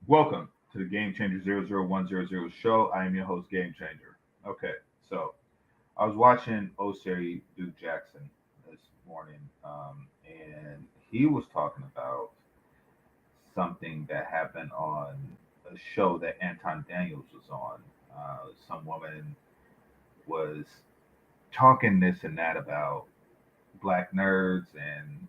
Welcome to the GameChanger 00100 show. I am your host, GameChanger. Okay, so I was watching Osiri Duke Jackson this morning, and he was talking about something that happened on a show that Anton Daniels was on. Some woman was talking this and that about black nerds and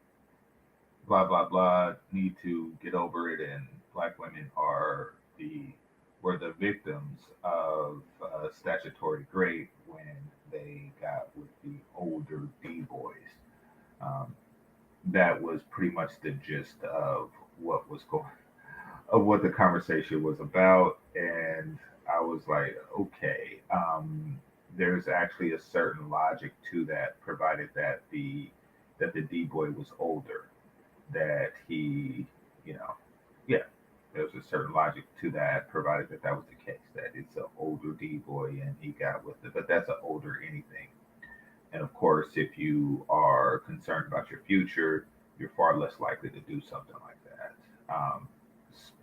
blah blah blah need to get over it, and black women are the were the victims of statutory rape when they got with the older D boys. Um, that was pretty much the gist of what was going of what the conversation was about, and I was like, okay, there's actually a certain logic to that, provided that the D boy was older, that he, you know, yeah, there's a certain logic to that, provided that that was the case, that it's an older D boy and he got with it, but that's an older anything. And of course, if you are concerned about your future, you're far less likely to do something like that.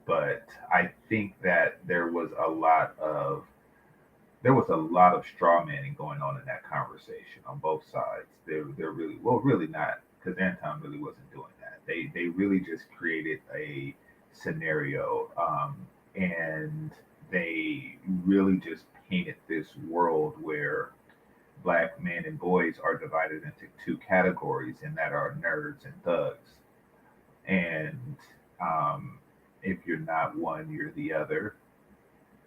But I think that there was a lot of straw manning going on in that conversation on both sides. They're really well, really not, because Anton really wasn't doing that. They really just created a scenario, and they really just painted this world where black men and boys are divided into two categories, and that are nerds and thugs. And if you're not one, you're the other,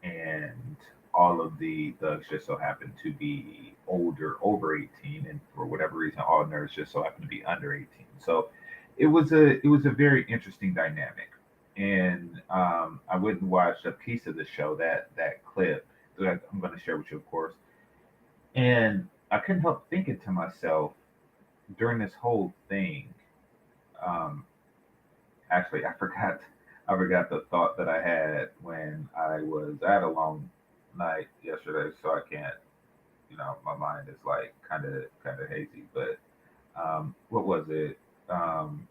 and all of the thugs just so happen to be older, over 18, and for whatever reason, all nerds just so happen to be under 18. So it was a very interesting dynamic, and I went and watched a piece of the show, that clip that I'm going to share with you, of course, and I couldn't help thinking to myself during this whole thing. Um, Actually, I forgot the thought that I had when I had a long night yesterday, so I can't, my mind is like kind of hazy. But what was it? Um,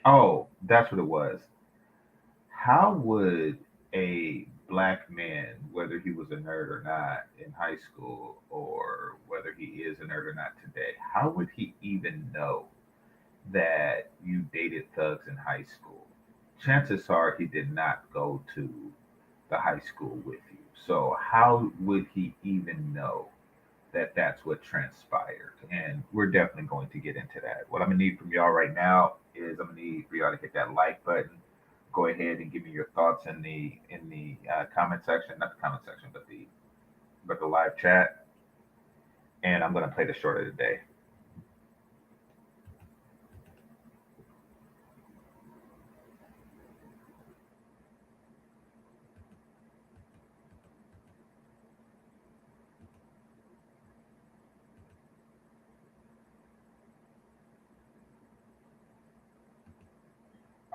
oh, that's what it was. How would a black man, whether he was a nerd or not in high school, or whether he is a nerd or not today, how would he even know that you dated thugs in high school? Chances are he did not go to the high school with you. So how would he even know that that's what transpired? And we're definitely going to get into that. What I'm gonna need from y'all right now is I'm gonna need for y'all to hit that like button. Go ahead and give me your thoughts in the comment section, not the comment section, but the live chat. And I'm gonna play the short of the day.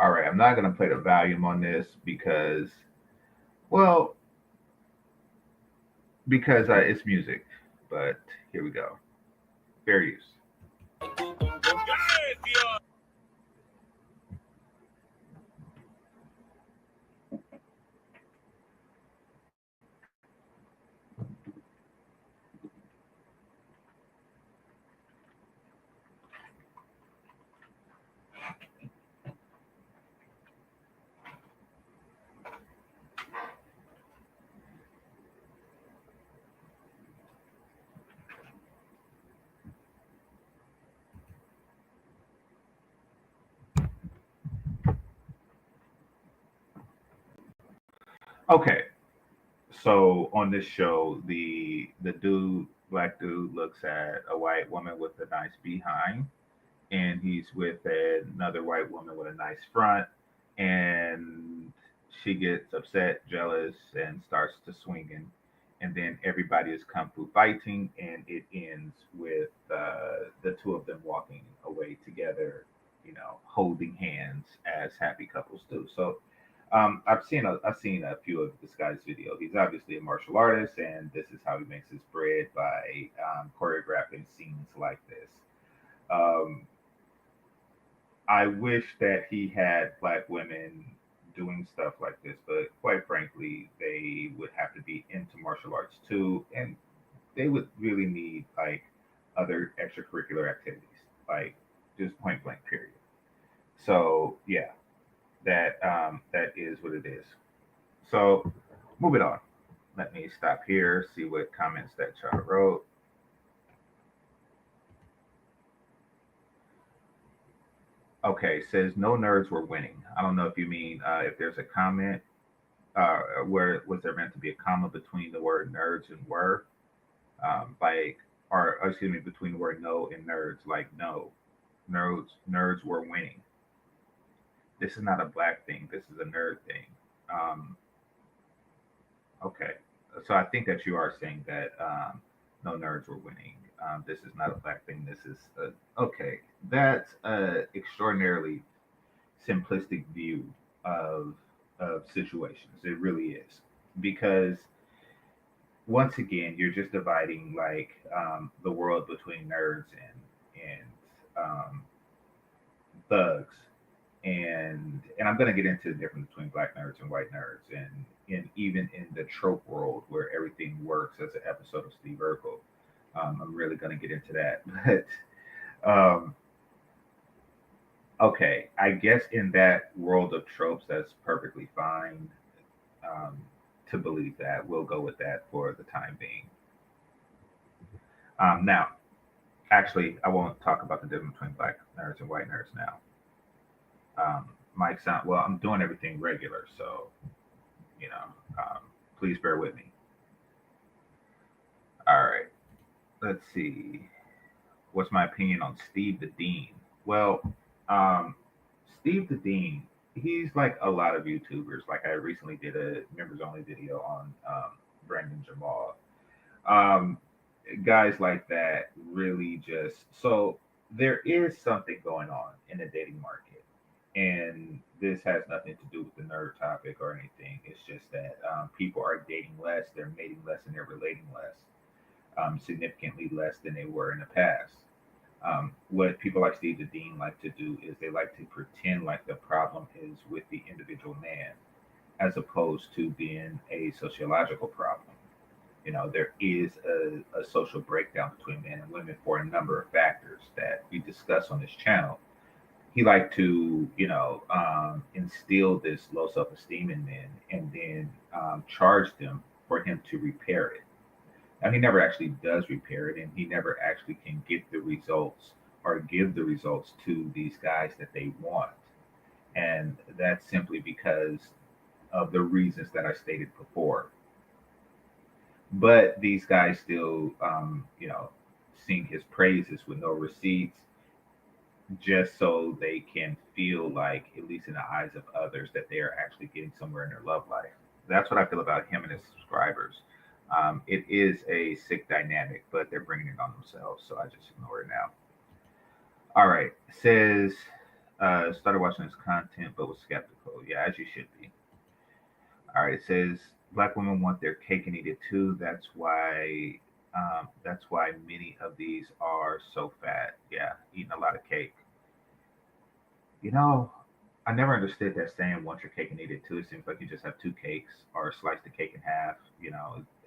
All right, I'm not gonna play the volume on this because, well, because it's music. But here we go. Fair use. Okay, so on this show, the black dude, looks at a white woman with a nice behind, and he's with another white woman with a nice front, and she gets upset, jealous, and starts to swinging, and then everybody is kung fu fighting, and it ends with the two of them walking away together, holding hands as happy couples do. So I've seen a few of this guy's video. He's obviously a martial artist, and this is how he makes his bread, by choreographing scenes like this. Um, I wish that he had black women doing stuff like this, but quite frankly, they would have to be into martial arts too, and they would really need like other extracurricular activities, like just point blank period. So yeah, that is what it is. So moving on. Let me stop here, see what comments that y'all wrote. Okay, says no nerds were winning. I don't know if you mean if there's a comment where was there meant to be a comma between the word nerds and were, like, or excuse me, between the word no and nerds, like no, nerds were winning. This is not a black thing. This is a nerd thing. Um, okay, so I think that you are saying that no nerds were winning. This is not a black thing. This is okay. That's a extraordinarily simplistic view of situations. It really is because once again, you're just dividing like the world between nerds and thugs, and I'm going to get into the difference between black nerds and white nerds, and even in the trope world where everything works as an episode of Steve Urkel. I'm really going to get into that, but okay, I guess in that world of tropes, that's perfectly fine um, to believe that. We'll go with that for the time being. Now, actually, I won't talk about the difference between black nerds and white nerds now. Might sound well. I'm doing everything regular, so you know, please bear with me. All right, let's see. What's my opinion on Steve the Dean? Well, um, Steve the Dean, he's like a lot of YouTubers. Like I recently did a members only video on Brandon Jamal. Um, Guys like that really just so there is something going on in the dating market, and this has nothing to do with the nerd topic or anything. It's just that people are dating less, they're mating less, and they're relating less, significantly less than they were in the past. What people like Steve the Dean like to do is they like to pretend like the problem is with the individual man, as opposed to being a sociological problem. You know, there is a social breakdown between men and women for a number of factors that we discuss on this channel. He liked to, instill this low self-esteem in men and then charge them for him to repair it. Now, he never actually does repair it, and he never actually can get the results or give the results to these guys that they want. And that's simply because of the reasons that I stated before. But these guys still, sing his praises with no receipts, just so they can feel like, at least in the eyes of others, that they are actually getting somewhere in their love life. That's what I feel about him and his subscribers. It is a sick dynamic, but they're bringing it on themselves, so I just ignore it now. All right, it says started watching his content, but was skeptical. Yeah, as you should be. All right, it says black women want their cake and eat it too. That's why many of these are so fat. Yeah, eating a lot of cake. You know, I never understood that saying "want your cake and eat it too." It seems like you just have two cakes or slice the cake in half.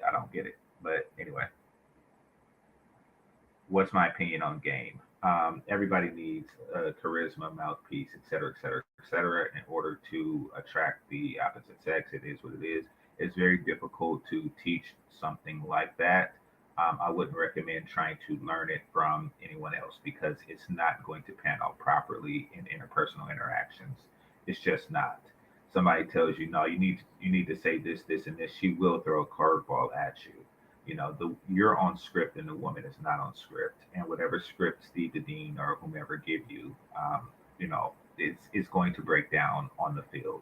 I don't get it. But anyway, what's my opinion on game? Everybody needs charisma, mouthpiece, et cetera, et cetera, et cetera, in order to attract the opposite sex. It is what it is. It's very difficult to teach something like that. I wouldn't recommend trying to learn it from anyone else because it's not going to pan out properly in interpersonal interactions. It's just not. Somebody tells you, no, you need to say this, this, and this. She will throw a curveball at you. You're on script and the woman is not on script, and whatever script Steve the Dean or whomever give you, it's going to break down on the field.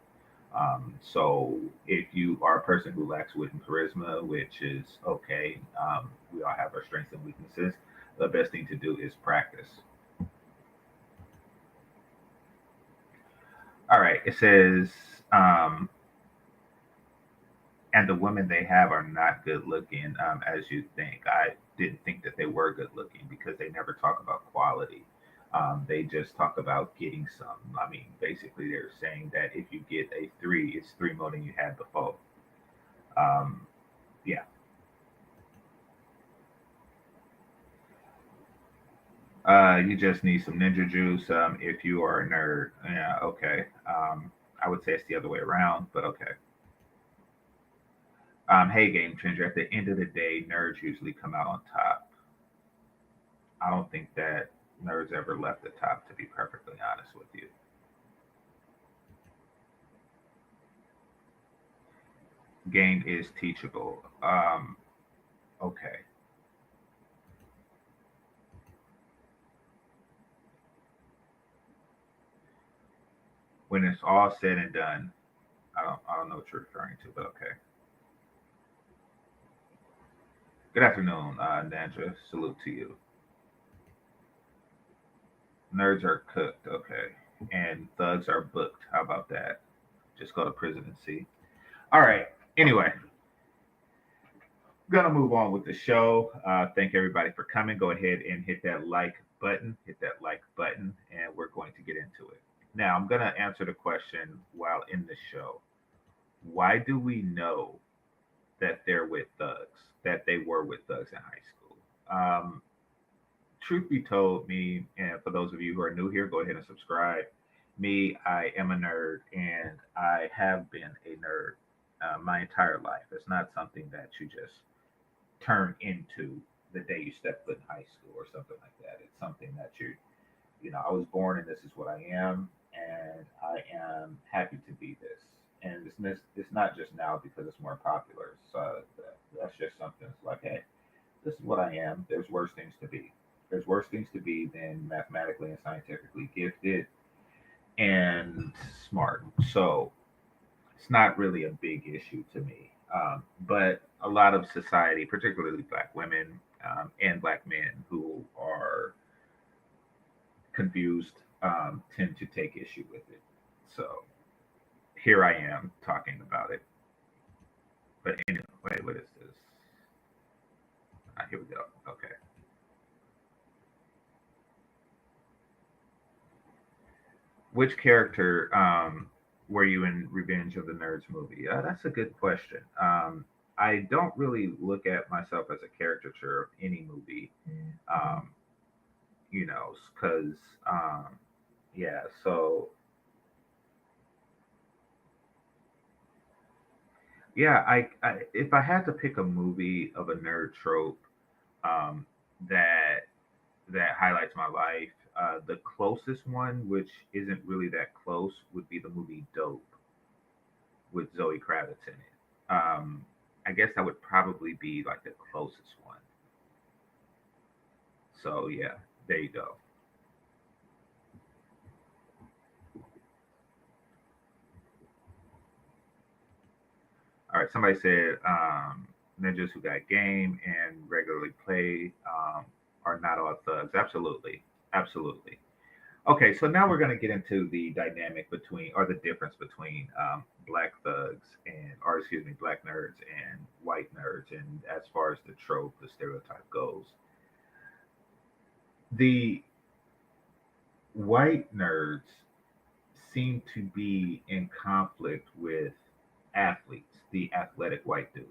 So if you are a person who lacks wit and charisma, which is okay, we all have our strengths and weaknesses. The best thing to do is practice. All right, it says um, and the women they have are not good looking, as you think. I didn't think that they were good looking because they never talk about quality. They just talk about getting some. I mean, basically, they're saying that if you get a three, it's three more than you had before. Um, yeah, you just need some ninja juice if you are a nerd. Yeah, okay. I would say it's the other way around, but okay. Hey, Game Changer. At the end of the day, nerds usually come out on top. I don't think that nerds ever left the top, to be perfectly honest with you. Game is teachable. Okay. When it's all said and done, I don't know what you're referring to, but okay. Good afternoon, Nandra. Salute to you. Nerds are cooked, okay, and thugs are booked. How about that? Just go to prison and see. All right. Anyway, gonna move on with the show. Thank everybody for coming. Go ahead and hit that like button. Hit that like button, and we're going to get into it. Now, I'm gonna answer the question while in the show. Why do we know that they're with thugs? That they were with thugs in high school? Truth be told, me and for those of you who are new here, go ahead and subscribe. Me, I am a nerd, and I have been a nerd my entire life. It's not something that you just turn into the day you step foot in high school or something like that. It's something that I was born and this is what I am, and I am happy to be this. And it's not just now because it's more popular. So that's just something. It's like, hey, this is what I am. There's worse things to be. There's worse things to be than mathematically and scientifically gifted and smart. So it's not really a big issue to me. But a lot of society, particularly black women and black men who are confused, tend to take issue with it. So here I am talking about it. But anyway, what is this? Here we go. Okay. Which character were you in Revenge of the Nerds movie? That's a good question. I don't really look at myself as a caricature of any movie, um, because yeah. So yeah, if I had to pick a movie of a nerd trope um, that highlights my life, the closest one, which isn't really that close, would be the movie Dope with Zoe Kravitz in it. I guess that would probably be like the closest one. So yeah, there you go. All right, somebody said ninjas who got game and regularly play are not all thugs. Absolutely, absolutely. Okay, so now we're going to get into the dynamic between, or the difference between black thugs and, or excuse me, black nerds and white nerds, and as far as the trope, the stereotype goes, the white nerds seem to be in conflict with athletes, the athletic white dudes.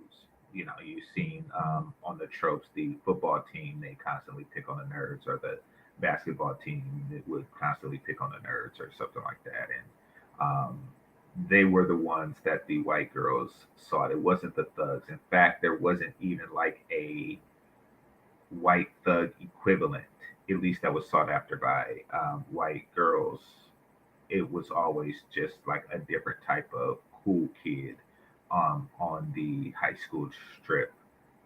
You've seen on the tropes, the football team, they constantly pick on the nerds, or the basketball team that would constantly pick on the nerds, or something like that. And they were the ones that the white girls sought. It wasn't the thugs. In fact, there wasn't even like a white thug equivalent, at least that was sought after by white girls. It was always just like a different type of cool kid on the high school strip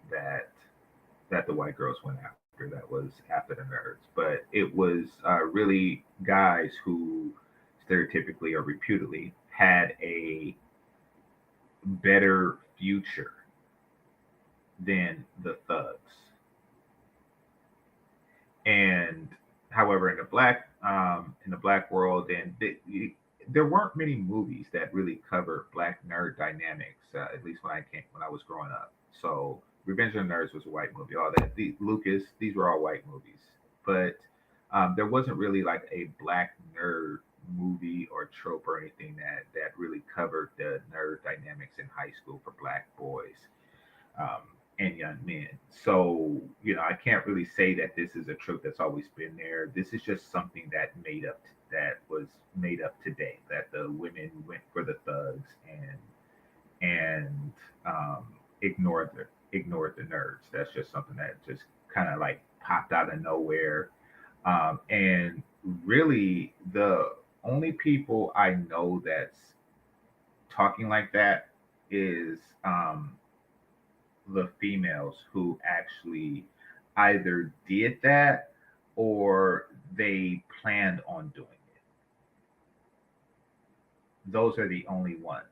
that the white girls went after. That was after the nerds, but it was really guys who stereotypically or reputedly had a better future than the thugs. And however, in the black world, and there weren't many movies that really covered black nerd dynamics. At least when I was growing up. So Revenge of the Nerds was a white movie. All that, Lucas, these were all white movies. But There wasn't really like a black nerd movie or trope or anything that really covered the nerd dynamics in high school for black boys um, and young men. So, I can't really say that this is a trope that's always been there. This is just something that was made up today. That the women went for the thugs and ignored the nerds. That's just something that just kind of like popped out of nowhere. And really, the only people I know that's talking like that is the females who actually either did that or they planned on doing it. Those are the only ones.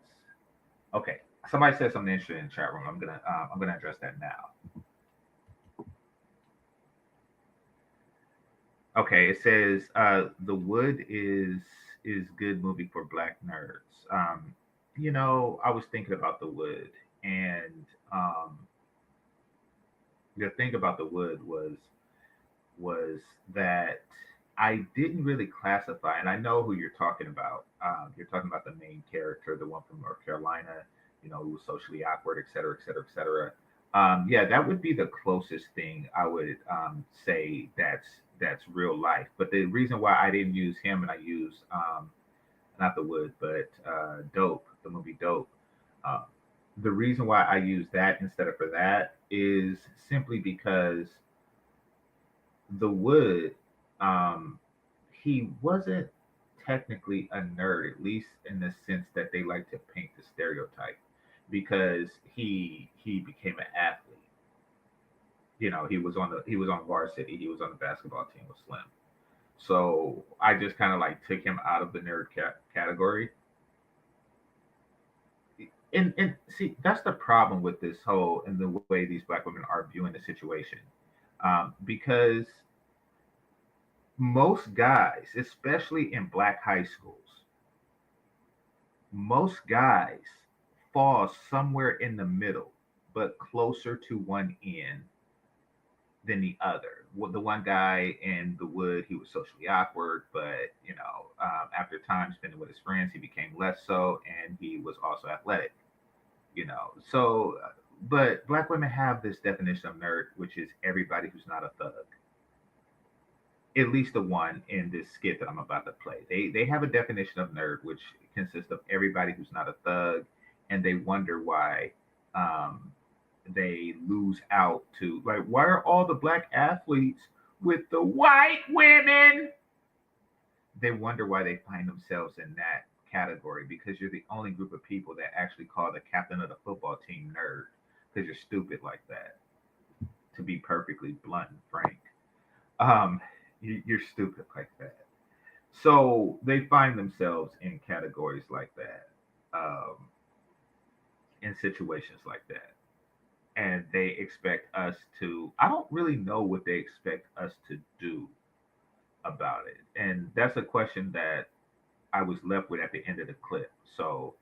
Okay, somebody said something interesting in the chat room. I'm gonna address that now. Okay, it says the Wood is good movie for black nerds. I was thinking about the Wood, and the thing about the Wood was that I didn't really classify, and I know who you're talking about. You're talking about the main character, the one from North Carolina, who was socially awkward, et cetera, et cetera, et cetera. Yeah, that would be the closest thing I would say that's real life. But the reason why I didn't use him and I used not the Wood, but Dope, the movie Dope. Uh, the reason why I use that instead of for that is simply because the Wood, um, he wasn't technically a nerd, at least in the sense that they like to paint the stereotype, because he became an athlete. He was on varsity. He was on the basketball team with Slim. So I just kind of like took him out of the nerd category. And see, that's the problem with this whole and the way these black women are viewing the situation, because most guys, especially in black high schools, most guys fall somewhere in the middle, but closer to one end than the other. The one guy in the Wood, he was socially awkward, but after time spending with his friends, he became less so, and he was also athletic. So, but black women have this definition of nerd, which is everybody who's not a thug, at least the one in this skit that I'm about to play. They have a definition of nerd, which consists of everybody who's not a thug, and they wonder why um, they lose out to, like, why are all the black athletes with the white women? They wonder why they find themselves in that category, because you're the only group of people that actually call the captain of the football team nerd, because you're stupid like that. To be perfectly blunt and frank, um, you're stupid like that. So they find themselves in categories like that, um, in situations like that, and they expect us to. I don't really know what they expect us to do about it, and that's a question that I was left with at the end of the clip. So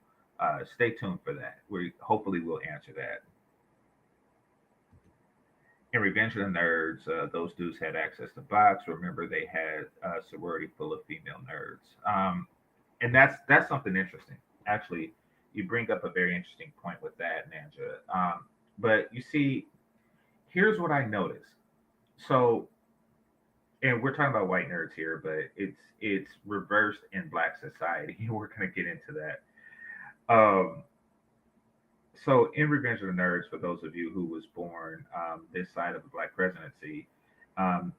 stay tuned for that. We hopefully will answer that. In Revenge of the Nerds, those dudes had access to box. Remember, they had a sorority full of female nerds, and that's something interesting. Actually, you bring up a very interesting point with that, Nanja. But you see, here's what I noticed. So, and we're talking about white nerds here, but it's reversed in Black society. We're gonna get into that. Um, so, in Revenge of the Nerds, for those of you who was born this side of the Black presidency,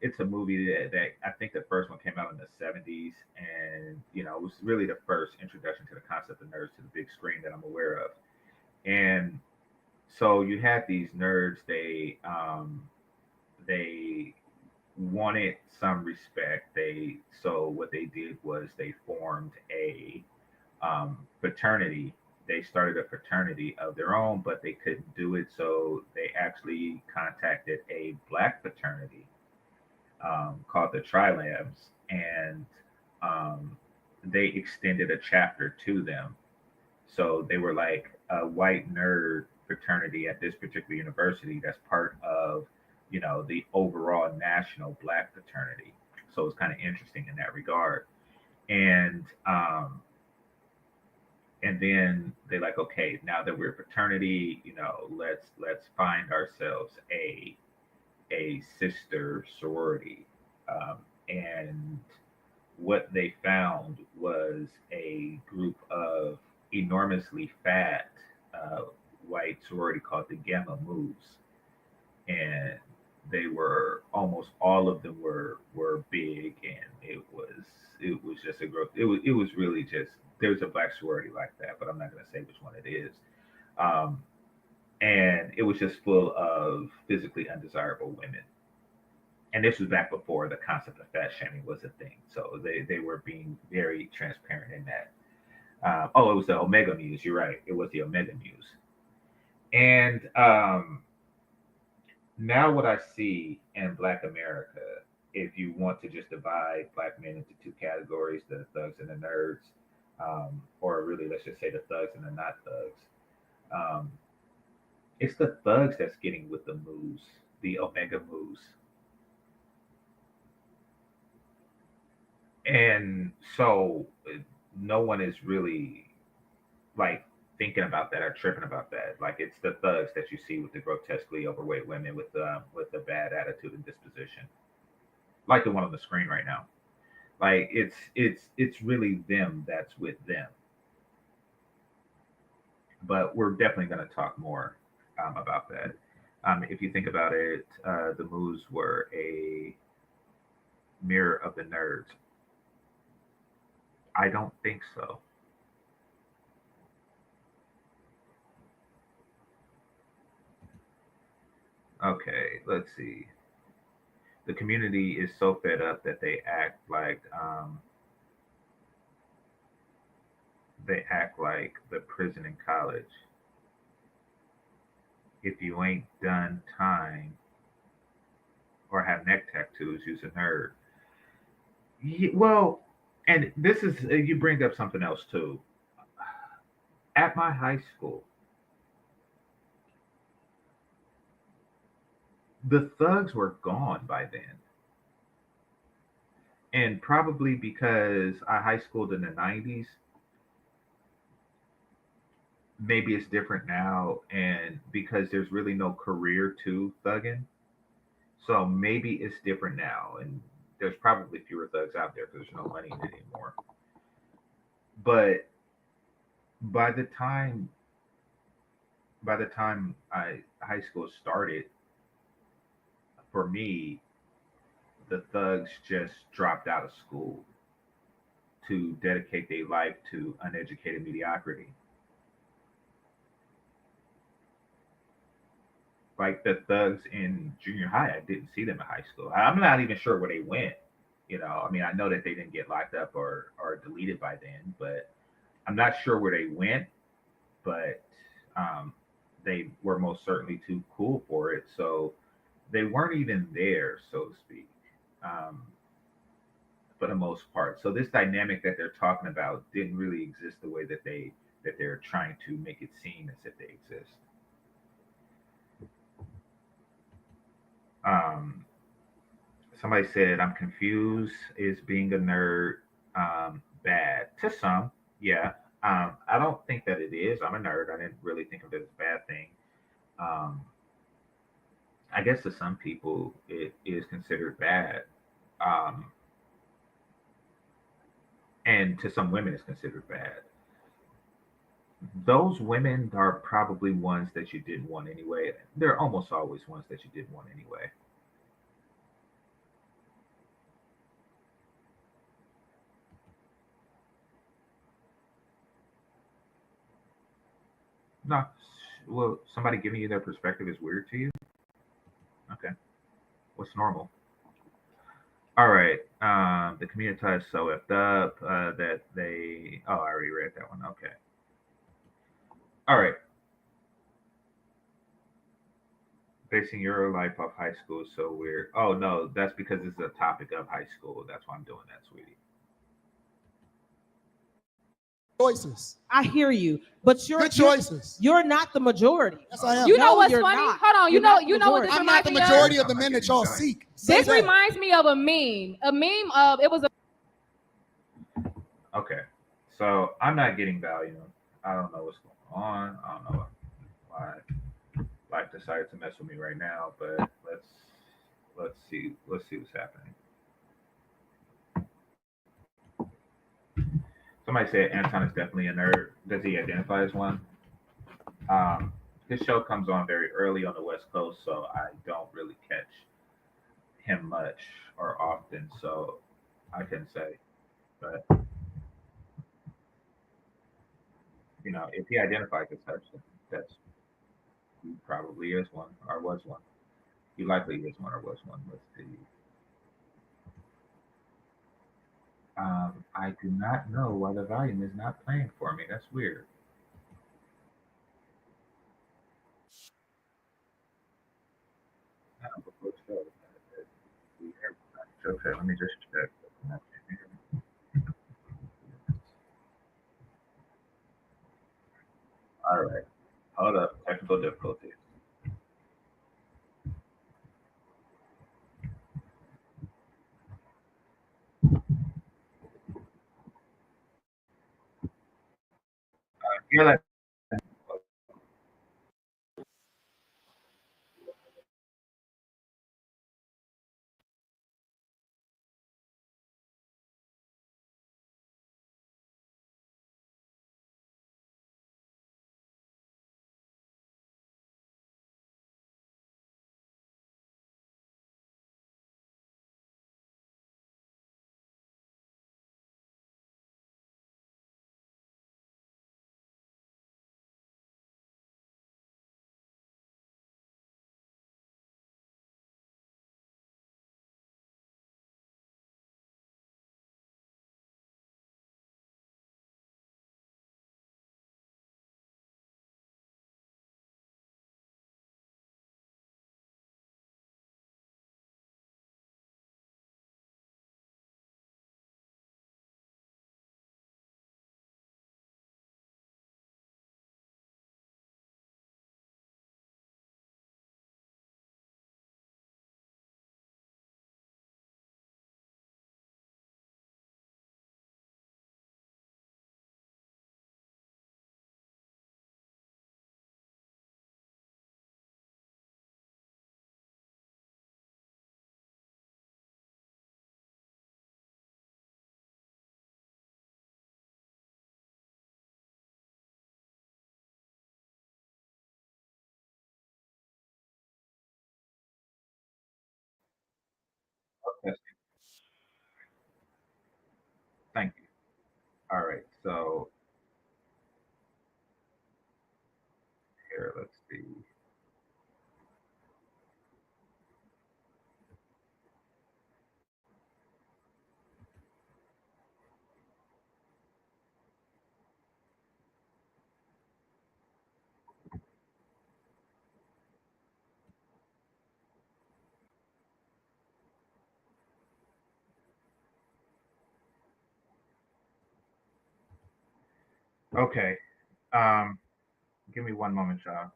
it's a movie that I think the first one came out in the 70s, and it was really the first introduction to the concept of nerds to the big screen that I'm aware of. And so you had these nerds. They wanted some respect. So what they did was they formed a fraternity. They started a fraternity of their own, but they couldn't do it, so they actually contacted a black fraternity called the Trilabs, and um, they extended a chapter to them. So they were like a white nerd fraternity at this particular university that's part of, the overall national black fraternity. So it's kind of interesting in that regard. And and then they're like, okay, now that we're a fraternity, let's find ourselves a sister sorority. And what they found was a group of enormously fat uh, white sorority called the Gamma Moves, and they were almost all of them were big, and it was just a growth. It was really just there's a black sorority like that, but I'm not going to say which one it is. Um, and it was just full of physically undesirable women. And this was back before the concept of fat shaming was a thing. So they were being very transparent in that. Oh, it was the Omega Muse. You're right. It was the Omega Muse. And now, what I see in Black America, if you want to just divide black men into two categories, the thugs and the nerds, or really, let's just say the thugs and the not thugs, um, it's the thugs that's getting with the moves, the Omega moves. And so no one is really like thinking about that or tripping about that. Like it's the thugs that you see with the grotesquely overweight women with the bad attitude and disposition, like the one on the screen right now. Like it's really them that's with them. But we're definitely going to talk more about that. If you think about it, the moves were a mirror of the nerds. I don't think so. Okay, let's see. The community is so fed up that they act like the prison in college. If you ain't done time or have neck tattoos, you's a nerd. Well, and this is you bring up something else too. At my high school, the thugs were gone by then, and probably because I high schooled in the '90s, maybe it's different now, and because there's really no career to thugging, so maybe it's different now, and there's probably fewer thugs out there because there's no money in it anymore. But by the time by the time I high school started, for me, the thugs just dropped out of school to dedicate their life to uneducated mediocrity. Like the thugs in junior high, I didn't see them in high school. I'm not even sure where they went. I mean, I know that they didn't get locked up or deleted by then, but I'm not sure where they went. But um, they were most certainly too cool for it, so they weren't even there, so to speak, um, for the most part. So this dynamic that they're talking about didn't really exist the way that they're trying to make it seem as if they exist. Um, Somebody said, "I'm confused. Is being a nerd bad to some?" Yeah. I don't think that it is. I'm a nerd. I didn't really think of it as a bad thing. Um, I guess to some people it is considered bad, um, and to some women it's considered bad. Those women are probably ones that you didn't want anyway. They're almost always ones that you didn't want anyway. No, well, somebody giving you their perspective is weird to you. Okay, what's normal? All right. The community is so effed up that they. Oh, I already read that one. Okay. All right. Basing your life off high school is so weird. Oh no, that's because it's a topic of high school. That's why I'm doing that, sweetie. choices. I hear you, but Good choices. You're not the majority. Yes, I am. You know No, what's you're funny? not. Hold on. You're not the You know what majority. this I'm not reminds the me majority of? of the men that y'all seek. Say This that. reminds me of a meme. A meme of it was a Okay, so I'm not getting value. I don't know what's going on. I don't know why life decided to mess with me right now, but let's see what's happening. Somebody said Anton is definitely a nerd. Does he identify as one? His show comes on very early on the West Coast, so I don't really catch him much or often. So I can say, but if he identifies as such, that's he probably is one or was one. He likely is one or was one. Let's see. I do not know why the volume is not playing for me. That's weird. Before the show, okay, let me just check. All right, hold up. Technical difficulties. You're like, okay, thank you. All right, so here, let's see. Okay, um, give me one moment, y'all.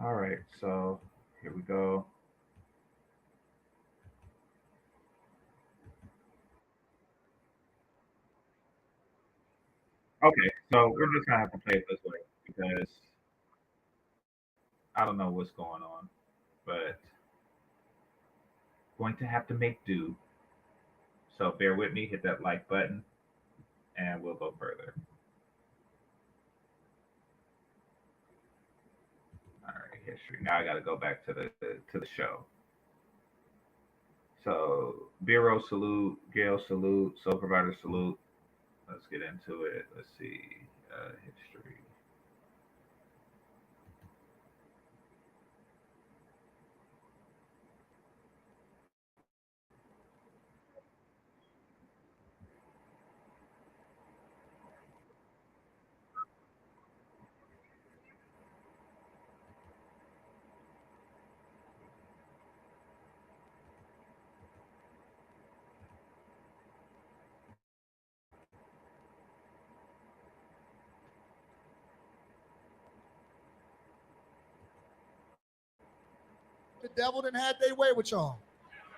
All right, so here we go. Okay, so we're just gonna have to play it this way because I don't know what's going on, but going to have to make do. So bear with me, hit that like button, and we'll go further. All right, history. Now I got to go back to the show. So Bureau salute, Gail salute, Soul Provider salute. Let's get into it. Let's see. History. The devil done had their way with y'all.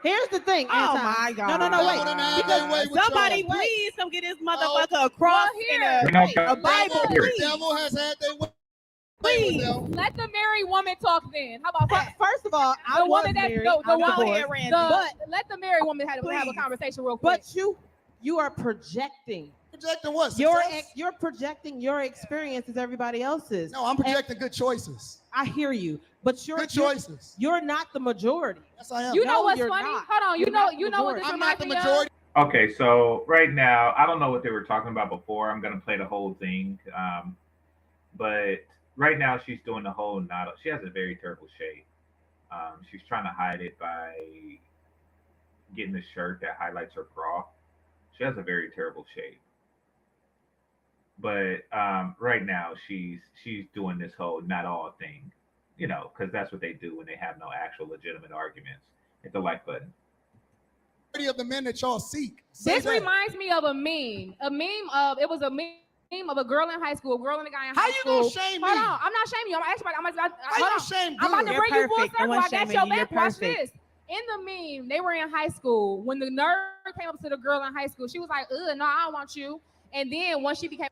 Here's the thing. Oh Anton. my God. No, no, no, Devil wait. done had Because their way with Somebody y'all. please come get this motherfucker across here. in a We don't got- Bible, The please. devil has had their way Please. with them. Let the married woman talk then. How about that? First of all, I The was woman that married. the I'm one divorced. here, Randy. the, let the married woman have a Please. conversation real quick. But you are projecting. Projecting what? You're Success? you're projecting your experience as everybody else's. No, I'm projecting good choices. I hear you, but Good choices. you're not the majority. Yes, I am. You know No, what's you're funny? not. Hold on. You're not the You know what this I'm not reminds the me of? majority. Okay, so right now, I don't know what they were talking about before. I'm gonna play the whole thing, but right now she's doing the whole not. She has a very terrible shape. She's trying to hide it by getting a shirt that highlights her bra. She has a very terrible shape. But right now she's doing this whole not all thing, because that's what they do when they have no actual legitimate arguments. Hit the like button. Of the men that y'all seek. Say This that. reminds me of a meme. A meme of it was a meme of a girl in high school, a girl and a guy in How high you school. gonna shame me? Hold on, I'm not shaming you. I'm actually How you hold gonna on. shame I'm about good? to You're bring you full perfect. No circle. one's I got shaming your you. You're back. Watch perfect. this. In the meme, they were in high school. When the nerd came up to the girl in high school, she was like, "Ugh, no, I don't want you." And then once she became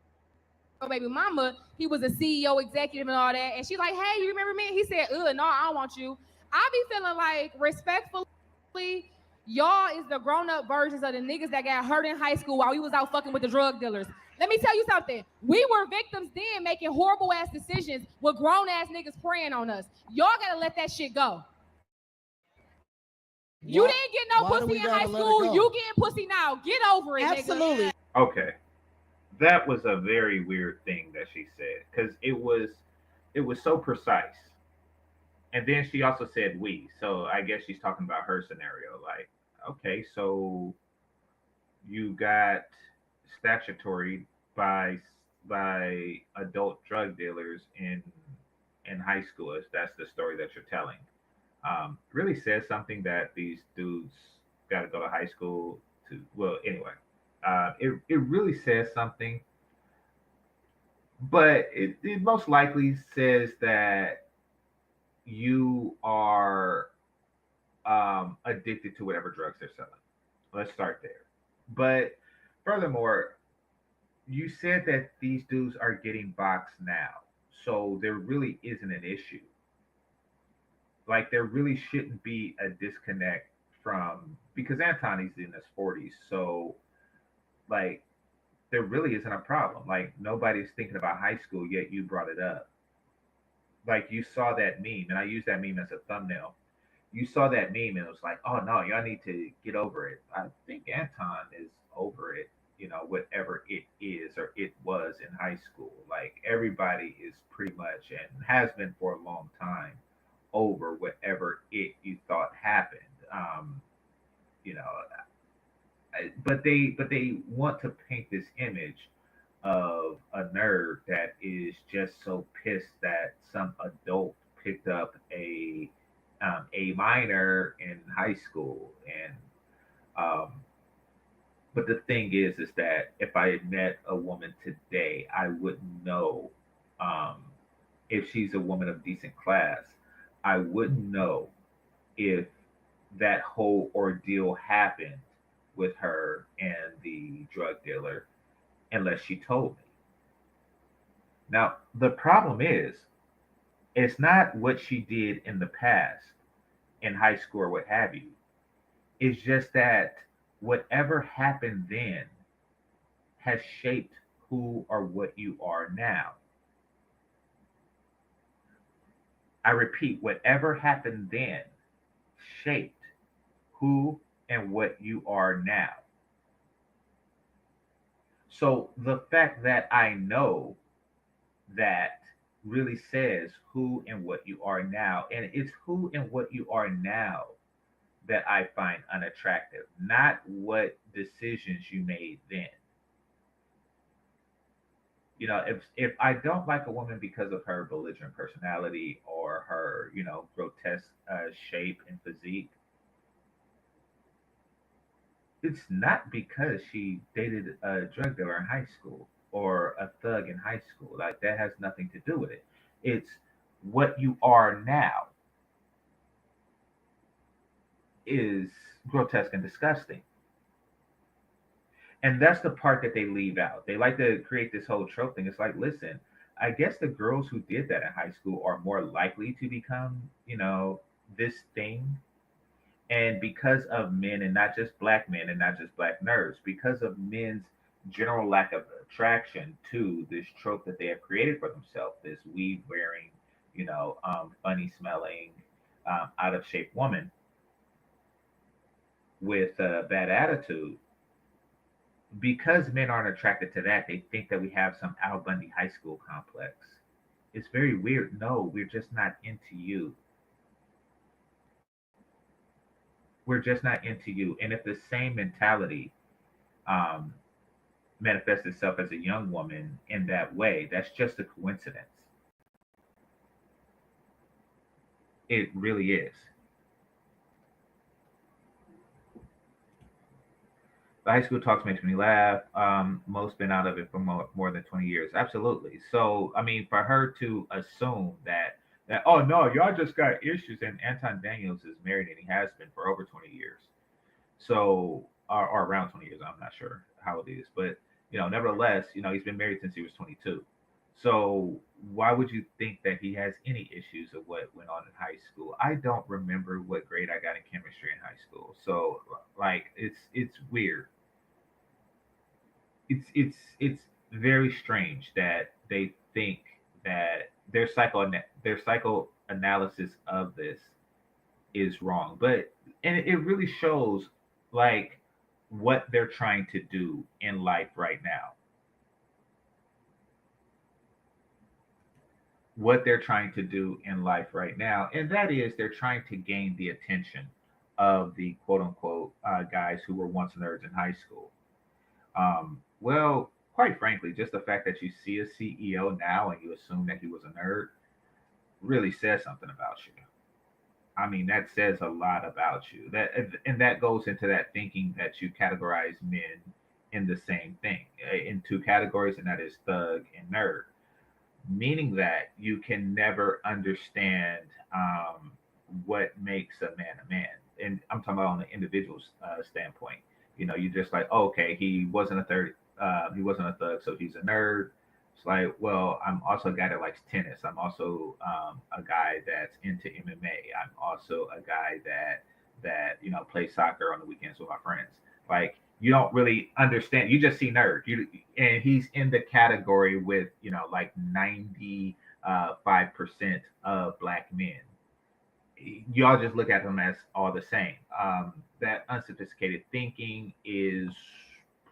a baby mama, he was a CEO, executive, and all that. And she's like, "Hey, you remember me?" He said, "Ugh, no, I don't want you." I be feeling like, respectfully, y'all is the grown-up versions of the niggas that got hurt in high school while we was out fucking with the drug dealers. Let me tell you something. We were victims then making horrible ass decisions with grown ass niggas preying on us. Y'all gotta let that shit go. You Why- didn't get no why do pussy we in gotta high let it school. go? You getting pussy now. Get over it, Absolutely. nigga. Okay, that was a very weird thing that she said because it was so precise. And then she also said we, so I guess she's talking about her scenario. Like, okay, so you got statutory by adult drug dealers in high school. If that's the story that you're telling, really says something that these dudes got to go to high school to. Well, anyway, it really says something, but it most likely says that you are addicted to whatever drugs they're selling. Let's start there. But furthermore, you said that these dudes are getting boxed now, so there really isn't an issue. Like there really shouldn't be a disconnect from because Antoni's in his 40s, so like there really isn't a problem. Like nobody's thinking about high school yet. You brought it up. Like you saw that meme, and I use that meme as a thumbnail. You saw that meme, and it was like, oh no, y'all need to get over it. I think Anton is over it. Whatever it is or it was in high school. Like everybody is pretty much and has been for a long time over whatever it you thought happened. You know, but they want to paint this image of a nerd that is just so pissed that some adult picked up a minor in high school and but the thing is that if I had met a woman today I wouldn't know um, if she's a woman of decent class. I wouldn't know if that whole ordeal happened with her and the drug dealer unless she told me. Now, the problem is, it's not what she did in the past, in high school or what have you. It's just that whatever happened then has shaped who or what you are now. I repeat, whatever happened then shaped who and what you are now. So the fact that I know that really says who and what you are now. And it's who and what you are now that I find unattractive, not what decisions you made then. If I don't like a woman because of her belligerent personality or her, grotesque shape and physique, it's not because she dated a drug dealer in high school or a thug in high school. Like that has nothing to do with it. It's what you are now is grotesque and disgusting. And that's the part that they leave out. They like to create this whole trope thing. It's like, listen, I guess the girls who did that in high school are more likely to become, this thing. And because of men, and not just black men and not just black nerds, because of men's general lack of attraction to this trope that they have created for themselves, this weed wearing, funny smelling, out of shape woman with a bad attitude, because men aren't attracted to that, they think that we have some Al Bundy high school complex. It's very weird. No, we're just not into you. We're just not into you. And if the same mentality um, manifests itself as a young woman in that way, that's just a coincidence. It really is. The high school talks makes me laugh. Most been out of it for more than 20 years. Absolutely. So, I mean, for her to assume that oh no, y'all just got issues, and Anton Daniels is married and he has been for over 20 years. So, or around 20 years. I'm not sure how it is, but nevertheless, he's been married since he was 22. So, why would you think that he has any issues of what went on in high school? I don't remember what grade I got in chemistry in high school. So, like, it's weird. It's very strange that they think that their psychoanalysis of this is wrong. But and it really shows like what they're trying to do in life right now. What they're trying to do in life right now, and that is they're trying to gain the attention of the quote unquote guys who were once nerds in high school. Well, quite frankly, just the fact that you see a CEO now and you assume that he was a nerd really says something about you. I mean, that says a lot about you. And that goes into that thinking that you categorize men in the same thing, in two categories, and that is thug and nerd, meaning that you can never understand what makes a man a man. And I'm talking about on the individual's standpoint. You just like, oh, okay, he wasn't a thug, so he's a nerd. It's like, well, I'm also a guy that likes tennis. I'm also a guy that's into MMA. I'm also a guy that plays soccer on the weekends with my friends. Like, you don't really understand. You just see nerd. And he's in the category with like 95% of black men. Y'all just look at them as all the same. That unsophisticated thinking is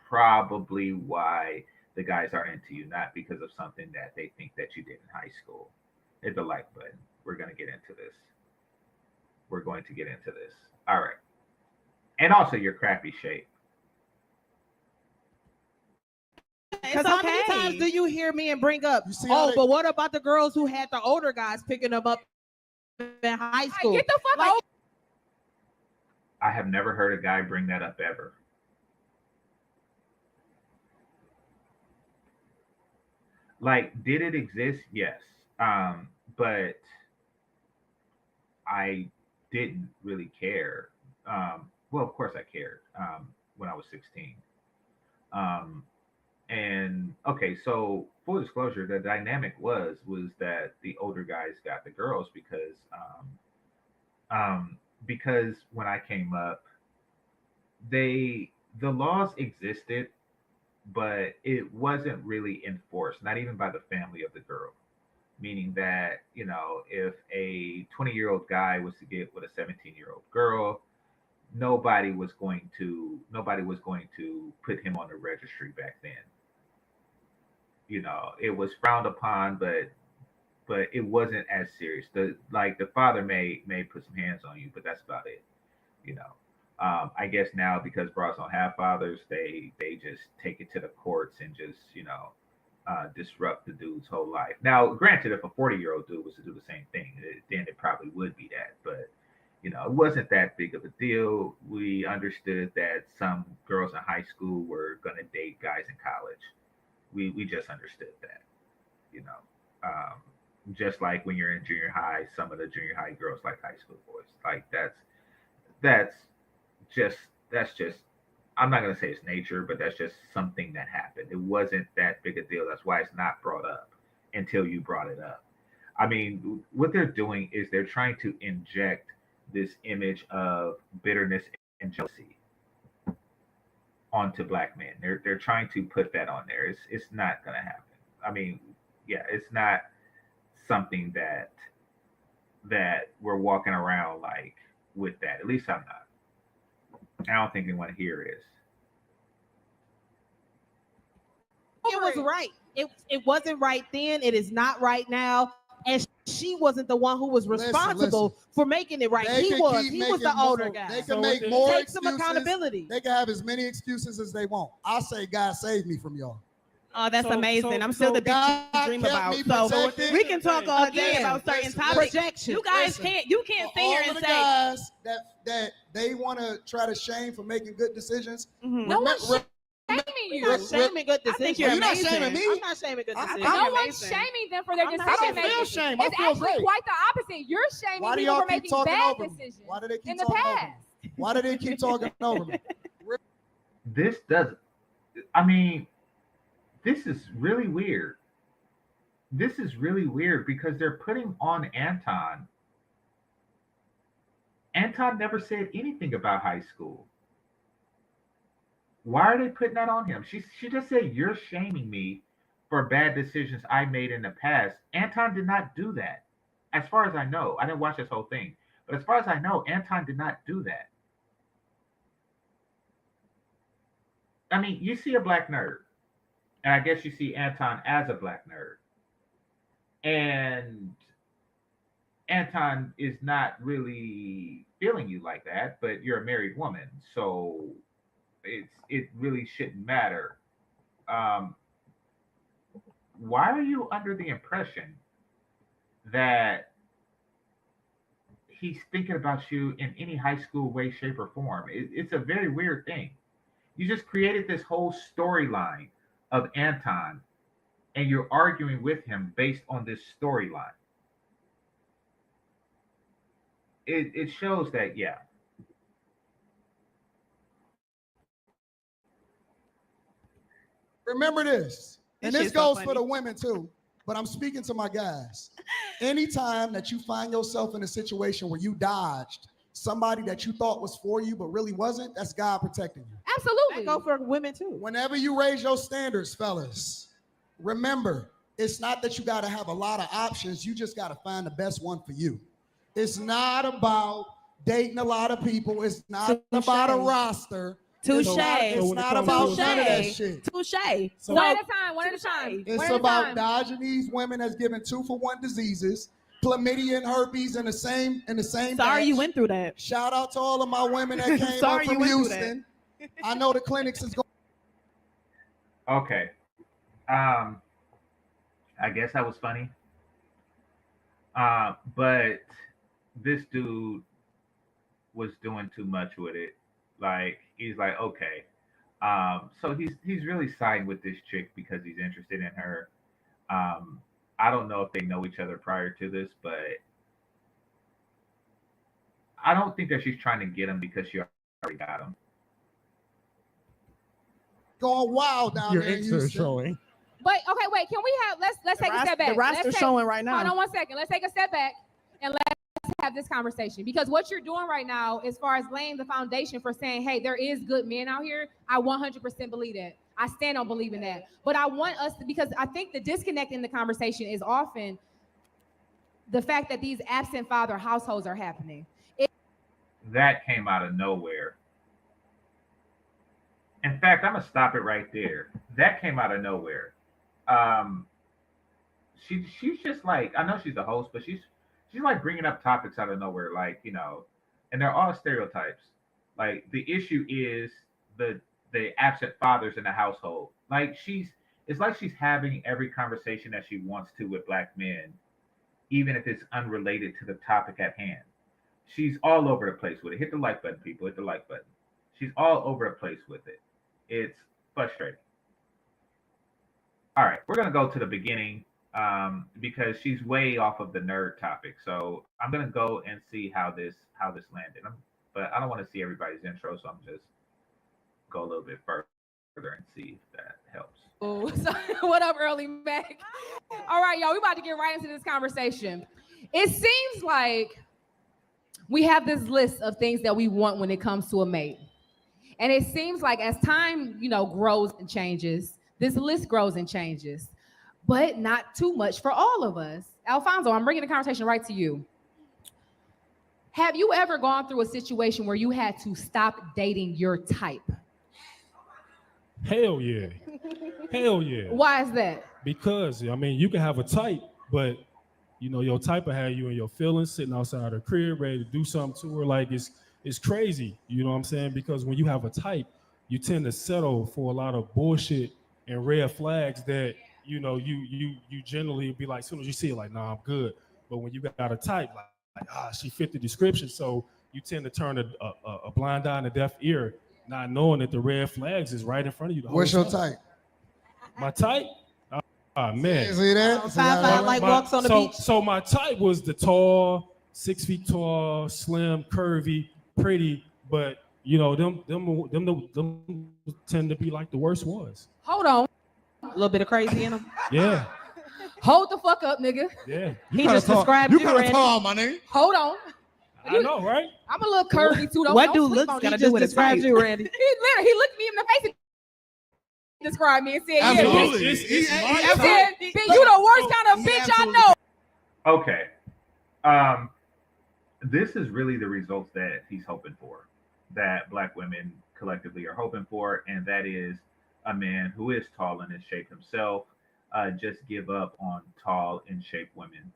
probably why the guys are into you, not because of something that they think that you did in high school. Hit the like button. We're going to get into this. We're going to get into this. All right. And also your crappy shape. Because how many times do you hear me and bring up, but what about the girls who had the older guys picking them up in high school? Get the fuck out. I have never heard a guy bring that up ever. Like, did it exist? Yes. But I didn't really care. Well, of course I cared when I was 16. Um, and okay, so full disclosure, the dynamic was that the older guys got the girls because when I came up, the laws existed, but it wasn't really enforced, not even by the family of the girl. Meaning that, if a 20-year-old guy was to get with a 17-year-old girl, nobody was going to put him on the registry back then. It was frowned upon, but it wasn't as serious. The father may put some hands on you, but that's about it. You know. I guess now because bros don't have fathers, they just take it to the courts and just disrupt the dude's whole life. Now, granted, if a 40-year-old dude was to do the same thing, then it probably would be that. But it wasn't that big of a deal. We understood that some girls in high school were gonna date guys in college. We just understood that. You know, just like when you're in junior high, some of the junior high girls like high school boys. Like that's just I'm not gonna say it's nature, but that's just something that happened. It wasn't that big a deal. That's why it's not brought up until you brought it up. I mean, what they're doing is they're trying to inject this image of bitterness and jealousy onto black men. They're trying to put that on there. It's not gonna happen. I mean, yeah, it's not something that we're walking around like with that. At least I'm not. I don't think anyone here is. It was right. It wasn't right then. It is not right now. And she wasn't the one who was responsible for making it right. He was the older guy. They can make more take excuses. some accountability. They can have as many excuses as they want. I say, God save me from y'all. Oh, that's amazing. I'm still the bitch you dream about. So we can talk all day about certain topics. Projection. You guys can't sit here and say guys that they want to try to shame for making good decisions. No one's shaming you. You're not shaming good decisions. you're not shaming me. I'm not shaming good decisions. No one's shaming them for their decision making. I feel shame. I It's feel actually great. quite the opposite. You're shaming Why do people y'all for keep making talking bad over me? decisions Why do they keep in the talking over past. me? Why do they keep talking over me? This doesn't. I mean, this is really weird. This is really weird because they're putting on Anton. Anton never said anything about high school. Why are they putting that on him? She just said, "You're shaming me for bad decisions I made in the past." Anton did not do that. As far as I know, I didn't watch this whole thing, but as far as I know, Anton did not do that. I mean, you see a black nerd, and I guess you see Anton as a black nerd. And Anton is not really feeling you like that, but you're a married woman, so it really shouldn't matter. Why are you under the impression that he's thinking about you in any high school way, shape, or form? It's a very weird thing. You just created this whole storyline of Anton, and you're arguing with him based on this storyline. It shows that, yeah. Remember this, and this goes for the women too, but I'm speaking to my guys. Anytime that you find yourself in a situation where you dodged somebody that you thought was for you but really wasn't, that's God protecting you. Absolutely. That go for women too. Whenever you raise your standards, fellas, remember, it's not that you got to have a lot of options. You just got to find the best one for you. It's not about dating a lot of people. It's not about a roster. Touche. It's not about none of that shit. Touche. So one at a time. It's about dodging these women that's giving 2-for-1 diseases, chlamydia and herpes in the same Sorry batch. you went through that. Shout out to all of my women that came up from Houston. I know the clinics is going. Okay. I guess that was funny. But this dude was doing too much with it. Like, he's like, okay. So he's really siding with this chick because he's interested in her. I don't know if they know each other prior to this, but I don't think that she's trying to get him because she already got him. Going wild down there in Houston. Showing. But okay, wait. Can we have? Let's take a step back. The roster's showing right now. Hold on 1 second. Let's take a step back and let's have this conversation, because what you're doing right now, as far as laying the foundation for saying, hey, there is good men out here, I 100% believe that. I stand on believing that. But I want us to, because I think the disconnect in the conversation is often the fact that these absent father households are happening. that came out of nowhere. In fact, I'm gonna stop it right there. That came out of nowhere. Um, she's just like, I know she's the host, but she's like bringing up topics out of nowhere, like, and they're all stereotypes. Like the issue is the absent fathers in the household. Like it's like she's having every conversation that she wants to with black men, even if it's unrelated to the topic at hand. She's all over the place with it. Hit the like button, people. Hit the like button. She's all over the place with it. It's frustrating. All right, we're gonna go to the beginning because she's way off of the nerd topic. So I'm gonna go and see how this landed. But I don't want to see everybody's intro, so I'm just go a little bit further and see if that helps. Oh, so, what up, Early Mac? All right, y'all, we about to get right into this conversation. It seems like we have this list of things that we want when it comes to a mate. And it seems like as time, grows and changes, this list grows and changes, but not too much for all of us. Alfonso, I'm bringing the conversation right to you. Have you ever gone through a situation where you had to stop dating your type? Hell yeah. Hell yeah. Why is that? Because, you can have a type, but, your type will have you in your feelings, sitting outside her crib, ready to do something to her. Like, it's crazy, you know what I'm saying? Because when you have a type, you tend to settle for a lot of bullshit and red flags that, you generally be like, as soon as you see it, like, nah, I'm good. But when you got a type, she fit the description. So you tend to turn a blind eye and a deaf ear, not knowing that the red flags is right in front of you. What's your type? My type? Man. See that? 5'5" like walks on the beach. So my type was the tall, 6 feet tall, slim, curvy, pretty, but them tend to be like the worst ones. Hold on. A little bit of crazy in him. Yeah. Hold the fuck up, nigga. Yeah. He just described you, Randy. Tall, my nigga. Hold on. I know, right? I'm a little curvy too. What do looks got to do with describe you, Randy? He looked me in the face and described me and said, Absolutely. "Yeah, he said, you the worst kind of bitch I know." Okay. This is really the results that he's hoping for, that black women collectively are hoping for, and that is a man who is tall and in shape himself. Just give up on tall and shaped women.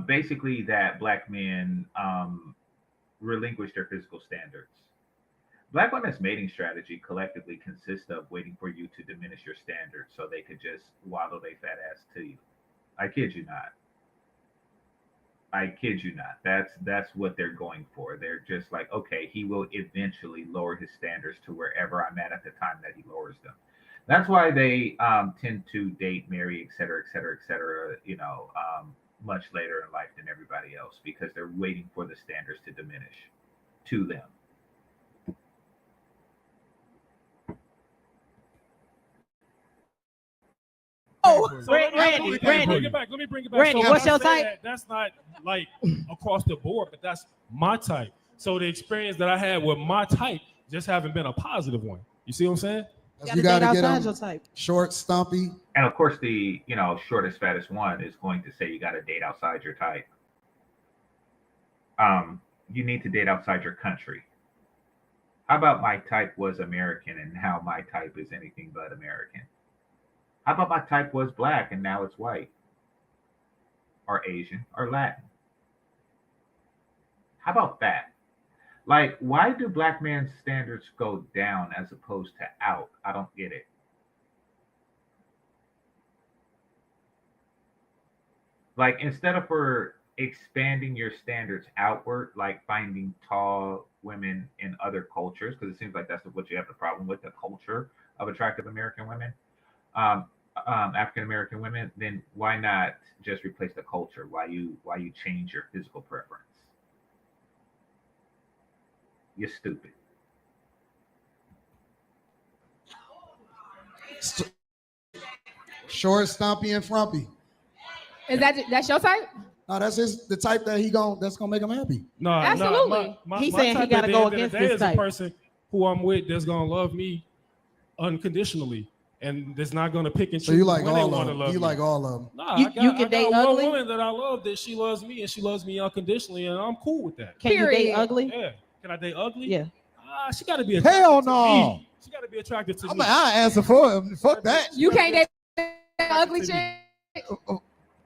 Basically that black men relinquish their physical standards. Black women's mating strategy collectively consists of waiting for you to diminish your standards so they could just waddle their fat ass to you. I kid you not. That's what they're going for. They're just like, okay, he will eventually lower his standards to wherever I'm at the time that he lowers them. That's why they tend to date, marry, et cetera, much later in life than everybody else, because they're waiting for the standards to diminish to them. So Randy, let me bring it back. Randy, so what's your type? That's not like across the board, but that's my type. So the experience that I had with my type just haven't been a positive one. You see what I'm saying? You gotta get outside your type. Short, stumpy. And of course, the shortest, fattest one is going to say you got to date outside your type. You need to date outside your country. How about my type was American and now my type is anything but American? How about my type was black and now it's white, or Asian, or Latin? How about that? Like, why do black men's standards go down as opposed to out? I don't get it. Like, instead of for expanding your standards outward, like finding tall women in other cultures, because it seems like that's what you have the problem with, the culture of attractive American women, African American women, then why not just replace the culture? Why you change your physical preference? You're stupid. Short, stumpy, and frumpy. Is that's your type? No, that's the type that that's gonna make him happy. No, absolutely. He's saying he gotta go against this type. A person who I'm with that's gonna love me unconditionally. and it's not going to pick and choose. So you like when all they of them? You like all of them? Nah, you can date ugly. One woman that I love that she loves me and she loves me unconditionally, and I'm cool with that. Can you date ugly? Yeah. Can I date ugly? Yeah. She got to be attracted Hell to no. me. She got to be attracted to me. I answer for him. Fuck that. You can't date ugly chick.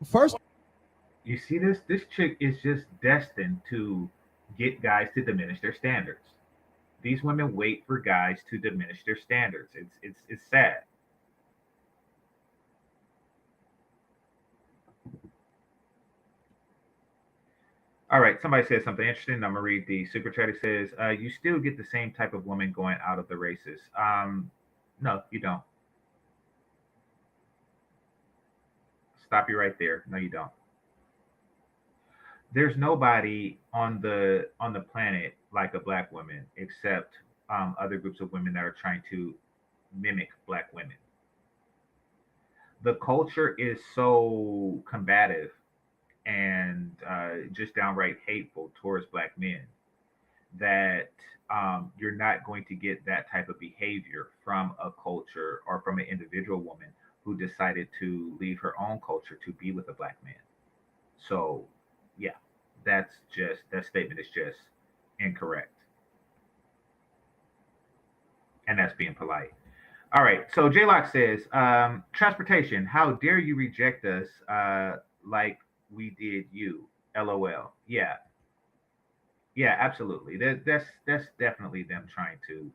First, you see this? This chick is just destined to get guys to diminish their standards. These women wait for guys to diminish their standards. It's sad. All right, somebody said something interesting. I'm gonna read the super chat. It says, "You still get the same type of woman going out of the races." No, you don't. Stop you right there. No, you don't. There's nobody on the planet like a black woman, except other groups of women that are trying to mimic black women. The culture is so combative and just downright hateful towards black men that you're not going to get that type of behavior from a culture or from an individual woman who decided to leave her own culture to be with a black man. So yeah, that statement is just incorrect, and that's being polite. All right, so J-Lock says, transportation, how dare you reject us like we did you, LOL. Yeah, absolutely. That's definitely them trying to,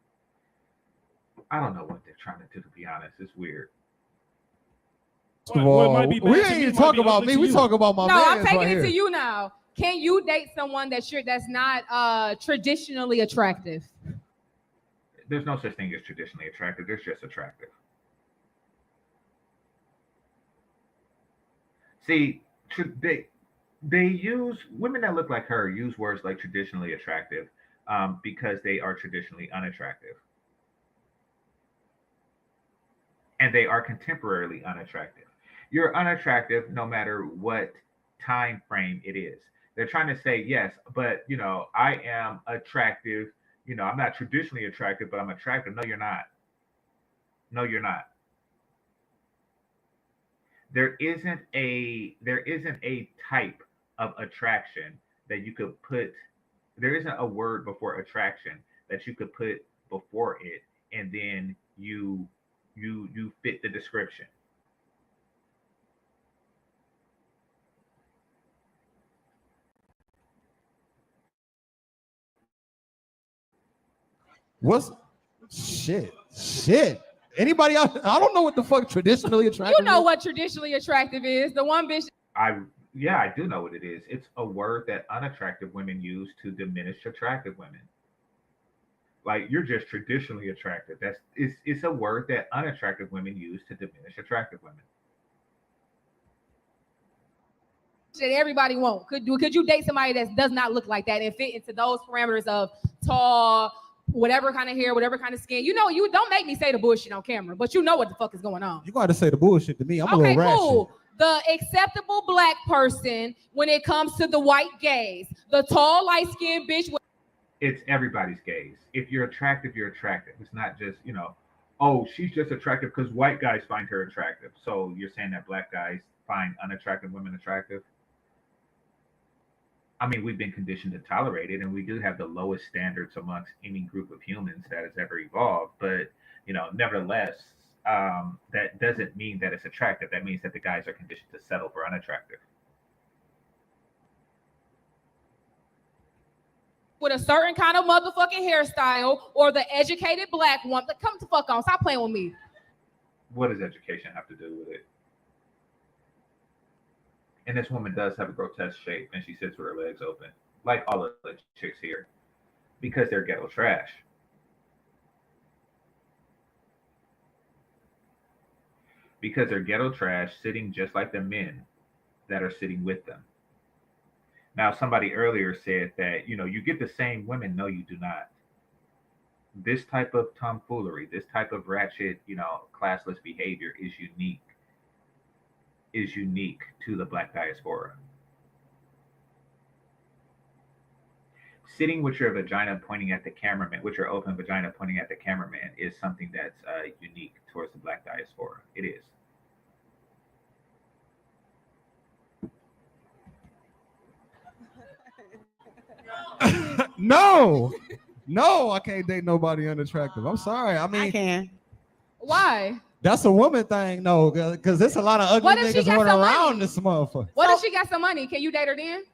I don't know what they're trying to do, to be honest. It's weird. We ain't even talking about me. We talk about my man. No, I'm taking right it here. to you now. Can you date someone that's not traditionally attractive? There's no such thing as traditionally attractive. There's just attractive. See, they use, women that look like her use words like traditionally attractive because they are traditionally unattractive. And they are contemporarily unattractive. You're unattractive no matter what time frame it is. They're trying to say, yes, but I am attractive. I'm not traditionally attractive, but I'm attractive. No, you're not. No, you're not. There isn't a type of attraction that you could put. There isn't a word before attraction that you could put before it, and then you fit the description. What's shit? Anybody else? I don't know what the fuck traditionally attractive. You know what traditionally attractive is? The one bitch. I do know what it is. It's a word that unattractive women use to diminish attractive women. Like, you're just traditionally attractive. It's a word that unattractive women use to diminish attractive women. That everybody won't. Could you date somebody that does not look like that and fit into those parameters of tall, whatever kind of hair, whatever kind of skin? You don't make me say the bullshit on camera, but you know what the fuck is going on. You got to say the bullshit to me. I'm a little ratchet. Cool. The acceptable black person when it comes to the white gaze, the tall, light-skinned bitch. It's everybody's gaze. If you're attractive, you're attractive. It's not just, oh, she's just attractive because white guys find her attractive. So you're saying that black guys find unattractive women attractive? I mean, we've been conditioned to tolerate it, and we do have the lowest standards amongst any group of humans that has ever evolved. But, nevertheless, that doesn't mean that it's attractive. That means that the guys are conditioned to settle for unattractive. With a certain kind of motherfucking hairstyle, or the educated black one. Like, come the fuck on. Stop playing with me. What does education have to do with it? And this woman does have a grotesque shape, and she sits with her legs open, like all of the chicks here, because they're ghetto trash. Because they're ghetto trash, sitting just like the men that are sitting with them. Now, somebody earlier said that, you get the same women. No, you do not. This type of tomfoolery, this type of ratchet, classless behavior is unique to the black diaspora. sitting with your vagina pointing at the cameraman, with your open vagina pointing at the cameraman, is something that's unique towards the Black diaspora. It is. No, I can't date nobody unattractive. I'm sorry. I mean, I can. Why? That's a woman thing, no, because there's a lot of ugly niggas running around this motherfucker. What if she got some money? Can you date her then?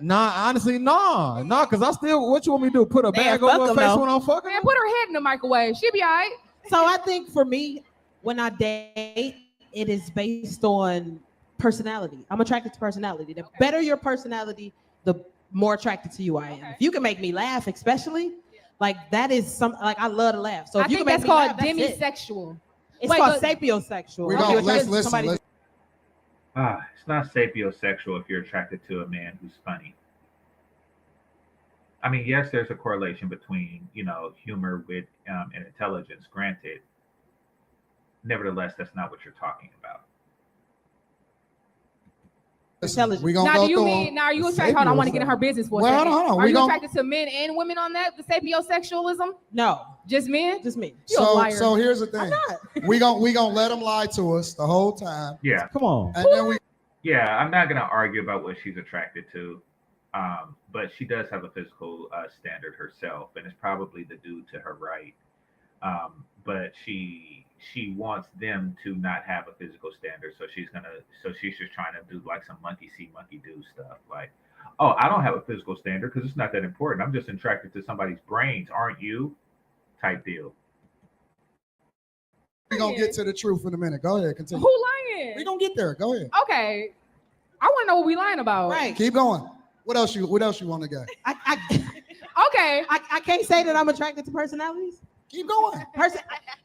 Nah, honestly, nah, because I still, what you want me to do? Put a bag over her face when I'm fucking? Man, put her head in the microwave. She'll be all right. So I think for me, when I date, it is based on personality. I'm attracted to personality. The better your personality, the more attracted to you I am. If you can make me laugh, especially, like that is some, like I love to laugh. So if you can make me laugh, that's demisexual. It's called sapiosexual. We're gonna listen. It's not sapiosexual if you're attracted to a man who's funny. I mean, yes, there's a correlation between, humor, wit, and intelligence, granted. Nevertheless, that's not what you're talking about. We gonna now, go do you mean, now are you attracted? Hold on, I want to get in her business for a second. Hold on. Are you attracted to men and women on that, the sapiosexualism? No. Just men? Just men. So here's the thing. we gonna let them lie to us the whole time. Yeah. Come on. And then Yeah, I'm not gonna argue about what she's attracted to, but she does have a physical standard herself, and it's probably the dude to her right. But she wants them to not have a physical standard, so she's just trying to do like some monkey see, monkey do stuff. Like, oh, I don't have a physical standard because it's not that important. I'm just attracted to somebody's brains, aren't you? Type deal. We're gonna get to the truth in a minute. Go ahead, continue. Who lying? We're gonna get there. Go ahead. Okay. I want to know what we lying about. Right. Keep going. What else you want to get? Okay. I can't say that I'm attracted to personalities. Keep going.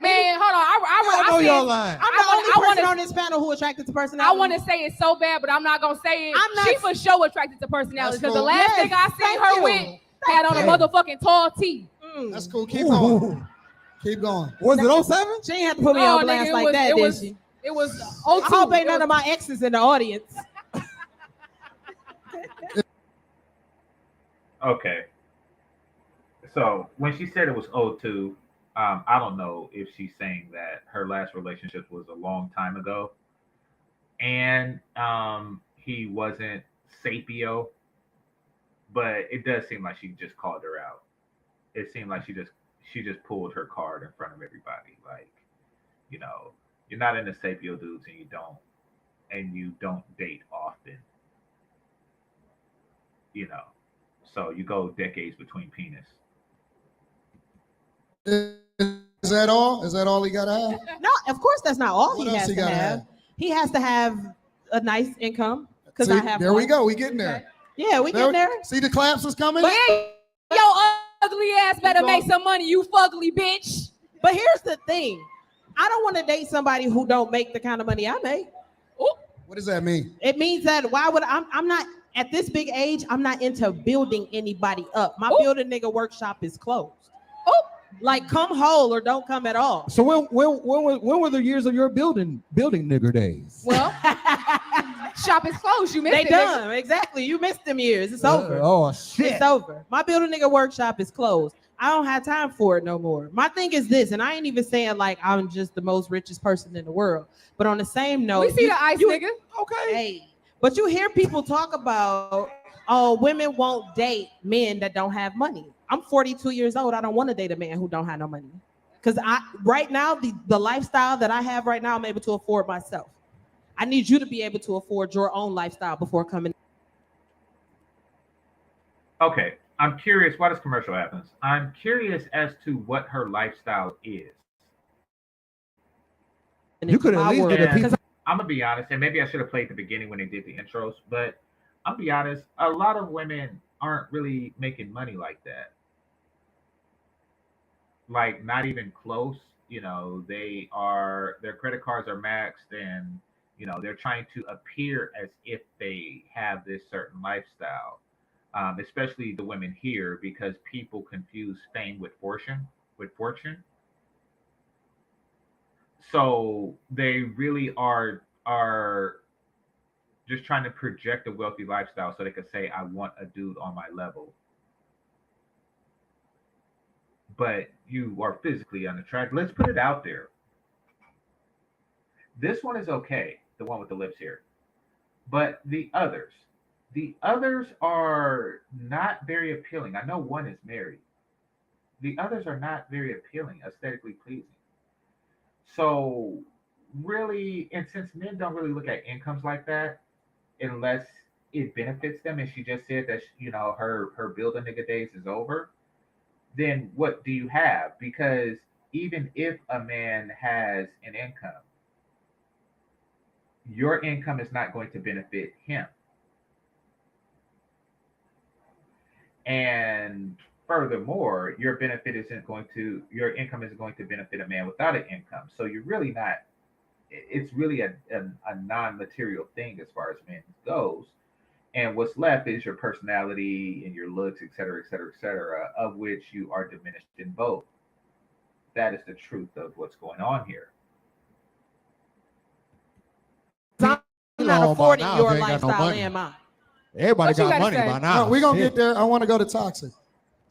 Man, hold on. I know y'all lying. I'm the only person on this panel who attracted to personality. I want to say it so bad, but I'm not gonna say it. She for sure attracted to personality because the cool. last thing I seen her with had on a motherfucking tall tee. That's cool. Keep going. Keep going. Was it 07? She ain't have to put me on blast like that, did she? It was 02. I hope ain't none of my exes in the audience. Okay. So when she said it was 02, I don't know if she's saying that her last relationship was a long time ago, and he wasn't sapio, but it does seem like she just called her out. It seemed like she just pulled her card in front of everybody. Like, you're not into sapio dudes, and you don't date often. So you go decades between penis. Is that all? Is that all he gotta have? No, of course that's not all What he else has he to gotta have. have? He has to have a nice income because See, I have. there one. we go. We getting there. Yeah, we getting there. See the claps is coming. But your ugly ass better make some money, you fugly bitch. But here's the thing. I don't want to date somebody who don't make the kind of money I make. Ooh. What does that mean? It means that I'm not at this big age, I'm not into building anybody up. My building nigga workshop is closed. Oh, like come whole or don't come at all. So when were the years of your building nigger days? Well, shop is closed. You missed they it. done. Exactly. You missed them years. It's over. Oh shit. It's over. My building nigga workshop is closed. I don't have time for it no more. My thing is this, and I ain't even saying like I'm just the most richest person in the world. But on the same note, we see the ice nigga. Okay. Hey, but you hear people talk about, oh, women won't date men that don't have money. I'm 42 years old. I don't want to date a man who don't have no money. Because right now, the lifestyle that I have right now, I'm able to afford myself. I need you to be able to afford your own lifestyle before coming. Okay. I'm curious why this commercial happens. I'm curious as to what her lifestyle is. You could at least get a piece. I'm gonna be honest, and maybe I should have played the beginning when they did the intros, but I'll be honest, a lot of women aren't really making money like that. Like not even close. Their credit cards are maxed, and they're trying to appear as if they have this certain lifestyle. Especially the women here, because people confuse fame with fortune. So they really are just trying to project a wealthy lifestyle so they can say, I want a dude on my level. but you are physically unattractive. Let's put it out there. This one is okay, the one with the lips here. But the others are not very appealing. I know one is married. The others are not very appealing, aesthetically pleasing. So really, and since men don't really look at incomes like that, unless it benefits them, and she just said that her build a nigga days is over, then what do you have? Because even if a man has an income, your income is not going to benefit him. And furthermore, your income isn't going to benefit a man without an income. So you're really not, it's really a non-material thing as far as men goes. And what's left is your personality and your looks, et cetera, et cetera, et cetera, of which you are diminished in both. That is the truth of what's going on here. I'm not affording your lifestyle, am I? Everybody got money say? by now. We're going to get there. I want to go to toxic.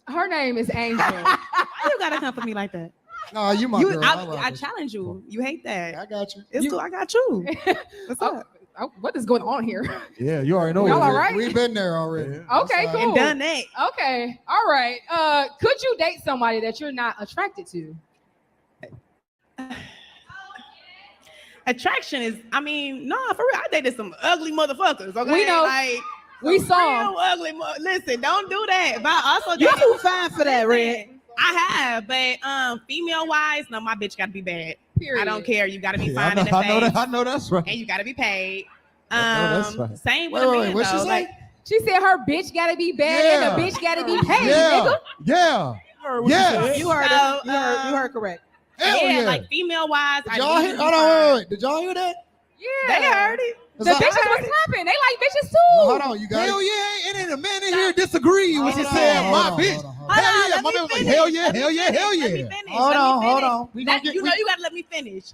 Her name is Angel. Why you gotta come for me like that? No, you my girl. I challenge you. You hate that. I got you. It's cool. I got you. What's up? What is going on here? Yeah, you already know. Y'all all right? We've been there already. Yeah. Okay, cool. And done that. Okay, all right. Could you date somebody that you're not attracted to? Attraction is, I mean, no, for real. I dated some ugly motherfuckers. Okay, We know. Like, We some saw. real ugly. Listen, don't do that. But I also You dated- too fine for that, Red. I have, but female wise, no, my bitch gotta be bad. Period. I don't care. You gotta be Yeah, fine in the face, I know that's right. and you gotta be paid. That's right. Same with a man What'd she though. say? Like, She said her bitch gotta be bad Yeah. and the bitch gotta be paid, Yeah, nigga. yeah, Yeah. You heard So, her. You heard correct. Hell yeah, yeah. like female wise, Did y'all hear? Hold on, wait. Did y'all hear that? Yeah. They heard it. The Cause bitches was clapping. They like bitches too. Hold on, you got hell it. yeah. And then a man in here disagree when she Hold said on, my hold on, bitch. hold on, hold on. Hell yeah, Let my me man was like finish. hell yeah, Let me hell yeah, finish. hell Let me yeah. finish. Hold Let me on, hold finish. on. We gonna That, get. you know, we- you gotta let me finish.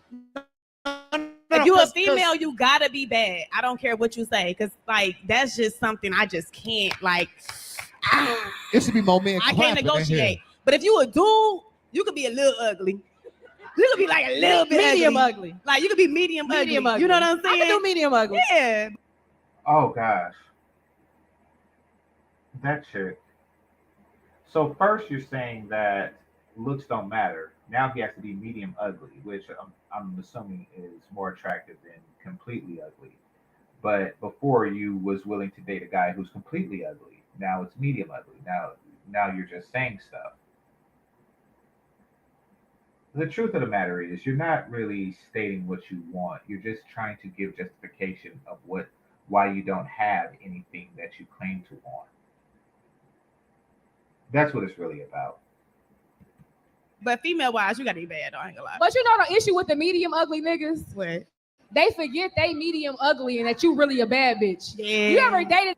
No, If you a 'cause- female, you gotta be bad. I don't care what you say, cause like that's just something I just can't like. It should be more men. I can't clapping in here. negotiate. But if you a dude, you could be a little ugly. You could be like a little bit Medium ugly. ugly. Like you could be medium ugly. Medium ugly. You know what I'm saying? I can do medium ugly. Yeah. Oh gosh. That chick. So first you're saying that looks don't matter. Now he has to be medium ugly, which I'm assuming is more attractive than completely ugly. But before you was willing to date a guy who's completely ugly. Now it's medium ugly. Now you're just saying stuff. The truth of the matter is you're not really stating what you want. You're just trying to give justification of why you don't have anything that you claim to want. That's what it's really about. But female wise, you gotta be bad. Though, I ain't gonna lie. But you know the issue with the medium ugly niggas? What? They forget they medium ugly and that you really a bad bitch. Yeah. You ever dated?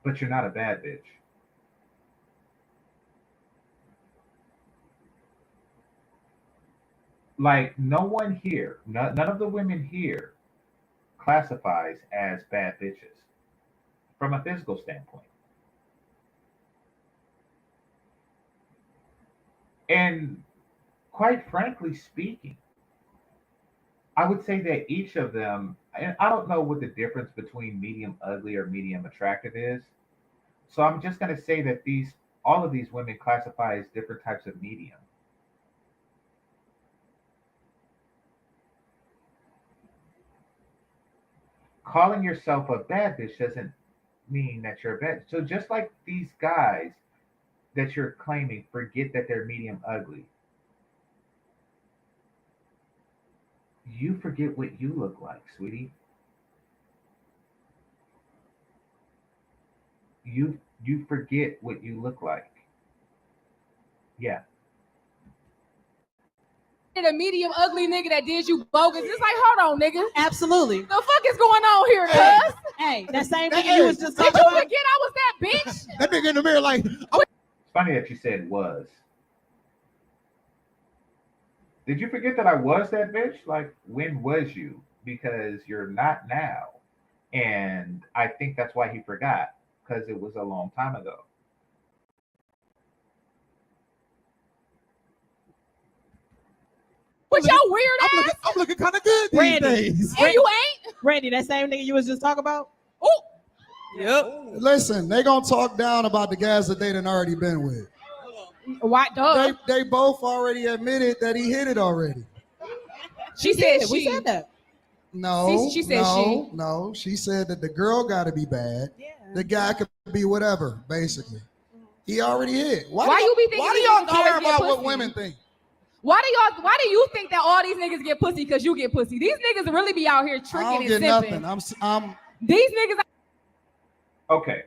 But you're not a bad bitch. Like no one here, none of the women here classifies as bad bitches from a physical standpoint. And quite frankly speaking, I would say that each of them, and I don't know what the difference between medium ugly or medium attractive is. So I'm just going to say that all of these women classify as different types of medium. Calling yourself a bad bitch doesn't mean that you're a bad. So just like these guys that you're claiming forget that they're medium ugly, you forget what you look like, sweetie. You forget what you look like. Yeah. A medium ugly nigga that did you bogus. It's like, hold on, nigga. Absolutely. The fuck is going on here, cuz? Hey, that same Hey, nigga you was just Did talking you about. forget I was that bitch? That nigga in the mirror like, It's funny that you said was. Did you forget that I was that bitch? Like, when was you? Because you're not now. And I think that's why he forgot, because it was a long time ago. With your weird ass. I'm looking kind of good these days. And you ain't? Randy, that same nigga you was just talking about? Ooh. Yep. Listen, they gonna talk down about the guys that they done already been with. Why? Duh. They both already admitted that he hit it already. She said we said that. No, She said no. She said that the girl got to be bad. Yeah. The guy could be whatever, basically. He already hit. Why you be thinking? Why do y'all care about what women think? Why do you think that all these niggas get pussy because you get pussy? These niggas really be out here tricking I don't and get simping. nothing. These niggas. Okay.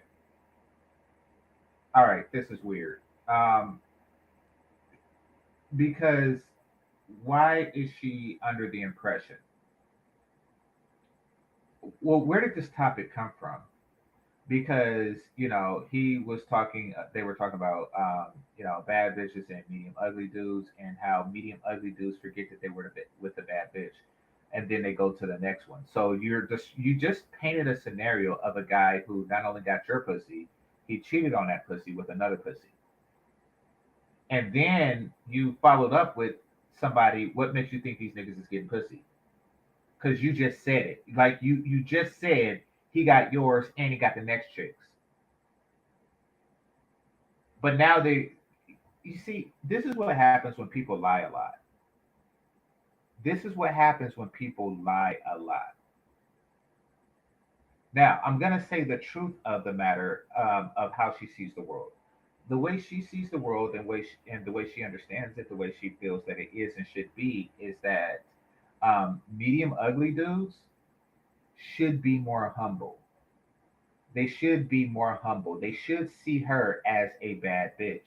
All right, this is weird. Because why is she under the impression? Well, where did this topic come from? Because he was talking. They were talking about bad bitches and medium ugly dudes, and how medium ugly dudes forget that they were with a bad bitch, and then they go to the next one. So you just painted a scenario of a guy who not only got your pussy, he cheated on that pussy with another pussy, and then you followed up with somebody. What makes you think these niggas is getting pussy? Because you just said it. Like you just said he got yours and he got the next chick's. But now you see, this is what happens when people lie a lot. This is what happens when people lie a lot. Now, I'm going to say the truth of the matter of how she sees the world. The way she sees the world and the way she understands it, the way she feels that it is and should be, is that medium ugly dudes should be more humble. They should be more humble. They should see her as a bad bitch.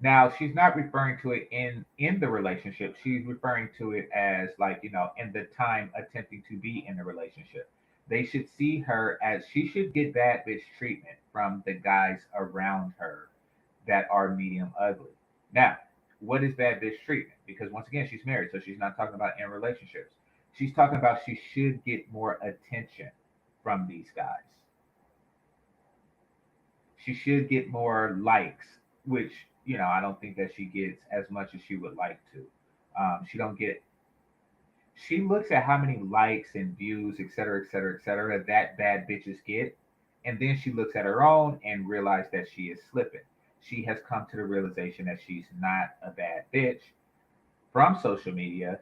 Now, she's not referring to it in the relationship. She's referring to it as in the time attempting to be in the relationship. They should see her as she should get bad bitch treatment from the guys around her that are medium ugly. Now, what is bad bitch treatment? Because once again, she's married, so she's not talking about in relationships. She's talking about she should get more attention from these guys. She should get more likes, which I don't think that she gets as much as she would like to. She don't get. She looks at how many likes and views, et cetera, et cetera, et cetera, that bad bitches get, and then she looks at her own and realizes that she is slipping. She has come to the realization that she's not a bad bitch from social media.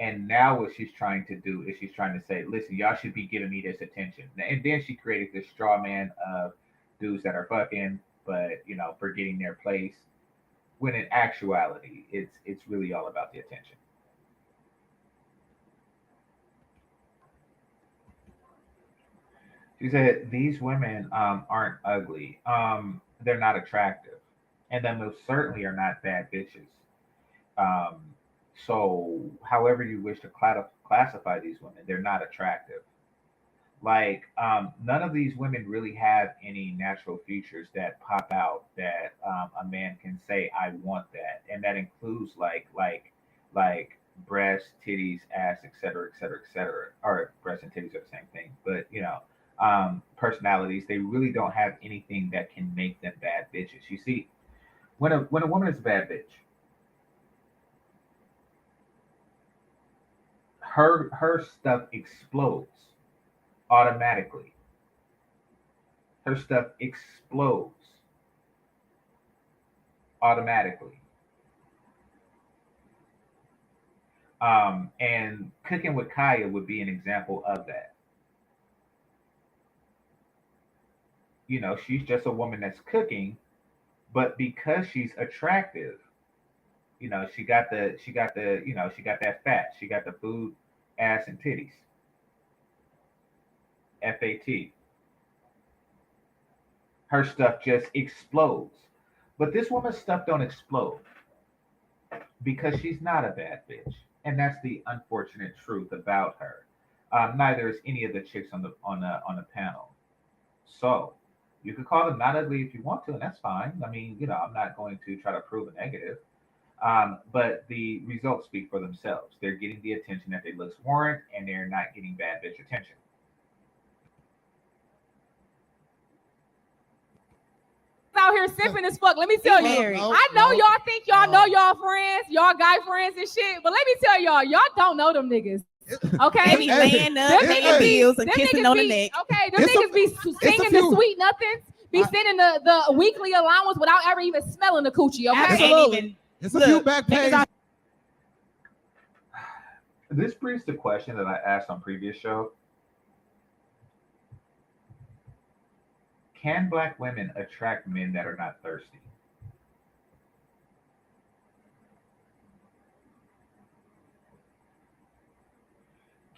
And now what she's trying to do is she's trying to say, listen, y'all should be giving me this attention. And then she created this straw man of dudes that are fucking, but forgetting their place. When in actuality, it's really all about the attention. She said these women aren't ugly. They're not attractive, and they most certainly are not bad bitches. So, however you wish to classify these women, they're not attractive. None of these women really have any natural features that pop out that a man can say, "I want that," and that includes like breasts, titties, ass, etc., etc., etc. Or breasts and titties are the same thing, but personalities. They really don't have anything that can make them bad bitches. You see, when a woman is a bad bitch, her stuff explodes automatically. Her stuff explodes automatically. And cooking with Kaya would be an example of that. She's just a woman that's cooking, but because she's attractive, she got that fat. She got the food, ass, and titties. FAT. Her stuff just explodes. But this woman's stuff don't explode because she's not a bad bitch. And that's the unfortunate truth about her. Neither is any of the chicks on the panel. So you could call them not ugly if you want to, and that's fine. I mean, I'm not going to try to prove a negative. But the results speak for themselves. They're getting the attention that they looks warrant, and they're not getting bad bitch attention. Out here here simping as fuck. Let me tell you. Married. I know y'all think y'all know y'all friends, y'all guy friends and shit, but let me tell y'all don't know them niggas. Okay? They be laying up, paying bills, and kissing on the neck. Okay, them niggas be singing the sweet nothings, be sending the weekly allowance without ever even smelling the coochie, okay? Absolutely. It's a few back pages. This brings the question that I asked on previous show. Can black women attract men that are not thirsty?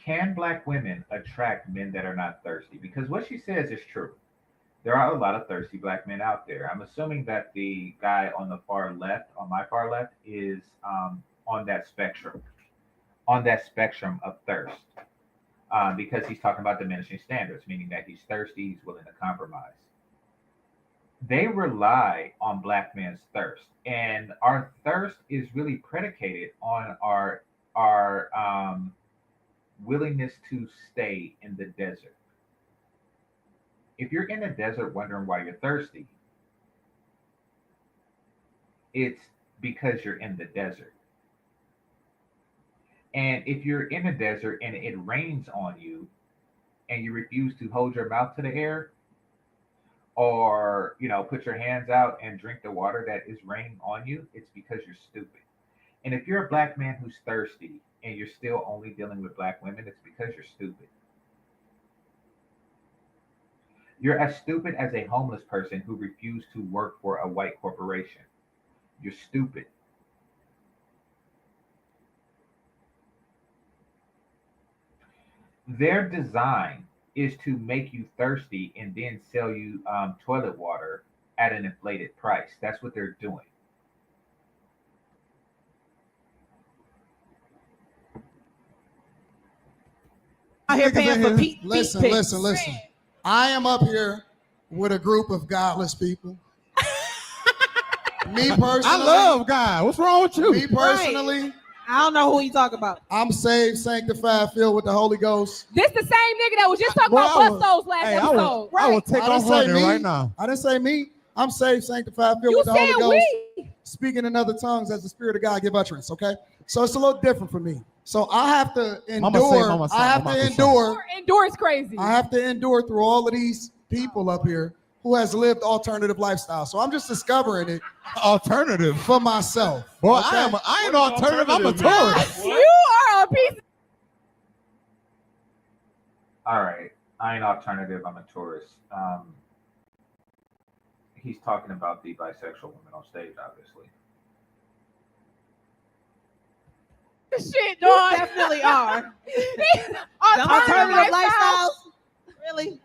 Can black women attract men that are not thirsty? Because what she says is true. There are a lot of thirsty black men out there. I'm assuming that the guy on the far left, on my far left, is on that spectrum of thirst. Because he's talking about diminishing standards, meaning that he's thirsty, he's willing to compromise. They rely on black men's thirst, and our thirst is really predicated on our willingness to stay in the desert. If you're in the desert wondering why you're thirsty, it's because you're in the desert. And if you're in the desert and it rains on you and you refuse to hold your mouth to the air, or put your hands out and drink the water that is raining on you, it's because you're stupid. And if you're a black man who's thirsty and you're still only dealing with black women, it's because you're stupid. You're as stupid as a homeless person who refused to work for a white corporation. You're stupid. Their design is to make you thirsty and then sell you toilet water at an inflated price. That's what they're doing. Out here paying for Pete. Listen. I am up here with a group of godless people. Me personally, I love God. What's wrong with you? Me personally, I don't know who you talk about. I'm saved, sanctified, filled with the Holy Ghost. This the same nigga that was just talking about Bustos last episode. I will take off running right now. I didn't say me. I'm saved, sanctified, filled with the Holy Ghost. Speaking in other tongues as the Spirit of God give utterance, okay? So it's a little different for me. So I have to endure. Endure is crazy. I have to endure through all of these people up here who has lived alternative lifestyle. So I'm just discovering it. Alternative for myself. Boy, okay? I ain't alternative. I'm a tourist. You are a piece. All right, I ain't alternative. I'm a tourist. He's talking about the bisexual women on stage, obviously. Shit, dog. You definitely are. Alternative lifestyles. Really?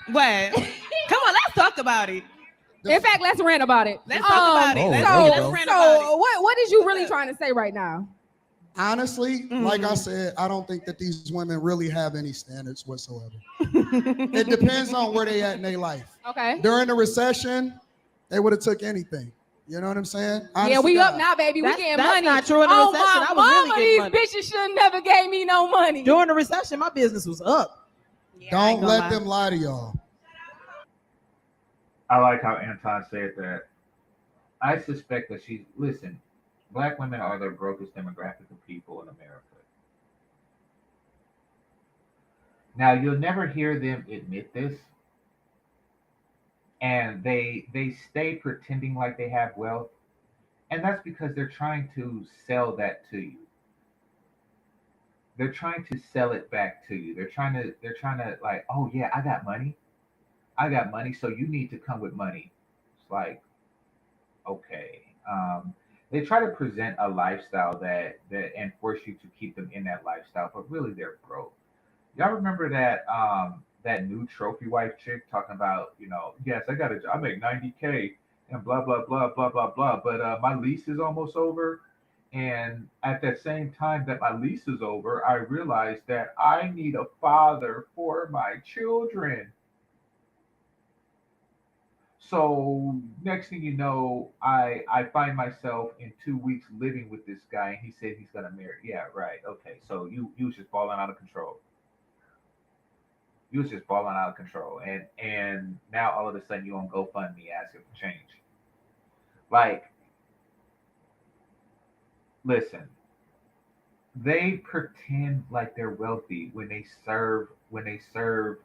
What? Come on, let's talk about it. In fact, let's rant about it. Let's talk about it. Let's rant about it. What is you really trying to say right now? Honestly, like I said, I don't think that these women really have any standards whatsoever. It depends on where they at in their life. Okay. During the recession, they would have took anything. You know what I'm saying? Honestly, yeah, we up now, baby. We getting money. That's not true in the recession. I was really getting these bitches should never gave me no money. During the recession, my business was up. Yeah, don't let them lie to y'all. I like how Anton said that. I suspect that listen, black women are the brokest demographic of people in America. Now, you'll never hear them admit this. And they stay pretending like they have wealth. And that's because they're trying to sell that to you. They're trying to sell it back to you. They're trying to like, oh yeah, I got money, so you need to come with money. It's like, okay. They try to present a lifestyle that and force you to keep them in that lifestyle, but really they're broke. Y'all remember that new trophy wife chick talking about, yes, I make 90K and blah blah blah blah blah blah, but my lease is almost over. And at that same time that my lease is over, I realized that I need a father for my children. So next thing you know, I find myself in 2 weeks living with this guy, and he said he's gonna marry. Yeah, right. Okay, so you was just falling out of control. You was just balling out of control, and now all of a sudden you on GoFundMe asking for change. Like, listen, they pretend like they're wealthy when they serve Mr.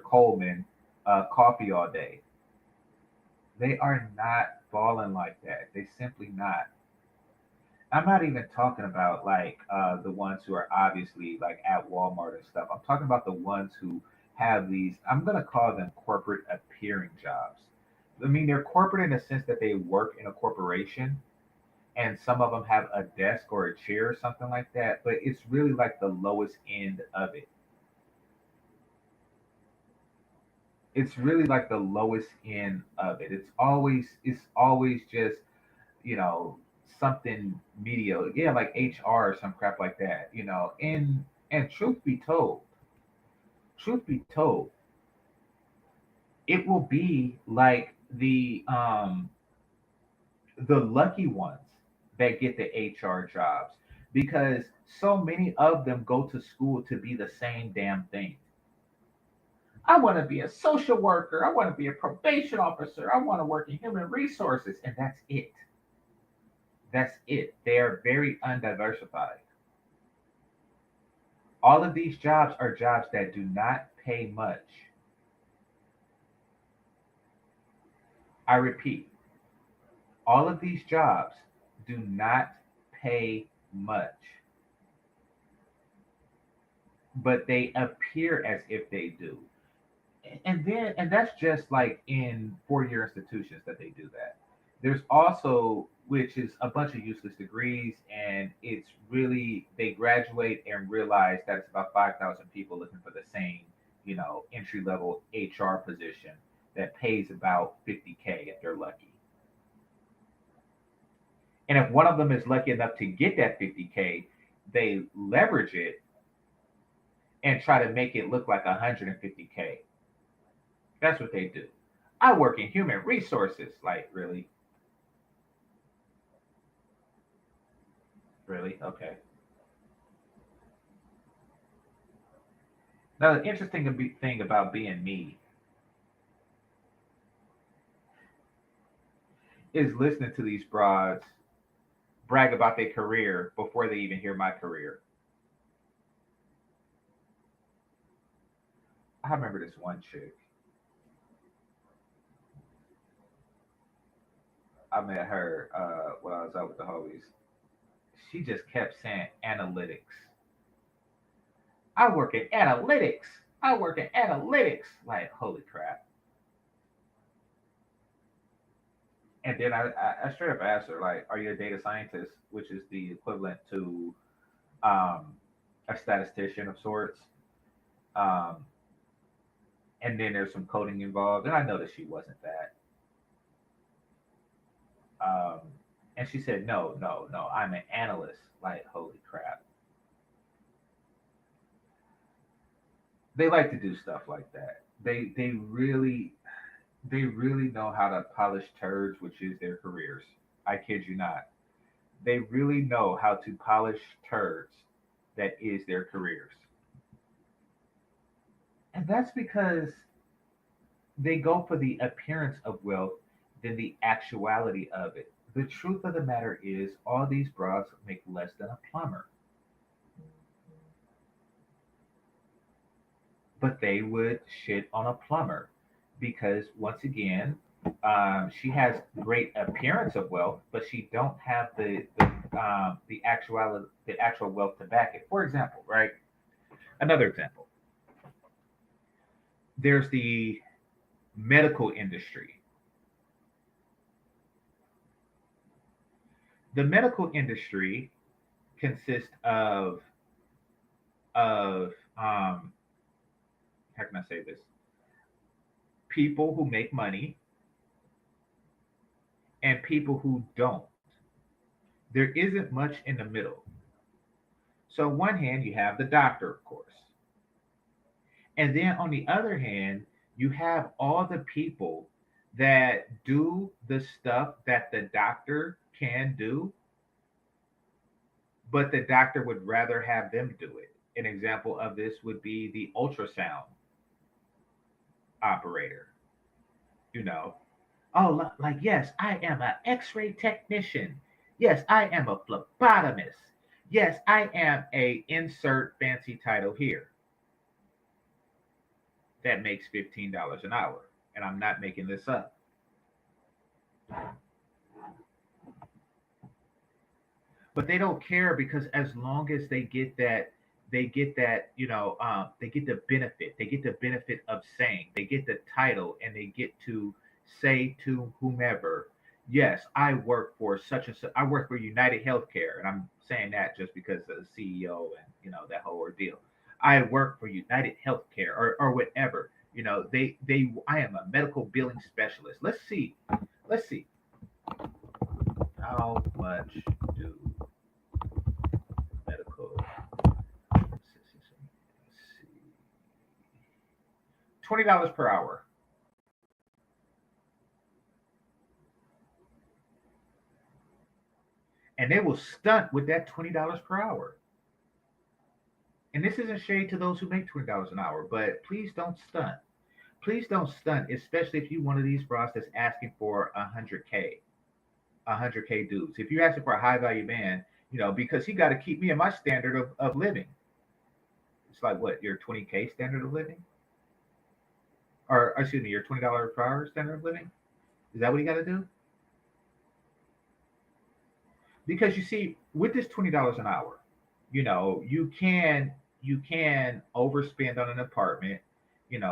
Coleman coffee all day. They are not balling like that. They simply not. I'm not even talking about like the ones who are obviously like at Walmart and stuff. I'm talking about the ones who have these. I'm gonna call them corporate appearing jobs. I mean, they're corporate in the sense that they work in a corporation, and some of them have a desk or a chair or something like that. But it's really like the lowest end of it. It's really like the lowest end of it. It's always just you know something mediocre, yeah, like HR or some crap like that. And truth be told, it will be like the lucky ones that get the HR jobs because so many of them go to school to be the same damn thing. I want to be a social worker. I want to be a probation officer. I want to work in human resources. And that's it. That's it. They are very undiversified. All of these jobs are jobs that do not pay much. I repeat, all of these jobs do not pay much, but they appear as if they do. And that's just like in 4-year institutions that they do that. There's also, which is a bunch of useless degrees, and it's really they graduate and realize that it's about 5,000 people looking for the same entry level HR position that pays about 50K if they're lucky. And if one of them is lucky enough to get that 50K, they leverage it and try to make it look like 150K. That's what they do. I work in human resources. Like, really? Really? Okay. Now, the interesting thing about being me is listening to these broads brag about their career before they even hear my career. I remember this one chick. I met her when I was out with the homies. She just kept saying analytics. I work in analytics. I work in analytics. Like, holy crap. And then I straight up asked her, like, are you a data scientist, which is the equivalent to um, a statistician of sorts? Um, and then there's some coding involved. And I noticed she wasn't that. Um, and she said, no, no, no, I'm an analyst. Like, holy crap. They like to do stuff like that. They really know how to polish turds, which is their careers. I kid you not. They really know how to polish turds that is their careers. And that's because they go for the appearance of wealth than the actuality of it. The truth of the matter is, all these broads make less than a plumber, but they would shit on a plumber because, once again, she has great appearance of wealth, but she don't have the actual wealth to back it. For example, right? Another example. There's the medical industry. The medical industry consists of how can I say this? People who make money and people who don't. There isn't much in the middle. So on one hand, you have the doctor, of course, and then on the other hand, you have all the people that do the stuff that the doctor can do, but the doctor would rather have them do it. An example of this would be the ultrasound operator. You know, oh, like, yes, I am an X-ray technician. Yes, I am a phlebotomist. Yes, I am a insert fancy title here that makes $15 an hour, and I'm not making this up. But they don't care because as long as they get that, they get the benefit. They get the benefit of saying, they get the title, and they get to say to whomever, yes, I work for such and such. I work for United Healthcare, and I'm saying that just because of the CEO and that whole ordeal. I work for United Healthcare or whatever. I am a medical billing specialist. Let's see. How much do medical assistants? Let's see. $20 per hour. And they will stunt with that $20 per hour. And this isn't shade to those who make $20 an hour, but please don't stunt. Please don't stunt, especially if you're one of these bras that's asking for 100K dudes. If you're asking for a high value man, because he got to keep me in my standard of living. It's like, what, your 20K standard of living? Or excuse me, your $20 per hour standard of living? Is that what you got to do? Because you see, with this $20 an hour, you can overspend on an apartment. You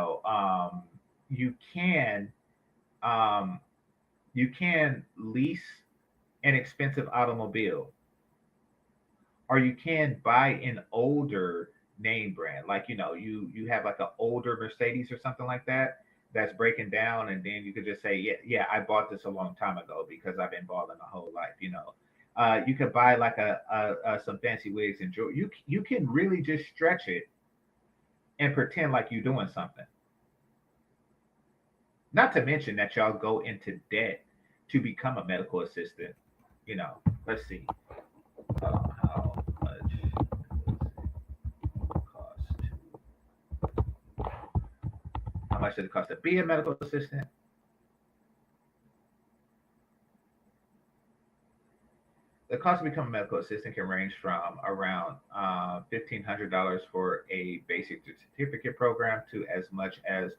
can lease an expensive automobile, or you can buy an older name brand, like you have like an older Mercedes or something like that that's breaking down, and then you could just say, yeah, I bought this a long time ago because I've been balling my whole life. You could buy like some fancy wigs and jewelry. You can really just stretch it and pretend like you're doing something. Not to mention that y'all go into debt to become a medical assistant. Let's see. How much does it cost how much does it cost to be a medical assistant? The cost to become a medical assistant can range from around $1,500 for a basic certificate program to as much as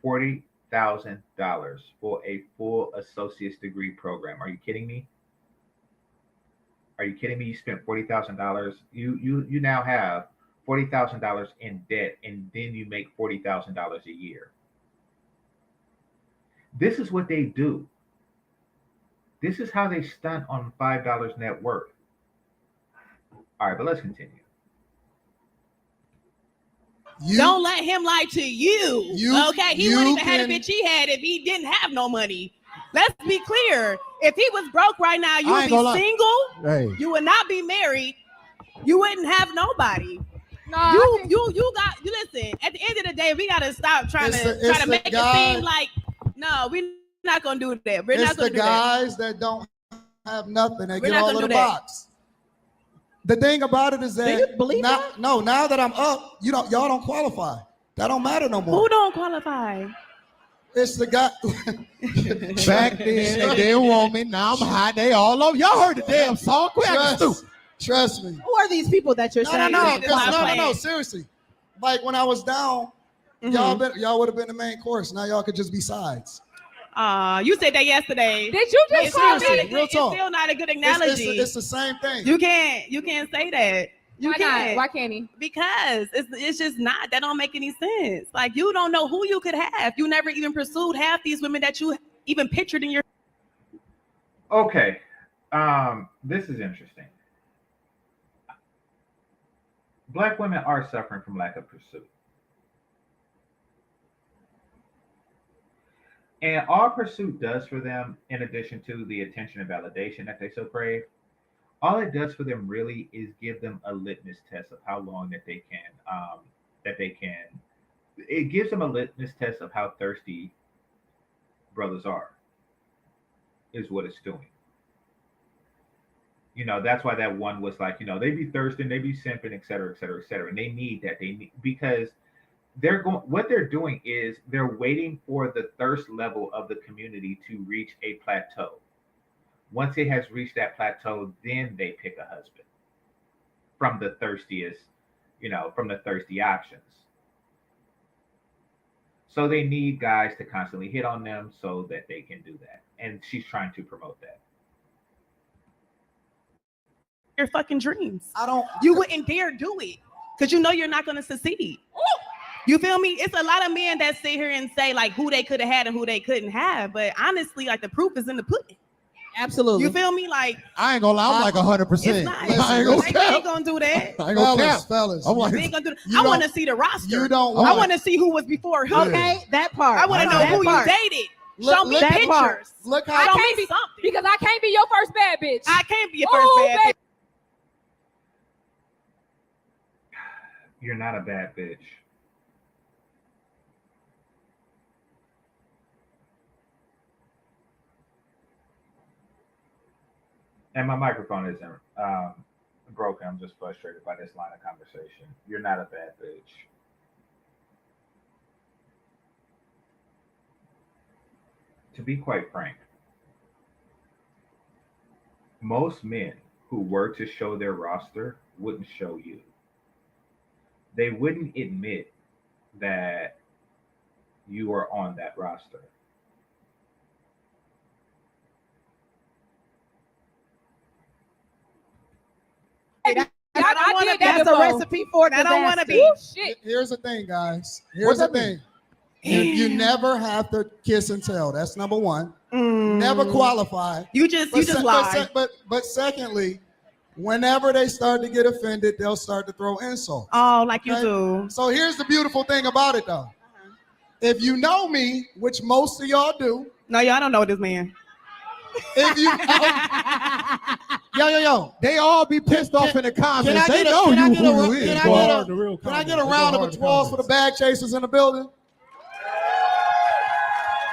$40,000 for a full associate's degree program. Are you kidding me? Are you kidding me? You spent $40,000. You now have $40,000 in debt, and then you make $40,000 a year. This is what they do. This is how they stunt on $5 net worth. All right, but let's continue. Don't let him lie to you. Okay, he wouldn't even have the bitch he had if he didn't have no money. Let's be clear. If he was broke right now, you would be single. Hey. You would not be married. You wouldn't have nobody. No, you listen. At the end of the day, we gotta stop trying to make it seem like no, we're not gonna do that. We're not gonna do that. It's the guys that don't have nothing. They get all in the box. The thing about it is that do you believe that? No, now that I'm up, y'all don't qualify. That don't matter no more. Who don't qualify? It's the guy. Back then they didn't want me. Now I'm high. They all over. Y'all heard the damn song. Trust me. Who are these people that you're saying? No. Seriously, like when I was down, y'all would have been the main course. Now y'all could just be sides. You said that yesterday. Did you just call me? Real talk. It's still not a good analogy. It's the same thing. You can't say that. Why not? Why can't he? Because it's just not. That don't make any sense. Like, you don't know who you could have. You never even pursued half these women that you even pictured in your. Okay, this is interesting. Black women are suffering from lack of pursuit. And all pursuit does for them, in addition to the attention and validation that they so crave, all it does for them really is give them a litmus test of how long that they can. It gives them a litmus test of how thirsty brothers are, is what it's doing. That's why that one was like, they be thirsting, they be simping, et cetera, et cetera, et cetera. And they need that. Because what they're doing is they're waiting for the thirst level of the community to reach a plateau. Once it has reached that plateau, then they pick a husband from the thirstiest, from the thirsty options. So they need guys to constantly hit on them so that they can do that. And she's trying to promote that. Your fucking dreams. You wouldn't dare do it because you're not going to succeed. You feel me? It's a lot of men that sit here and say like who they could have had and who they couldn't have. But honestly, like the proof is in the pudding. Absolutely. You feel me? Like I ain't gonna lie, I'm like 100%. It's not. I ain't gonna do that. I ain't gonna fellas. I'm like, ain't gonna do that. I want to see the roster. You don't. I want to see who was before who. Okay, that part. I want to know who you dated. Show me pictures. Part. Look how I can't be something because I can't be your first bad bitch. I can't be your first bad bitch. You're not a bad bitch. And my microphone isn't broken. I'm just frustrated by this line of conversation. You're not a bad bitch. To be quite frank, most men who were to show their roster wouldn't show you. They wouldn't admit that you are on that roster. That's a recipe for disaster. I don't want to be. Shit. Here's the thing, guys. Here's the thing. You never have to kiss and tell. That's number one. Never qualify. You just lie. But secondly, whenever they start to get offended, they'll start to throw insults. Oh, like you do. So here's the beautiful thing about it, though. If you know me, which most of y'all do. No, y'all don't know this man. If you yo, they all be pissed off in the comments. They know can who you is. Can I get a round of applause for the bag chasers in the building?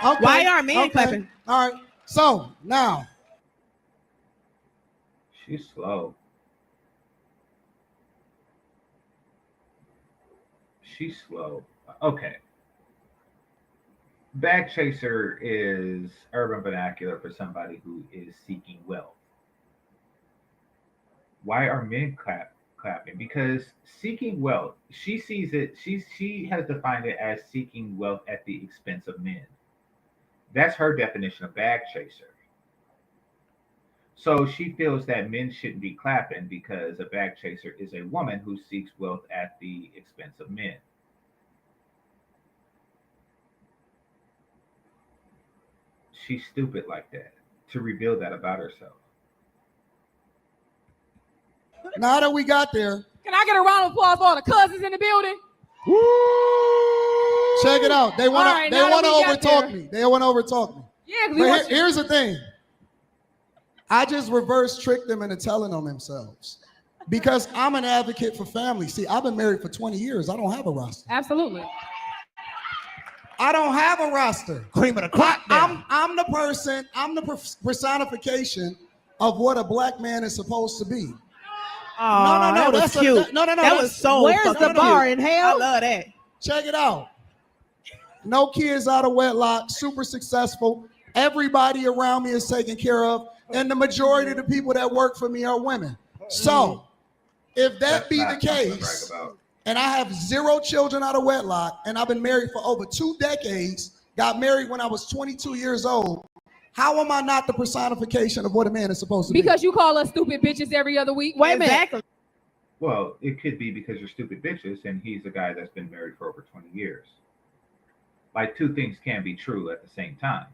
Okay. Why are men clapping? All right. So now. She's slow. She's slow. Okay. Bag chaser is urban vernacular for somebody who is seeking wealth. Why are men clapping? Because seeking wealth, she sees it, she has defined it as seeking wealth at the expense of men. That's her definition of bag chaser. So she feels that men shouldn't be clapping because a bag chaser is a woman who seeks wealth at the expense of men. She's stupid like that to reveal that about herself. Now that we got there, can I get a round of applause for all the cousins in the building? Check it out. They want to overtalk me. They want to overtalk me. Yeah, but here's the thing. I just reverse tricked them into telling on themselves because I'm an advocate for family. See, I've been married for 20 years. I don't have a roster. Absolutely. I don't have a roster. Cream of the crop. I'm the person. I'm the personification of what a black man is supposed to be. Oh, no, that's cute. That was so. Where's the bar in hell? I love that. Check it out. No kids out of wedlock. Super successful. Everybody around me is taken care of, and the majority of the people that work for me are women. So, if that be the case. And I have 0 children out of wedlock, and I've been married for over 2 decades, got married when I was 22 years old. How am I not the personification of what a man is supposed to be? Because you call us stupid bitches every other week. Wait a minute. Exactly. Well, it could be because you're stupid bitches, and he's a guy that's been married for over 20 years. Like, 2 things can be true at the same time.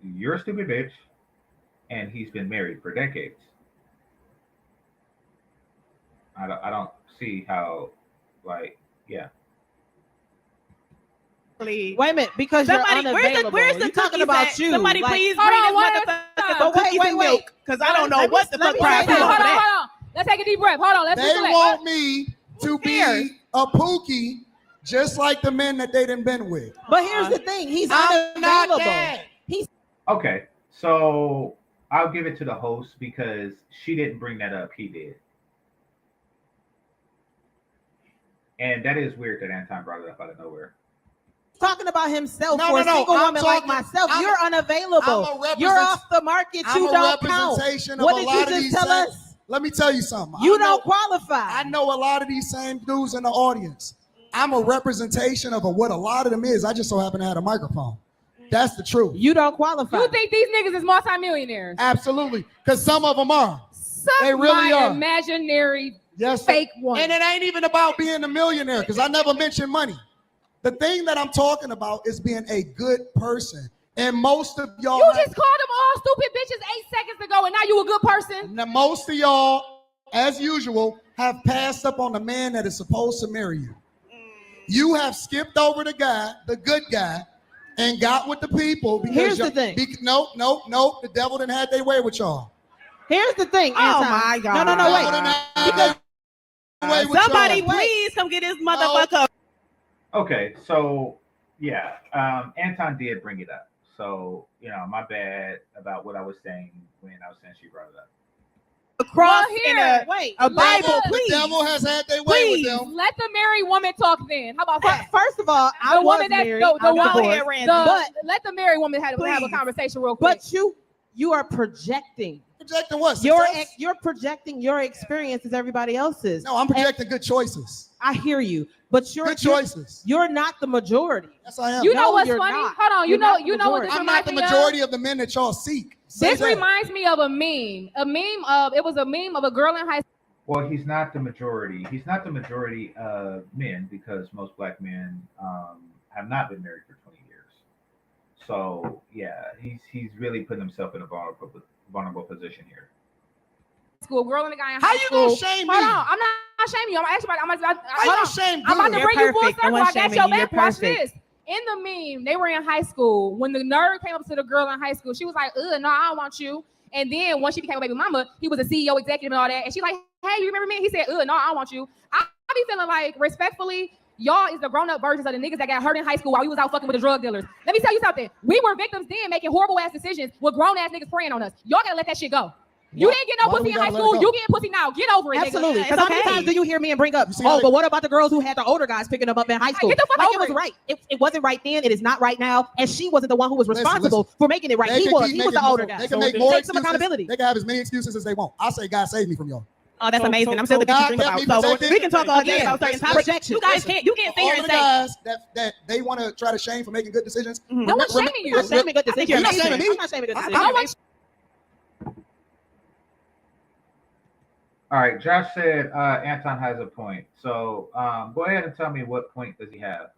You're a stupid bitch, and he's been married for decades. I don't see how, like, yeah. Wait a minute, because somebody, you're unavailable. Where's the talking about at? you? Somebody like, please bring this motherfucker some cookies and milk, because I don't know what the fuck Hold on. Let's take a deep breath. Hold on. Let's They want me to be a pookie, just like the men that they done been with. But here's the thing: he's I'm not unavailable. that. He's Okay, So I'll give it to the host because she didn't bring that up. He did. And that is weird that Anton brought it up out of nowhere. Talking about himself No, for a no, no. single I'm woman like talking- myself. I'm- You're unavailable. I'm a You're off the market. I'm You a don't count. representation of What a did lot you of just these tell same- us? Let me tell you something. You I know- don't qualify. I know a lot of these same dudes in the audience. I'm a representation of what a lot of them is. I just so happen to have a microphone. That's the truth. You don't qualify. You think these niggas is multimillionaires? Absolutely. Because some of them are. Suck They really my are. imaginary Yes. fake one. And it ain't even about being a millionaire because I never mentioned money. The thing that I'm talking about is being a good person. And most of y'all. You just called them all stupid bitches 8 seconds ago, and now you a good person. Now, most of y'all, as usual, have passed up on the man that is supposed to marry you. You have skipped over the guy, the good guy, and got with the people because Here's the thing. Nope. The devil done had their way with y'all. Here's the thing. Oh Anton. my God. No, Devil wait. done had their way with Somebody y'all. please come get this motherfucker. Okay, so yeah, Anton did bring it up. So, my bad about what I was saying when I was saying she brought it up. Across Well, in here, a Bible, let- please. The devil has had their way Please. with them. Let the married woman talk then. How about that? First of all, I The was woman that's married. the I'm one divorced. here, Randy. but let the married woman have a Please. conversation real quick. But you are projecting. Projecting what? You're Success? you're projecting your experience as everybody else's. No, I'm projecting good choices. I hear you, but you're Good choices. You're not the majority. Yes, I am. you know No, what's you're funny? not. Hold on. You're not the You know what this I'm not reminds the me of? majority of the men that y'all seek. Say This that. reminds me of a meme. It was a meme of a girl in high school. Well, he's not the majority. He's not the majority of men because most black men have not been married for 20 years. So yeah, he's really putting himself in a vulnerable position here. School girl and a guy in How high you school. gonna shame me? Hold on, I'm not shaming you. I'm actually How you hold gonna on. shame I'm about to good? bring you full perfect. No circle. one's I got shaming your you. You're back. Watch perfect. this. In the meme, they were in high school. When the nerd came up to the girl in high school, she was like, no, I don't want you. And then once she became a baby mama, he was a CEO executive and all that. And she's like, hey, you remember me? He said, no, I don't want you. I be feeling like, respectfully, y'all is the grown-up versions of the niggas that got hurt in high school while we was out fucking with the drug dealers. Let me tell you something. We were victims then making horrible ass decisions with grown-ass niggas preying on us. Y'all gotta let that shit go. You didn't get no Why do pussy we in high gotta let school. it go? You getting pussy now. Get over it, Absolutely. nigga. Because how many times do you hear me and bring up, You see how they- but what about the girls who had the older guys picking them up in high school? Get the fuck Like, over it was it. right. It wasn't right then. It is not right now. And she wasn't the one who was Listen, responsible for making it right. They He can was. keep He was making the older more- guy. They can So make then- more Take some excuses. accountability. They can have as many excuses as they want. I say, God save me from y'all. Oh, that's So- amazing. so- I'm still the so bitch you God think kept about. me So protected. we can talk all day Again, about certain listen, topics. projection. You guys Listen, can't sit here All and the say guys that they want to try to shame for making good decisions. No one's shaming I'm you. not shaming good I think decisions. you're not shaming me. I'm not shaming good I- decisions. No one's All right, Josh said Anton has a point. So go ahead and tell me what point does he have?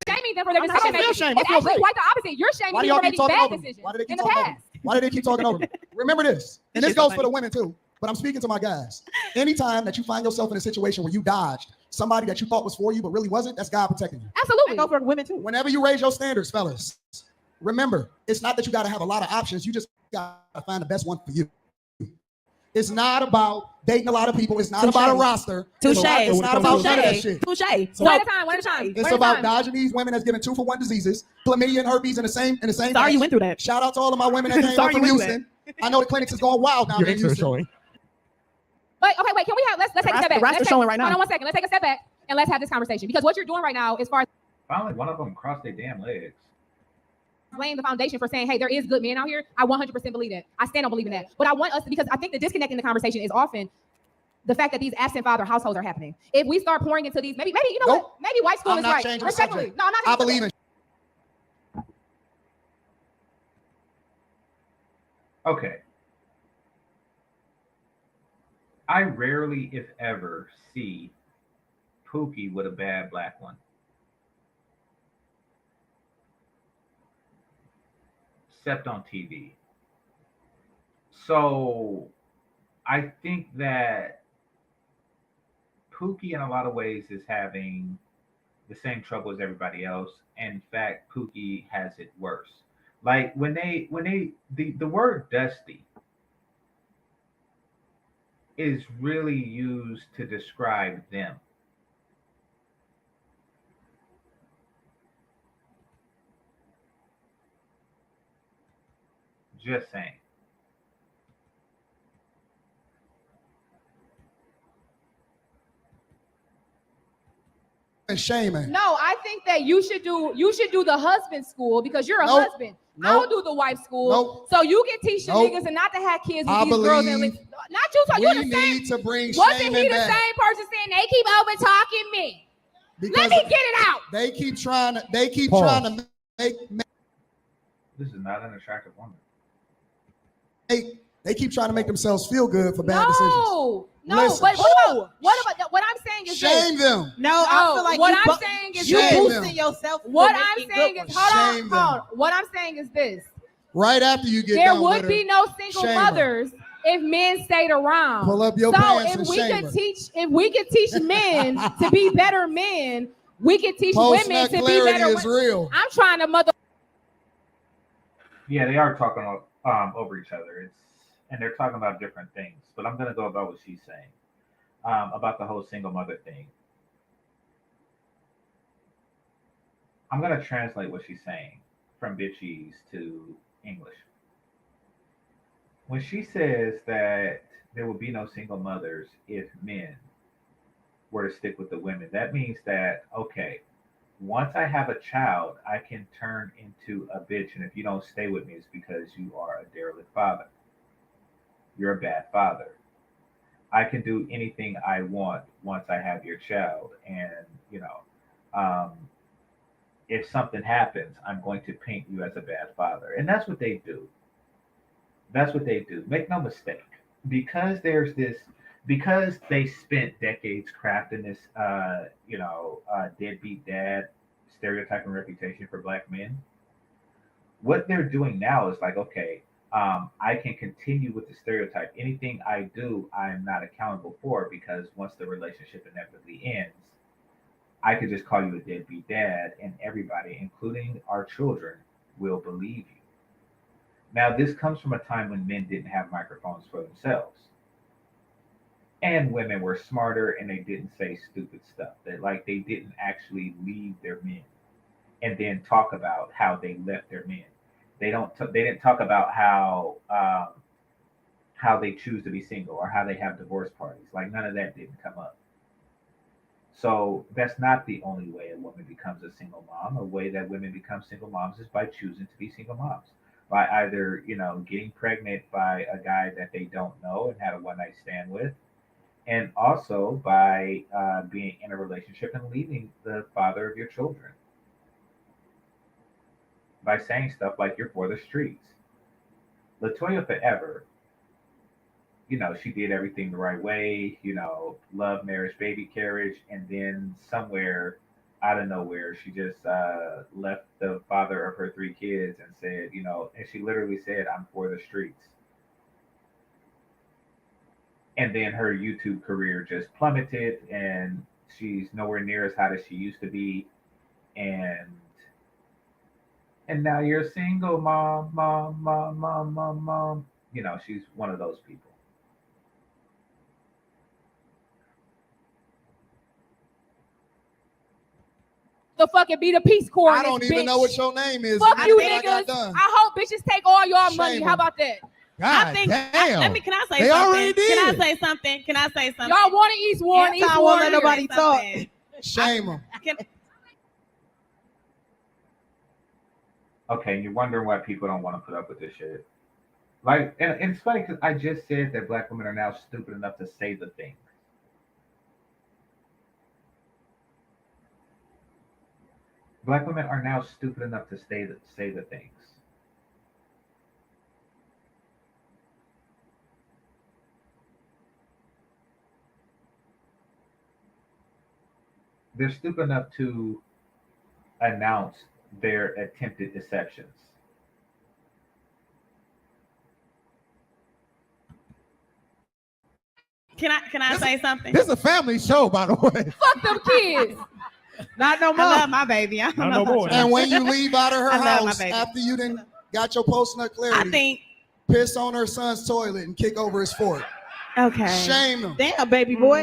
shaming them for their I decision don't feel making. shame. I It's feel actually great. quite the opposite. You're shaming Why do people y'all for keep making talking bad over me? decisions Why do they in keep the talking over me? past. Why do they keep talking over me? Remember this, and this goes for the women too. But I'm speaking to my guys. Anytime that you find yourself in a situation where you dodged somebody that you thought was for you but really wasn't, that's God protecting you. I Absolutely. go for women too. Whenever you raise your standards, fellas, remember, it's not that you got to have a lot of options. You just got to find the best one for you. It's not about dating a lot of people. It's not about a roster. Touche. It's not about none of that shit. Touche. One at a time. One at a time. It's One at a about time. dodging these women that's giving 2-for-1 diseases, chlamydia and herpes in the same Sorry batch. you went through that. Shout out to all of my women that came Sorry up from you went through Houston. I know the clinics is going wild down Your there in Insta is Houston. showing. Wait, can we have let's take a step back. The roster's Let's showing take, right now. Hold on one second. Let's take a step back and let's have this conversation. Because what you're doing right now, as far as Finally, one of them crossed their damn legs. laying the foundation for saying, hey, there is good men out here, I 100% believe that. I stand on believing that. But I want us to, because I think the disconnect in the conversation is often the fact that these absent father households are happening. If we start pouring into these, maybe you know Nope. what? Maybe white school I'm is not right. changing the Respectfully. subject. No, I'm not. I believe in. Okay. I rarely, if ever, see Pookie with a bad black one. Except on TV. So I think that Pookie in a lot of ways is having the same trouble as everybody else. And in fact, Pookie has it worse. Like when the word dusty is really used to describe them. Just saying. And shaming. No, I think that you should do the husband school because you're a Nope. husband. Nope. I'll do the wife school. Nope. So you can teach the Nope. niggas and not to have kids with I these girls. believe Not you. So we you the same. need to bring Wasn't shaming he the back. same person saying they keep over talking me? Because Let me get it out. they keep trying to make This is not an attractive woman. they keep trying to make themselves feel good for bad decisions. No, Listen. but what I'm saying is Shame this. them. No, I feel like what I'm saying is you this. Shame boosting them. yourself. What I'm saying is, Shame hold on. What I'm saying is this. Right after you get There done with would be her, no single shame her. mothers if men stayed around. Pull up your so pants if and we shame could her. teach men to be better men, we could teach Post women to be clarity better is real. I'm trying to mother. Yeah, they are talking over each other. And they're talking about different things. But I'm gonna go about what she's saying about the whole single mother thing. I'm gonna translate what she's saying from bitchies to English. When she says that there will be no single mothers if men were to stick with the women, that means that, okay, once I have a child, I can turn into a bitch. And if you don't stay with me, it's because you are a derelict father. You're a bad father. I can do anything I want once I have your child. And, if something happens, I'm going to paint you as a bad father. And that's what they do. That's what they do. Make no mistake. Because they spent decades crafting this, deadbeat dad stereotype and reputation for black men. What they're doing now is like, okay, I can continue with the stereotype. Anything I do, I'm not accountable for because once the relationship inevitably ends, I could just call you a deadbeat dad, and everybody, including our children, will believe you. Now, this comes from a time when men didn't have microphones for themselves. And women were smarter and they didn't say stupid stuff. They didn't actually leave their men and then talk about how they left their men. They didn't talk about how they choose to be single or how they have divorce parties. Like none of that didn't come up. So that's not the only way a woman becomes a single mom. A way that women become single moms is by choosing to be single moms. By either, getting pregnant by a guy that they don't know and had a one-night stand with, and also by being in a relationship and leaving the father of your children. By saying stuff like you're for the streets. LaToya Forever, she did everything the right way, love, marriage, baby carriage, and then somewhere out of nowhere, she just left the father of her 3 kids and said, and she literally said, I'm for the streets. And then her YouTube career just plummeted and she's nowhere near as hot as she used to be. And now you're single, mom. She's one of those people. The fucking be the Peace Corps. I don't even know what your name is. Fuck you I got niggas. done. I hope bitches take all your Shame money. them. How about that? God I think. damn. Can I say They something? already did. Can I say something? Y'all want to East Warren? East Anti won't Warren. let nobody talk. Shame them. Okay, you're wondering why people don't want to put up with this shit. And it's funny because I just said that black women are now stupid enough to say the thing. Black women are now stupid enough to say the things. They're stupid enough to announce their attempted deceptions. Can I say something? This is a family show, by the way. Fuck them kids. Not no more. I love my baby. I don't Not know no more. And when you leave out of her I love my house baby. after you done got your post-nut clarity, I think. piss on her son's toilet and kick over his fork. Okay. Shame them. Damn, baby boy.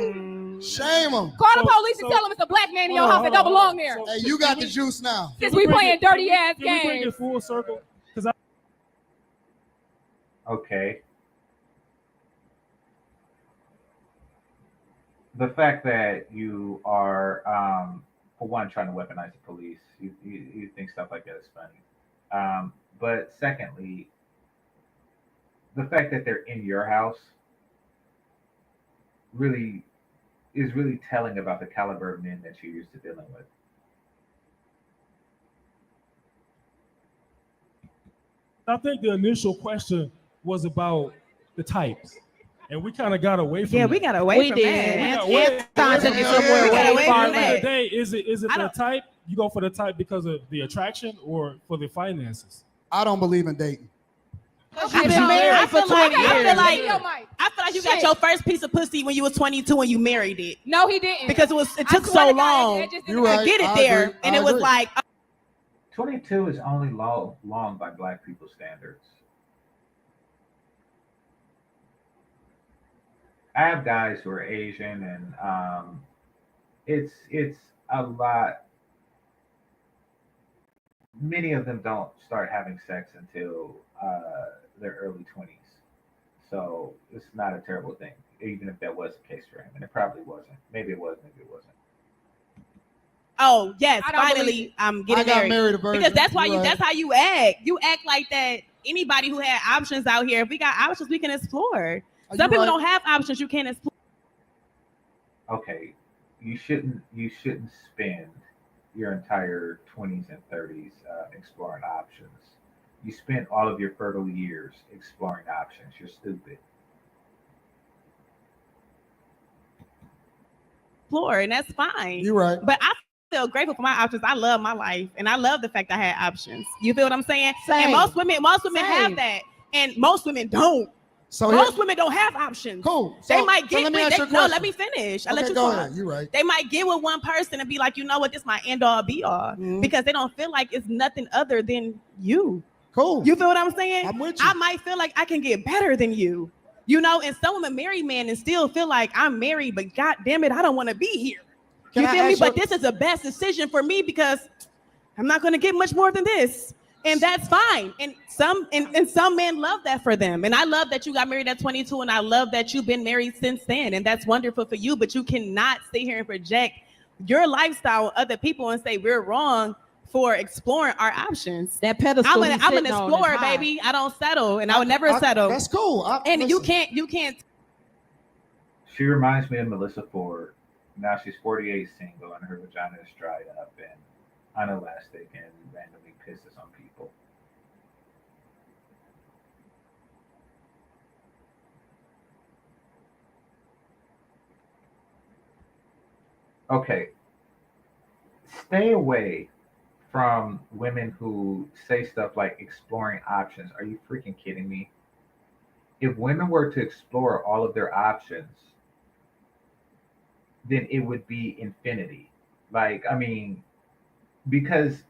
Shame them. Call the police and tell them it's a black man in your house that don't belong there. Hey, you got the juice now. Since we playing dirty ass Can we bring games. it full circle? Okay. The fact that you are, for one, trying to weaponize the police, you think stuff like that is funny. But secondly, the fact that they're in your house really is really telling about the caliber of men that you're used to dealing with. I think the initial question was about the types, and we kind of got away from. Yeah, that. we got away from that. Anton took it somewhere we got way away far from At the end of left. the day, is it the type? You go for the type because of the attraction or for the finances? I don't believe in dating. You've been married for 20 years. I feel like you got your first piece of pussy when you was 22 and you married it. No, he didn't. Because it took so long You're right. to get it there. And it was like 22 is only long by black people standards. I have guys who are Asian, and it's a lot. Many of them don't start having sex until their early 20s. So it's not a terrible thing, even if that was the case for him. And it probably wasn't. Maybe it was, maybe it wasn't. oh yes, finally I'm getting I got married a virgin. Because that's why You're that's how you act. You act like that. Anybody who had options out here, if we got options, we can explore. Some people don't have options, you can't explore. Okay, you shouldn't spend your entire 20s and 30s exploring options. You spent all of your fertile years exploring options. You're stupid. Explore, and that's fine. You're right. But I feel grateful for my options. I love my life, and I love the fact I had options. You feel what I'm saying? Same. And most women Same. have that, and most women don't. So most women don't have options. Cool. They So- might so get let me with ask you a no. question. Let me finish. I'll Okay, let you go talk. ahead. You're right. They might get with one person and be like, you know what, this is my end all be all, because they don't feel like it's nothing other than you. Cool. You feel what I'm saying? I'm with you. I might feel like I can get better than you. You know, and some women marry men and still feel like I'm married, but god damn it, I don't want to be here. Can You I feel me? ask you- But this is the best decision for me because I'm not going to get much more than this. And that's fine. And some men love that for them. And I love that you got married at 22, and I love that you've been married since then. And that's wonderful for you. But you cannot sit here and project your lifestyle on other people and say we're wrong for exploring our options. That pedestal. I'm an explorer, baby. I don't settle, and I would never settle. That's cool. And you can't. She reminds me of Melissa Ford. Now she's 48, single, and her vagina is dried up and unelastic and randomly pisses on people. Okay. Stay away from women who say stuff like exploring options. Are you freaking kidding me? If women were to explore all of their options, then it would be infinity. Like, I mean, because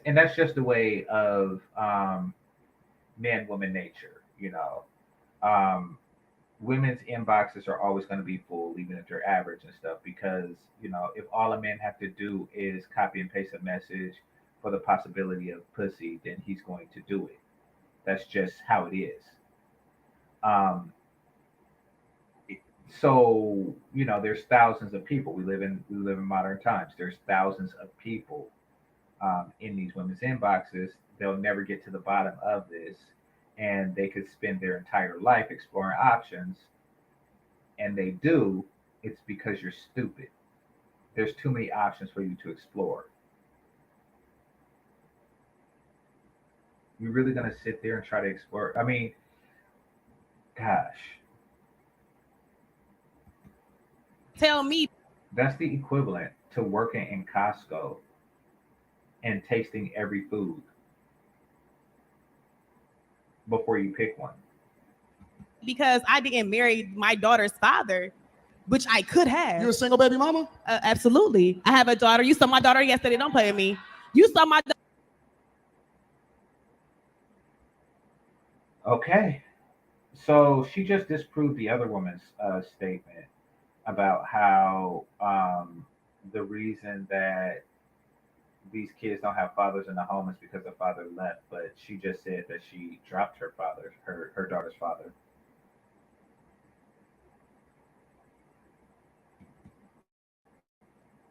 and that's just the way of man woman nature, you know. Women's inboxes are always going to be full, even if they're average and stuff, because, you know, if all a man have to do is copy and paste a message for the possibility of pussy, then he's going to do it. That's just how it is. So, you know, there's thousands of people. We live in modern times. There's thousands of people in these women's inboxes. They'll never get to the bottom of this, and they could spend their entire life exploring options, and they do. It's because you're stupid. There's too many options for you to explore. You're really gonna sit there and try to explore? I mean, gosh. Tell me. That's the equivalent to working in Costco and tasting every food before you pick one. Because I didn't marry my daughter's father, which I could have. You a single baby mama? Absolutely. I have a daughter. You saw my daughter yesterday. Don't play with me. You saw my daughter. Okay. So she just disproved the other woman's statement about how the reason that these kids don't have fathers in the home is because the father left, but she just said that she dropped her father, her daughter's father.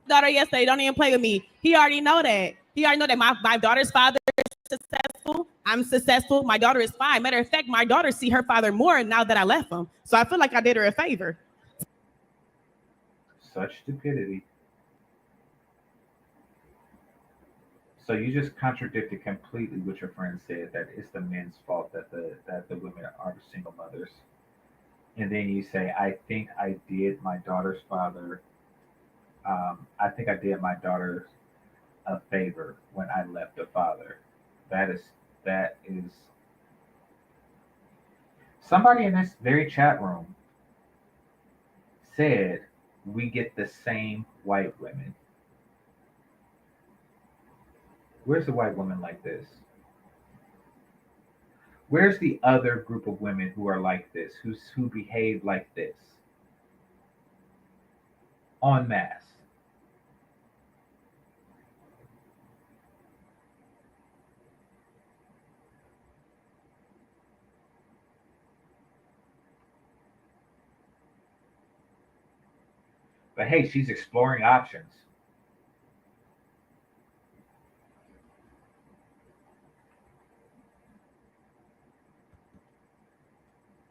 Daughter yesterday, don't even play with me. He already know that. He already know that my daughter's father is successful. I'm successful. My daughter is fine. Matter of fact, my daughter see her father more now that I left him. So I feel like I did her a favor. Such stupidity. So you just contradicted completely what your friend said, that it's the men's fault that the women are single mothers. And then you say, I think I did my daughter's father I think I did my daughter a favor when I left the father. That is somebody in this very chat room said we get the same white women. Where's the white woman like this? Where's the other group of women who are like this, who behave like this? En masse. But hey, she's exploring options.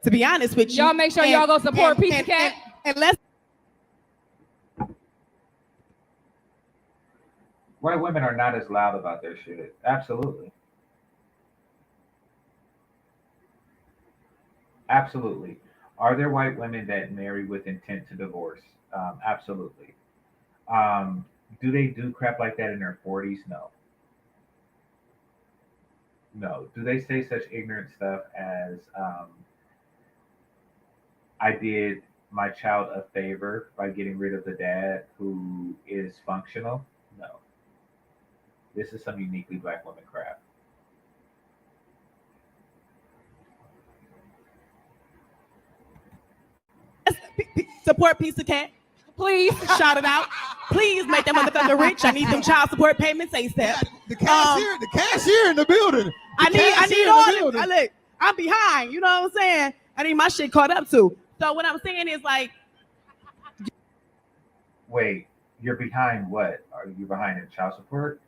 To be honest with you, Y'all make sure y'all go support Pizza Cat. And let's. White women are not as loud about their shit. Absolutely. Absolutely. Are there white women that marry with intent to divorce? Absolutely. Do they do crap like that in their 40s? No. No. Do they say such ignorant stuff as, I did my child a favor by getting rid of the dad who is functional? No. This is some uniquely black woman crap. Support Pizza Cat. Please shout it out. Please make that motherfucker rich. I need them child support payments ASAP. The cashier in the building. I need all this. Look, I'm behind. You know what I'm saying? I need my shit caught up too. So what I'm saying is like, wait, you're behind what? Are you behind in child support?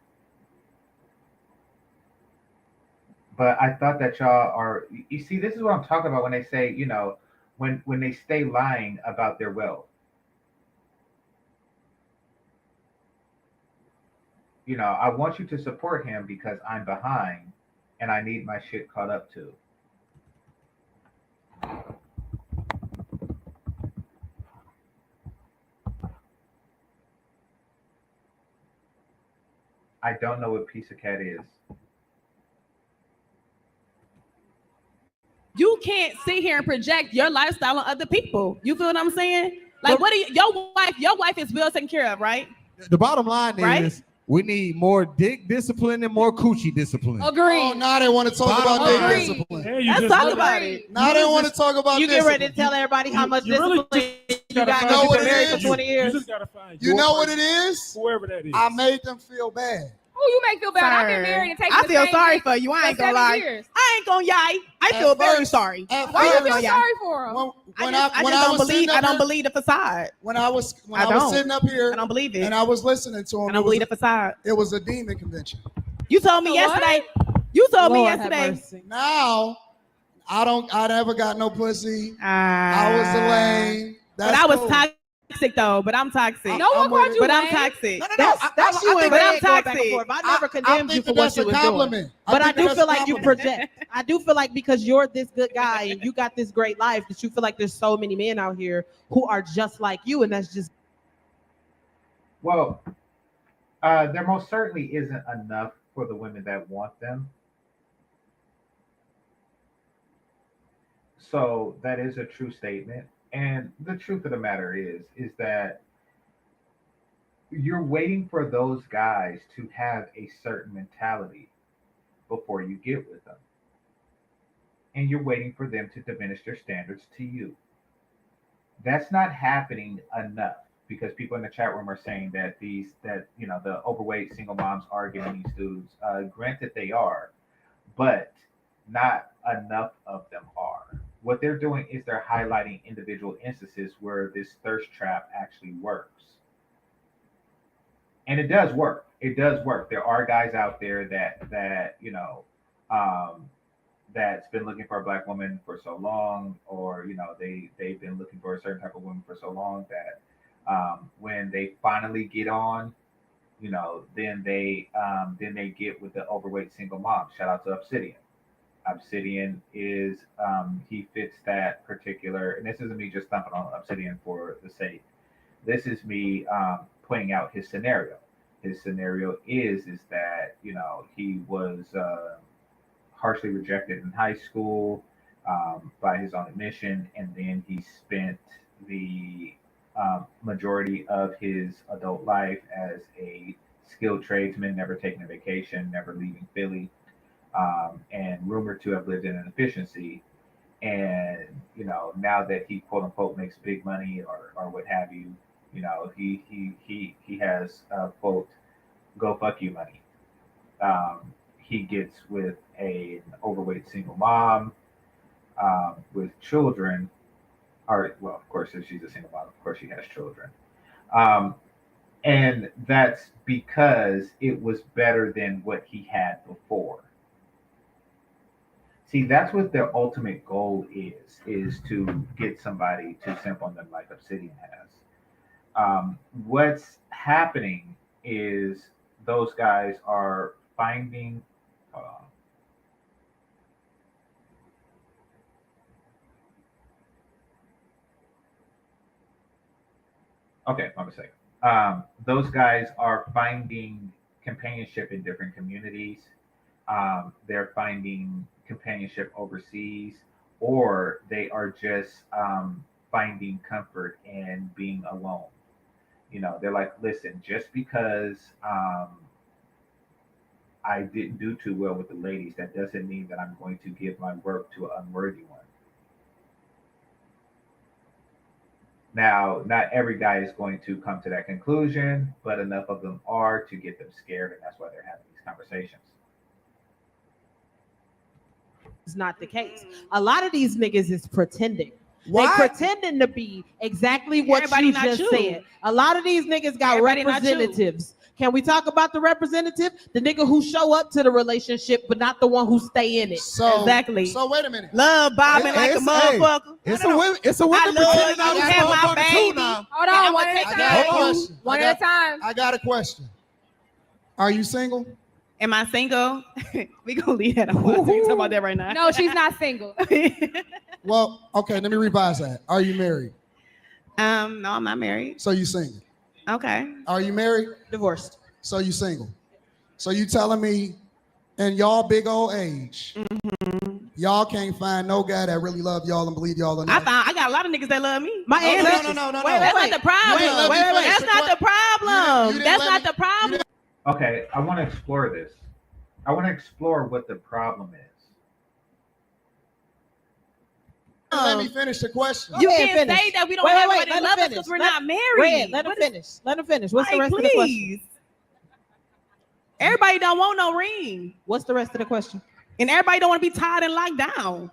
But I thought that y'all are. You see, this is what I'm talking about when they say, when they stay lying about their wealth. I want you to support him because I'm behind and I need my shit caught up too. I don't know what Pizza Cat is. you can't sit here and project your lifestyle on other people. You feel what I'm saying? Like, what are you, your wife is well taken care of, right? The bottom line Right? is we need more dick discipline and more coochie discipline. Agreed. Oh, now they want to talk about dick Agreed. discipline. Hey, you Let's just talk really- about it. Now they want to talk about You get discipline. ready to tell everybody how much you really discipline you gotta got. find- know You've what been it married is? for 20 You years. just gotta find You know what it is? whoever that is. I made them feel bad. Who you make feel bad? I've been Sir, married and taken I the feel same sorry dick for you. I ain't for gonna 7 lie. years. I ain't gonna yai. I At feel very first- sorry. At Why you first, feel yeah. sorry for him? when I I just was don't believe. sitting I up don't here, believe the facade. when I was I don't. sitting up here I don't believe it. and I was listening to him. I don't believe the facade. It was a demon convention. You told me So what? yesterday. You told me Lord have yesterday. mercy. Now I never got no pussy. I I was the lame. But I was cool. toxic though. But I'm toxic. No one I'm with called it. you But I'm lame. toxic. That's you and but I'm Red going back and toxic. forth. I never I condemned you think for that what that's you a was doing. compliment. But I think do that's feel a like you compliment. project. I do feel like because you're this good guy and you got this great life that you feel like there's so many men out here who are just like you, and that's just Well, there most certainly isn't enough for the women that want them. So that is a true statement. And the truth of the matter is that you're waiting for those guys to have a certain mentality before you get with them. And you're waiting for them to diminish their standards to you. That's not happening enough. because people in the chat room are saying that the overweight single moms are getting these dudes. Granted, they are, but not enough of them are. What they're doing is they're highlighting individual instances where this thirst trap actually works. And it does work. It does work. There are guys out there um, that's been looking for a black woman for so long, or they've been looking for a certain type of woman for so long that when they finally get on, then they get with the overweight single mom. Shout out to Obsidian. Obsidian is he fits that particular, and this isn't me just thumping on Obsidian for the sake. This is me pointing out his scenario. His scenario is that he was harshly rejected in high school by his own admission, and then he spent the majority of his adult life as a skilled tradesman, never taking a vacation, never leaving Philly, and rumored to have lived in an efficiency. And now that he quote unquote makes big money or what have you, he has quote go fuck you money. He gets with an overweight single mom with children. Or well, of course, if she's a single mom, of course she has children. And that's because it was better than what he had before. See, that's what their ultimate goal is to get somebody to simp on them like Obsidian has. What's happening is those guys are finding. Okay, my mistake. Those guys are finding companionship in different communities. They're finding companionship overseas, or they are just finding comfort in being alone. They're like, listen, just because I didn't do too well with the ladies, that doesn't mean that I'm going to give my work to an unworthy one. Now, not every guy is going to come to that conclusion, but enough of them are to get them scared, and that's why they're having these conversations. It's not the case. A lot of these niggas is pretending. What? They pretending to be exactly what Everybody you not just you. said. A lot of these niggas got Everybody not you. representatives. Can we talk about the representative? The nigga who show up to the relationship, but not the one who stay in it. So Exactly. So wait a minute. Love bobbing like a It's- motherfucker. It's a women I love pretending out you. this Have my motherfucker too baby. now. Hold I'm on, one gonna at a take I got a time. question. One at a time. I got a question. Are you single? Am I single? We gonna leave that alone. We can talk about that right now. No, she's not single. Well, okay, let me revise that. Are you married? No, I'm not married. So you single. Okay. Are you married? Divorced. So you single. So you telling me in y'all big old age, y'all can't find no guy that really love y'all and believe y'all enough? I got a lot of niggas that love me. My No, answer. no. That's not the problem. You ain't let me finish That's the not the problem. You didn't That's let not me- the problem. Okay, I want to explore this. I want to explore what the problem is. Let me finish the question. You Go ahead, can't finish. say that we don't Wait, have wait, anybody let that him love us finish. because we're Let- not married. Red, let him What is- finish. Let him finish. What's the Like, rest of the question? please. Everybody don't want no ring. What's the rest of the question? And everybody don't want to be tied and locked down.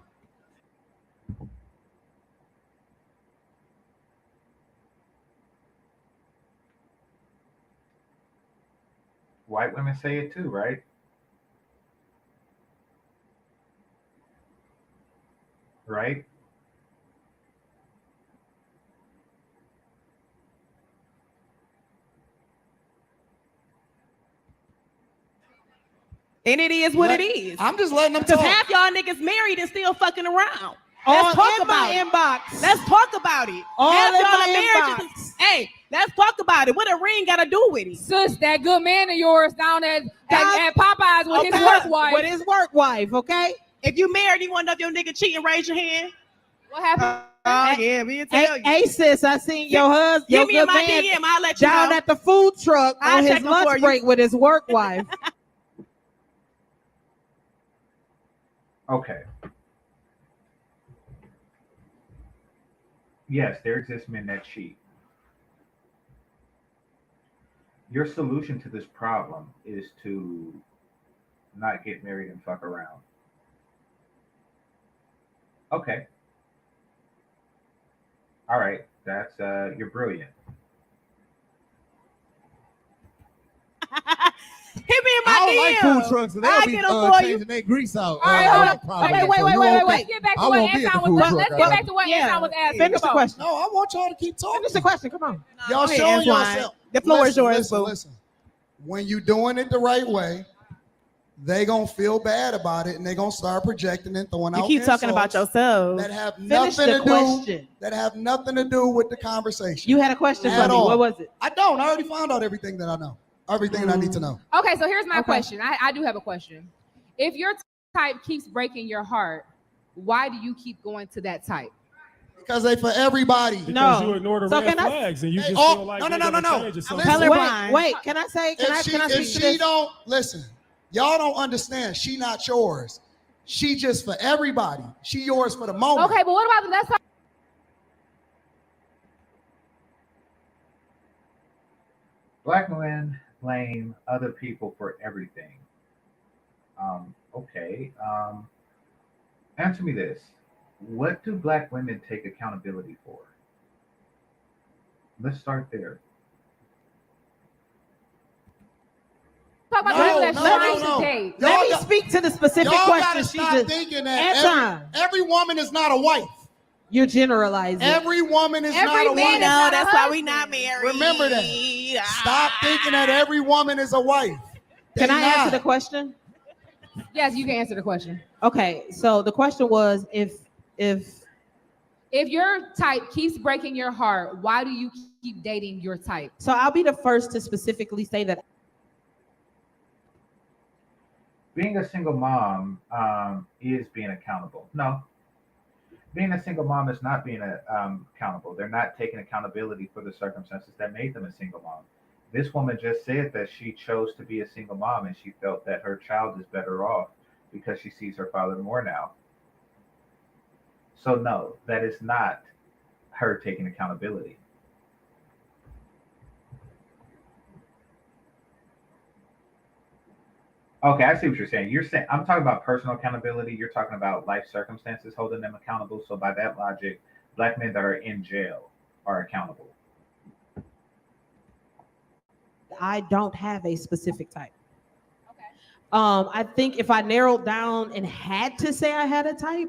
White women say it too, right? Right? And it is what it is. I'm just letting them Because talk. half y'all niggas married and still fucking around. All Let's talk in about my it. inbox. Let's talk about it. All Half in y'all my are married. inbox. Hey, let's talk about it. What a ring got to do with it? Sis, that good man of yours down at Popeyes with his Okay. work wife. With his work wife, okay? If you married, you want to know if your nigga cheating, raise your hand. What happened? Oh, yeah, we'll tell Hey, you. hey, sis, I seen your husband, your Give me in good my man, DM. I'll let you down know. at the food truck I'll on his check him for lunch you. break with his work wife. Okay. Yes, there exist men that cheat. Your solution to this problem is to not get married and fuck around. Okay. All right. That's you're brilliant. Hit me in I my don't like DM. food trucks, and I they'll be get them for you. changing their grease out. All right, hold like on. probably. Okay, wait, So wait, you wait, won't wait, think- Let's get back to I what won't be at the Anton food was. truck. Let's get back to what Yeah. Anton was asking. Finish the Come on. question. No, I want y'all to keep talking. Finish the question. Come on. Y'all Go ahead, showing Antoine. yourself. The floor is Listen, yours, listen, boo. listen. When you doing it the right way, they gonna feel bad about it, and they gonna start projecting and throwing You out keep talking about insults yourself. that have Finish nothing the to question. do that have nothing to do with the conversation. You had a question for At me. all. What was it? I don't. I already found out everything that I know. Everything that I need to know. Okay, so here's my Okay. question. I do have a question. If your type keeps breaking your heart, why do you keep going to that type? Because they for everybody. Because No. you ignore the So red can I- flags and you Hey, just oh, feel like no, they're no, no, gonna no. change at I'm some listening. point. Colorblind. Wait, can I say? Can I If speak to she this? don't listen, y'all don't understand. She not yours. She just for everybody. She yours for the moment. Okay, but what about the that's Black men blame other people for everything. Okay. Answer me this. What do black women take accountability for? Let's start there. talk about No, people that's no, trying no, no. to date. Y'all Let me got- speak to the specific Y'all question. gotta She stop just. thinking that Anton, every woman is not a wife. you're generalizing. Every woman is Every not a man wife. is No, not a that's why we husband. not married. Remember that. Stop thinking that every woman is a wife. Can They I answer not. the question? Yes, you can answer the question. Okay, so the question was if If your type keeps breaking your heart, why do you keep dating your type? so I'll be the first to specifically say that Being a single mom is being accountable. No, being a single mom is not being accountable. They're not taking accountability for the circumstances that made them a single mom. This woman just said that she chose to be a single mom and she felt that her child is better off because she sees her father more now. So, no, that is not her taking accountability. Okay, I see what you're saying. You're saying I'm talking about personal accountability. You're talking about life circumstances holding them accountable. So by that logic, black men that are in jail are accountable. I don't have a specific type. I think if I narrowed down and had to say I had a type,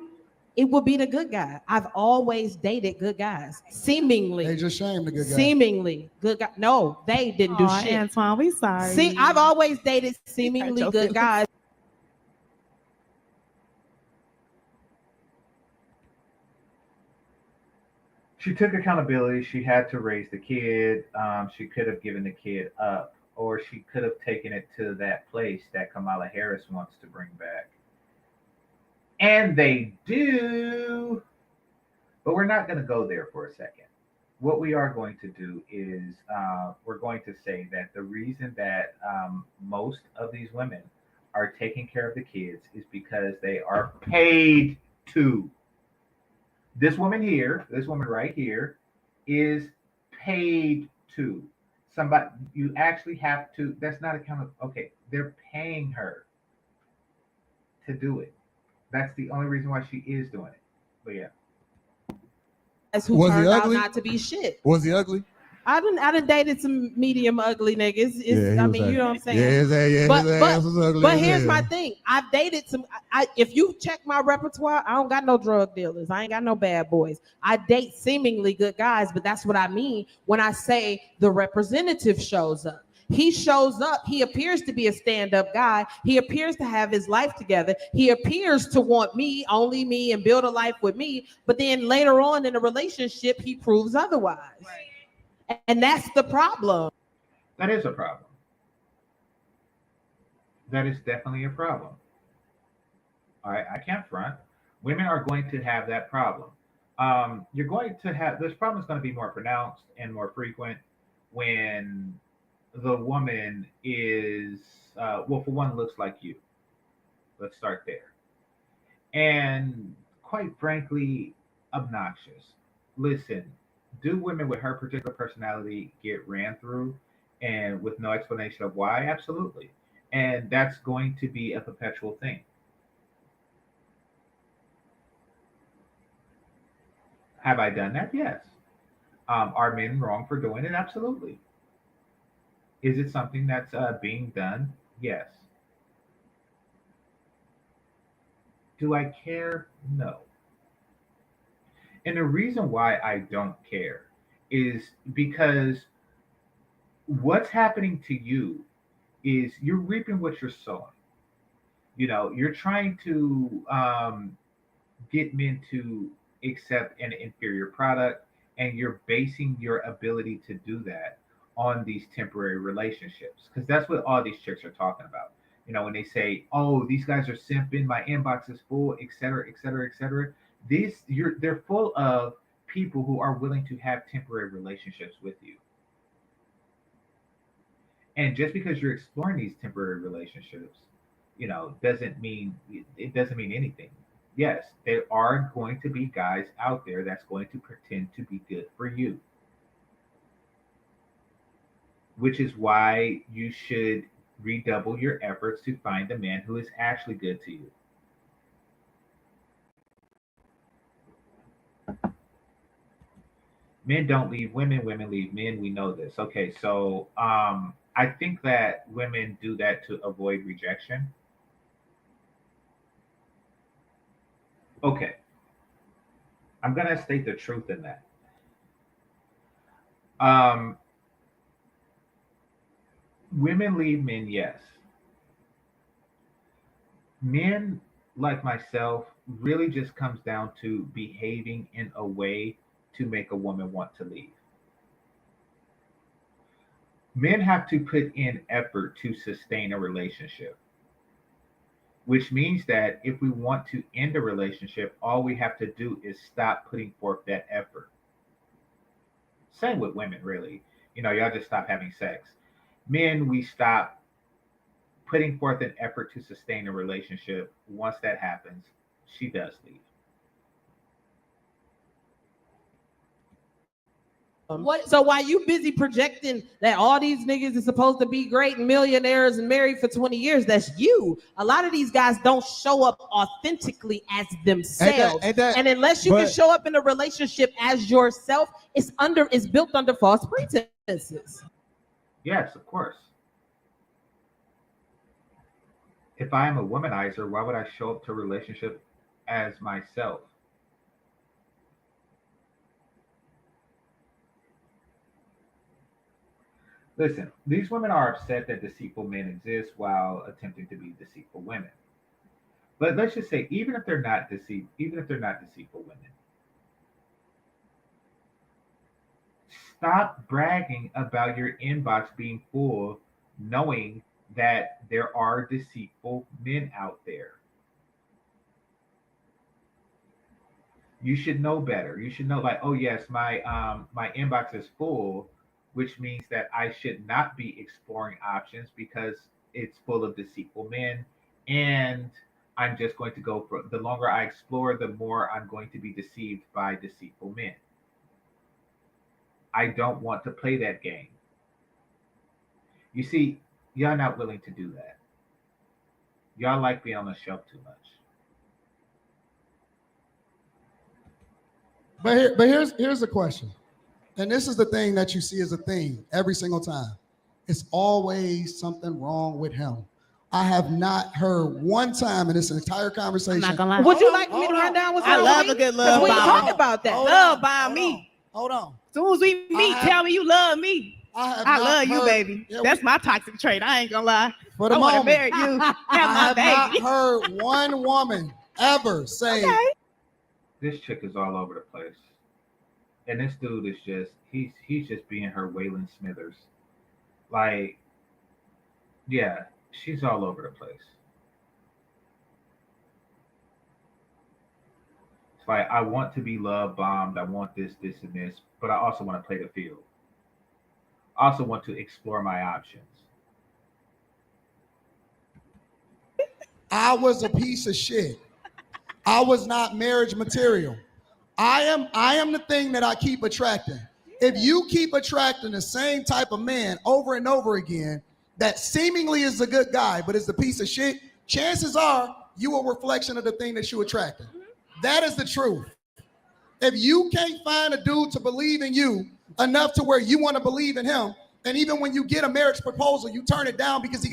it would be the good guy. I've always dated good guys, seemingly. They just shamed the good guy. Seemingly good guy. No, they didn't do Aw, shit. Antoine, we sorry. See, I've always dated seemingly your good feelings. guys. She took accountability. She had to raise the kid. She could have given the kid up, or she could have taken it to that place that Kamala Harris wants to bring back. And they do. But we're not going to go there for a second. What we are going to do is we're going to say that the reason that most of these women are taking care of the kids is because they are paid to. This woman here, this woman right here, is paid to. Somebody, you actually have to, that's not accountable. Okay, they're paying her to do it. That's the only reason why she is doing it. But yeah. Who Was he turned out ugly? not to be shit. Was he ugly? I done dated some medium ugly niggas. Yeah, he I was mean, you ugly. know what I'm saying? Yeah, his ass was ugly. But as here's hell. my thing. I've dated some. If you check my repertoire, I don't got no drug dealers. I ain't got no bad boys. I date seemingly good guys, but that's what I mean when I say the representative shows up. He shows up. He appears to be a stand-up guy. He appears to have his life together. He appears to want me, only me, and build a life with me. But then later on in a relationship, he proves otherwise. Right. And that's the problem. That is a problem. That is definitely a problem. All right, I can't front. Women are going to have that problem. You're going to have this problem is going to be more pronounced and more frequent when the woman is, well, for one, looks like you. Let's start there. And quite frankly, obnoxious. Listen, do women with her particular personality get ran through? And with no explanation of why, absolutely. And that's going to be a perpetual thing. Have I done that? Yes. Are men wrong for doing it? Absolutely. Is it something that's being done? Yes. Do I care? No. And the reason why I don't care is because what's happening to you is you're reaping what you're sowing. You're trying to get men to accept an inferior product, and you're basing your ability to do that on these temporary relationships, because that's what all these chicks are talking about. When they say, oh, these guys are simping, my inbox is full, et cetera, et cetera, et cetera. They're full of people who are willing to have temporary relationships with you. And just because you're exploring these temporary relationships, doesn't mean anything. Yes, there are going to be guys out there that's going to pretend to be good for you, which is why you should redouble your efforts to find a man who is actually good to you. Men don't leave women, women leave men. We know this. Okay, so I think that women do that to avoid rejection. Okay, I'm gonna state the truth in that. Um, Women leave men, yes. Men like myself really just comes down to behaving in a way to make a woman want to leave. Men have to put in effort to sustain a relationship, which means that if we want to end a relationship, all we have to do is stop putting forth that effort. Same with women, really. Y'all just stop having sex. Men, we stop putting forth an effort to sustain a relationship. Once that happens, she does leave. So while you busy projecting that all these niggas is supposed to be great and millionaires and married for 20 years, that's you. A lot of these guys don't show up authentically as themselves. And unless you can show up in a relationship as yourself, it's built under false pretenses. Yes, of course. If I am a womanizer, why would I show up to a relationship as myself? Listen, these women are upset that deceitful men exist while attempting to be deceitful women. But let's just say, even if they're not deceitful women, stop bragging about your inbox being full, knowing that there are deceitful men out there. You should know better. You should know, like, oh yes, my inbox is full, which means that I should not be exploring options because it's full of deceitful men, and I'm just going to go for the longer I explore, the more I'm going to be deceived by deceitful men. I don't want to play that game. You see, y'all not willing to do that. Y'all like being on the shelf too much. But here's the question, and this is the thing that you see as a theme every single time. It's always something wrong with him. I have not heard one time in this entire conversation. I'm not gonna lie. Would you like me to run down what's wrong with me? I love a good love We bomb. talk about that. Love by me. Hold on. As soon as we meet, tell me you love me. I love you, baby. That's my toxic trait. I ain't gonna lie. For the I want to moment, marry you. Have I my have not baby. heard one woman ever say, Okay. This chick is all over the place, and this dude is he's just being her Waylon Smithers. Like, yeah, she's all over the place. It's like, I want to be love bombed. I want this, and this, but I also want to play the field. I also want to explore my options. I was a piece of shit. I was not marriage material. I am the thing that I keep attracting. If you keep attracting the same type of man over and over again that seemingly is a good guy but is a piece of shit, chances are you a reflection of the thing that you attracted. That is the truth. If you can't find a dude to believe in you enough to where you want to believe in him, and even when you get a marriage proposal, you turn it down because he's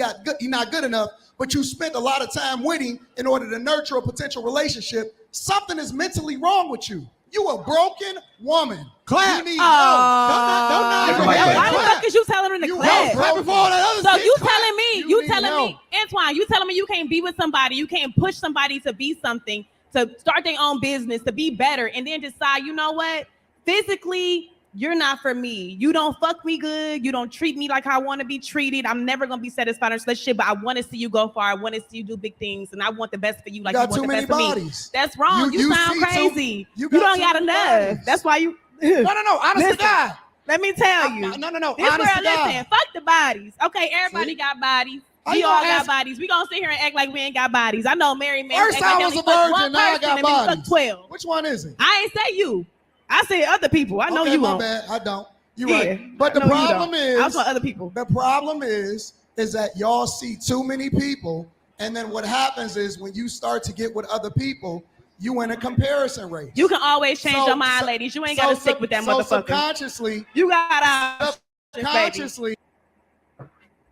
not good enough, but you spent a lot of time with him in order to nurture a potential relationship, something is mentally wrong with you. You a broken woman. Clap. You need Don't knock. Why the fuck is you telling her to clap? Clap before all that other So shit. you Clap. telling me, You you need telling help. me, Antoine, you telling me you can't be with somebody, you can't push somebody to be something, to start their own business, to be better, and then decide, you know what? Physically, you're not for me. You don't fuck me good. You don't treat me like I want to be treated. I'm never gonna be satisfied in this relationship, but I want to see you go far. I want to see you do big things, and I want the best for you. Like got you too want the many best for me. bodies. That's wrong. You sound see too- crazy. you You got don't too got many enough. bodies. That's why you. No, honest Listen. to God. Let me tell you. No. This Honest girl, to God. listen, fuck the bodies. Okay, everybody See? got bodies. How We you all gonna got ask- bodies. We gonna sit here and act like we ain't got bodies. I know married men. First I was a virgin, now I got bodies. 12. Which one is it? I ain't say you. I said other people. I know Okay, you my won't. bad. I don't. You're Yeah, right. But I the know you problem don't. is I was on other people. The problem is that y'all see too many people, and then what happens is when you start to get with other people, you in a comparison race. You can always change So- your mind, so- ladies. You ain't so got to stick with that so motherfucker. subconsciously, You got options, baby. consciously,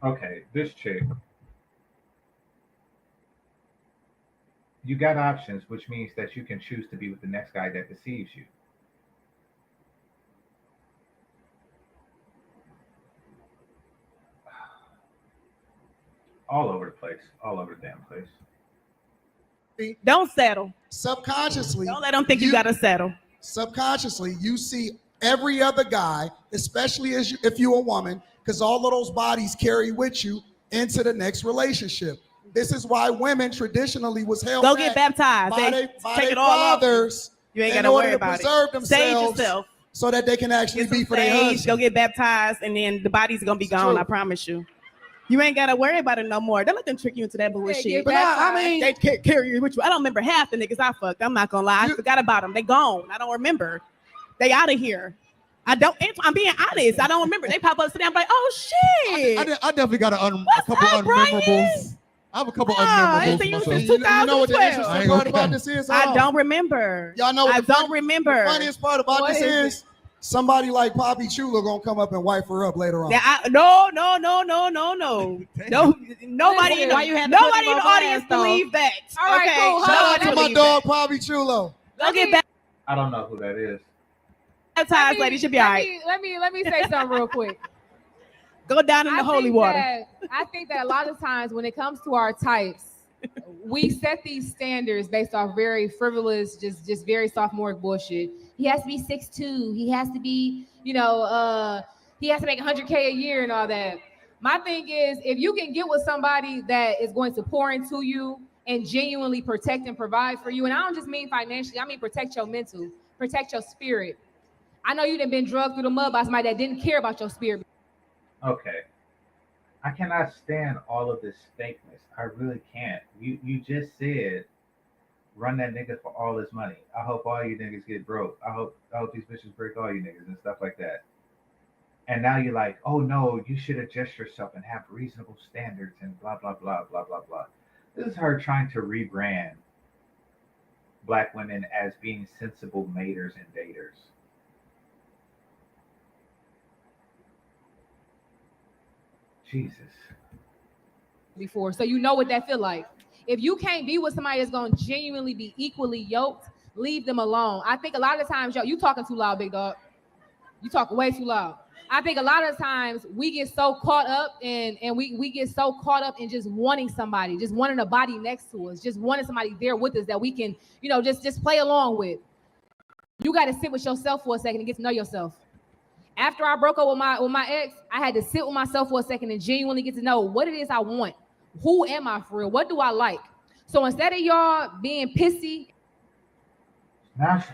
Okay, this chick. You got options, which means that you can choose to be with the next guy that deceives you. All over the place. All over the damn place. Don't settle. subconsciously, Don't let them think you got to settle. subconsciously, you see every other guy, especially if you're a woman, because all of those bodies carry with you into the next relationship. This is why women traditionally was held Go back get baptized. by Take their it all off. fathers You ain't in got to order worry to about preserve it. Save themselves yourself. so that they can actually Get be some for their sage, husband. go get baptized, and then the body's gonna be It's gone. true. I promise you. You ain't gotta worry about it no more. Don't let them trick you into that bullshit. get But I mean, They can't carry you with you. I don't remember half the niggas I fucked. I'm not gonna lie. I You- forgot about them. They gone. I don't remember. They out of here. I don't. I'm being honest. I don't remember. They pop up today. I'm like, oh shit. I definitely got a couple up, Brian? unmemorables. I have a couple I ain't unmemorables seen you myself. since you know what the 2012. I interesting ain't part gonna about cap. this is? I don't remember. Y'all know what I the don't funny- remember. The funniest part about What this is is somebody like Poppy Chula gonna come up and wipe her up later on. No. Nobody in Why you had to nobody put in him the on audience blast, though? believe that. All right, okay? cool. Hold Shout on. out to my Believe dog Poppy Chulo. that. Go get I don't know who that is. baptized, lady. Should be all right. Let me say something real quick. Go down in the holy water. I think that a lot of times when it comes to our types, we set these standards based off very frivolous, just very sophomoric bullshit. He has to be 6'2". He has to be, he has to make 100K a year and all that. My thing is, if you can get with somebody that is going to pour into you and genuinely protect and provide for you, and I don't just mean financially, I mean protect your mental, protect your spirit. I know you done been drugged through the mud by somebody that didn't care about your spirit. Okay. I cannot stand all of this fakeness. I really can't. You just said run that nigga for all his money. I hope all you niggas get broke. I hope these bitches break all you niggas and stuff like that. And now you're like, oh no, you should adjust yourself and have reasonable standards and blah blah blah blah blah blah. This is her trying to rebrand black women as being sensible maters and daters. Jesus. Before, so you know what that feel like. If you can't be with somebody that's gonna genuinely be equally yoked, leave them alone. I think a lot of times, you talking too loud, big dog. You talking way too loud. I think a lot of times we get so caught up and we get so caught up in just wanting somebody, just wanting a body next to us, just wanting somebody there with us that we can, just play along with. You got to sit with yourself for a second and get to know yourself. After I broke up with my ex, I had to sit with myself for a second and genuinely get to know what it is I want. Who am I for real? What do I like? So instead of y'all being pissy. Now,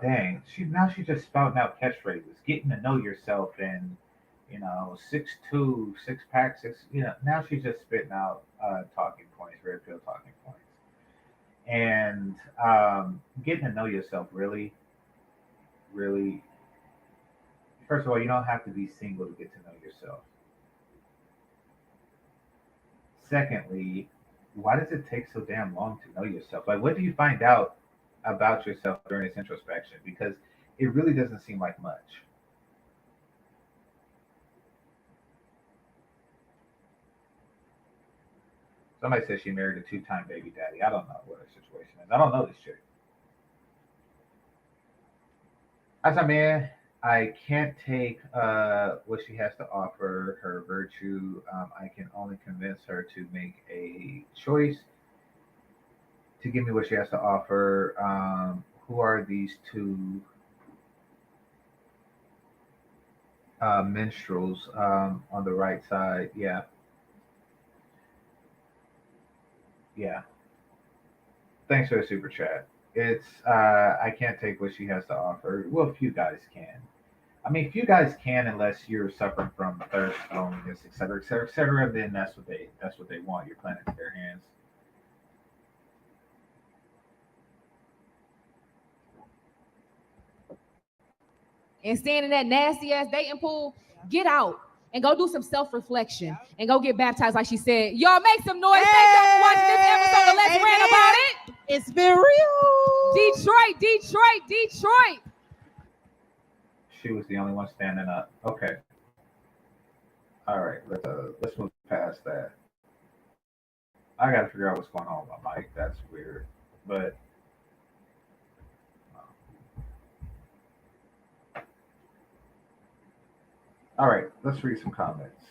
dang. She just spouting out catchphrases, getting to know yourself and, 6'2", 6-pack, now she's just spitting out talking points, red pill talking points. And getting to know yourself really, really First of all, you don't have to be single to get to know yourself. Secondly, why does it take so damn long to know yourself? Like, what do you find out about yourself during this introspection? Because it really doesn't seem like much. Somebody says she married a two-time baby daddy. I don't know what her situation is. I don't know this chick. I said, man, I can't take what she has to offer, her virtue. I can only convince her to make a choice to give me what she has to offer. Who are these two minstrels on the right side? Yeah, yeah. Thanks for the super chat. It's I can't take what she has to offer. Well, few guys can. I mean, few guys can unless you're suffering from thirst, loneliness, et cetera, et cetera, et cetera. Then that's what they want. You're playing into their hands. And stand in that nasty ass dating pool, get out and go do some self-reflection and go get baptized, like she said. Y'all make some noise. Thank y'all for watching this episode of Let's Rant About It. It's been real. Detroit, Detroit, Detroit. She was the only one standing up. Okay. All right. Let's move past that. I got to figure out what's going on with my mic. That's weird. But all right, let's read some comments.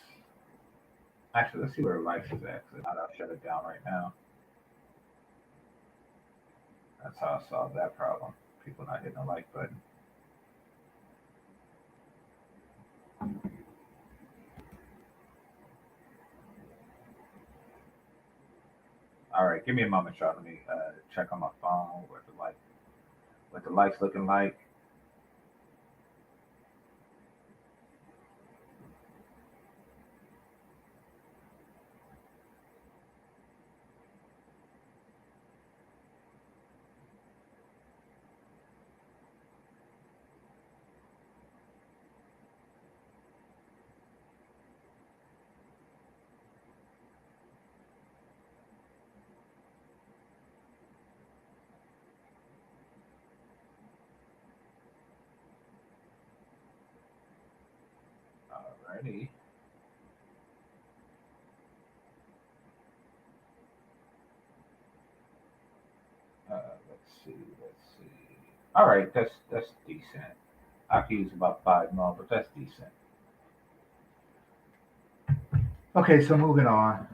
Actually, let's see where likes is at. I'll shut it down right now. That's how I solved that problem. People not hitting the like button. All right, give me a moment, y'all. Let me check on my phone what the likes looking like. Alrighty. Let's see. All right, that's decent. I could use about 5 more, but that's decent. Okay, so moving on.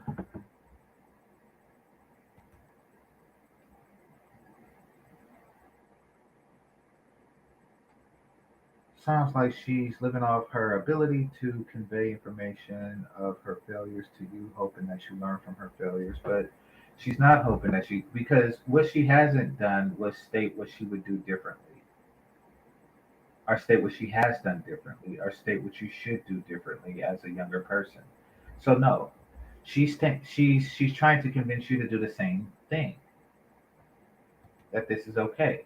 Sounds like she's living off her ability to convey information of her failures to you, hoping that you learn from her failures. But she's not hoping that because what she hasn't done was state what she would do differently, or state what she has done differently, or state what you should do differently as a younger person. So no, she's trying to convince you to do the same thing, that this is okay.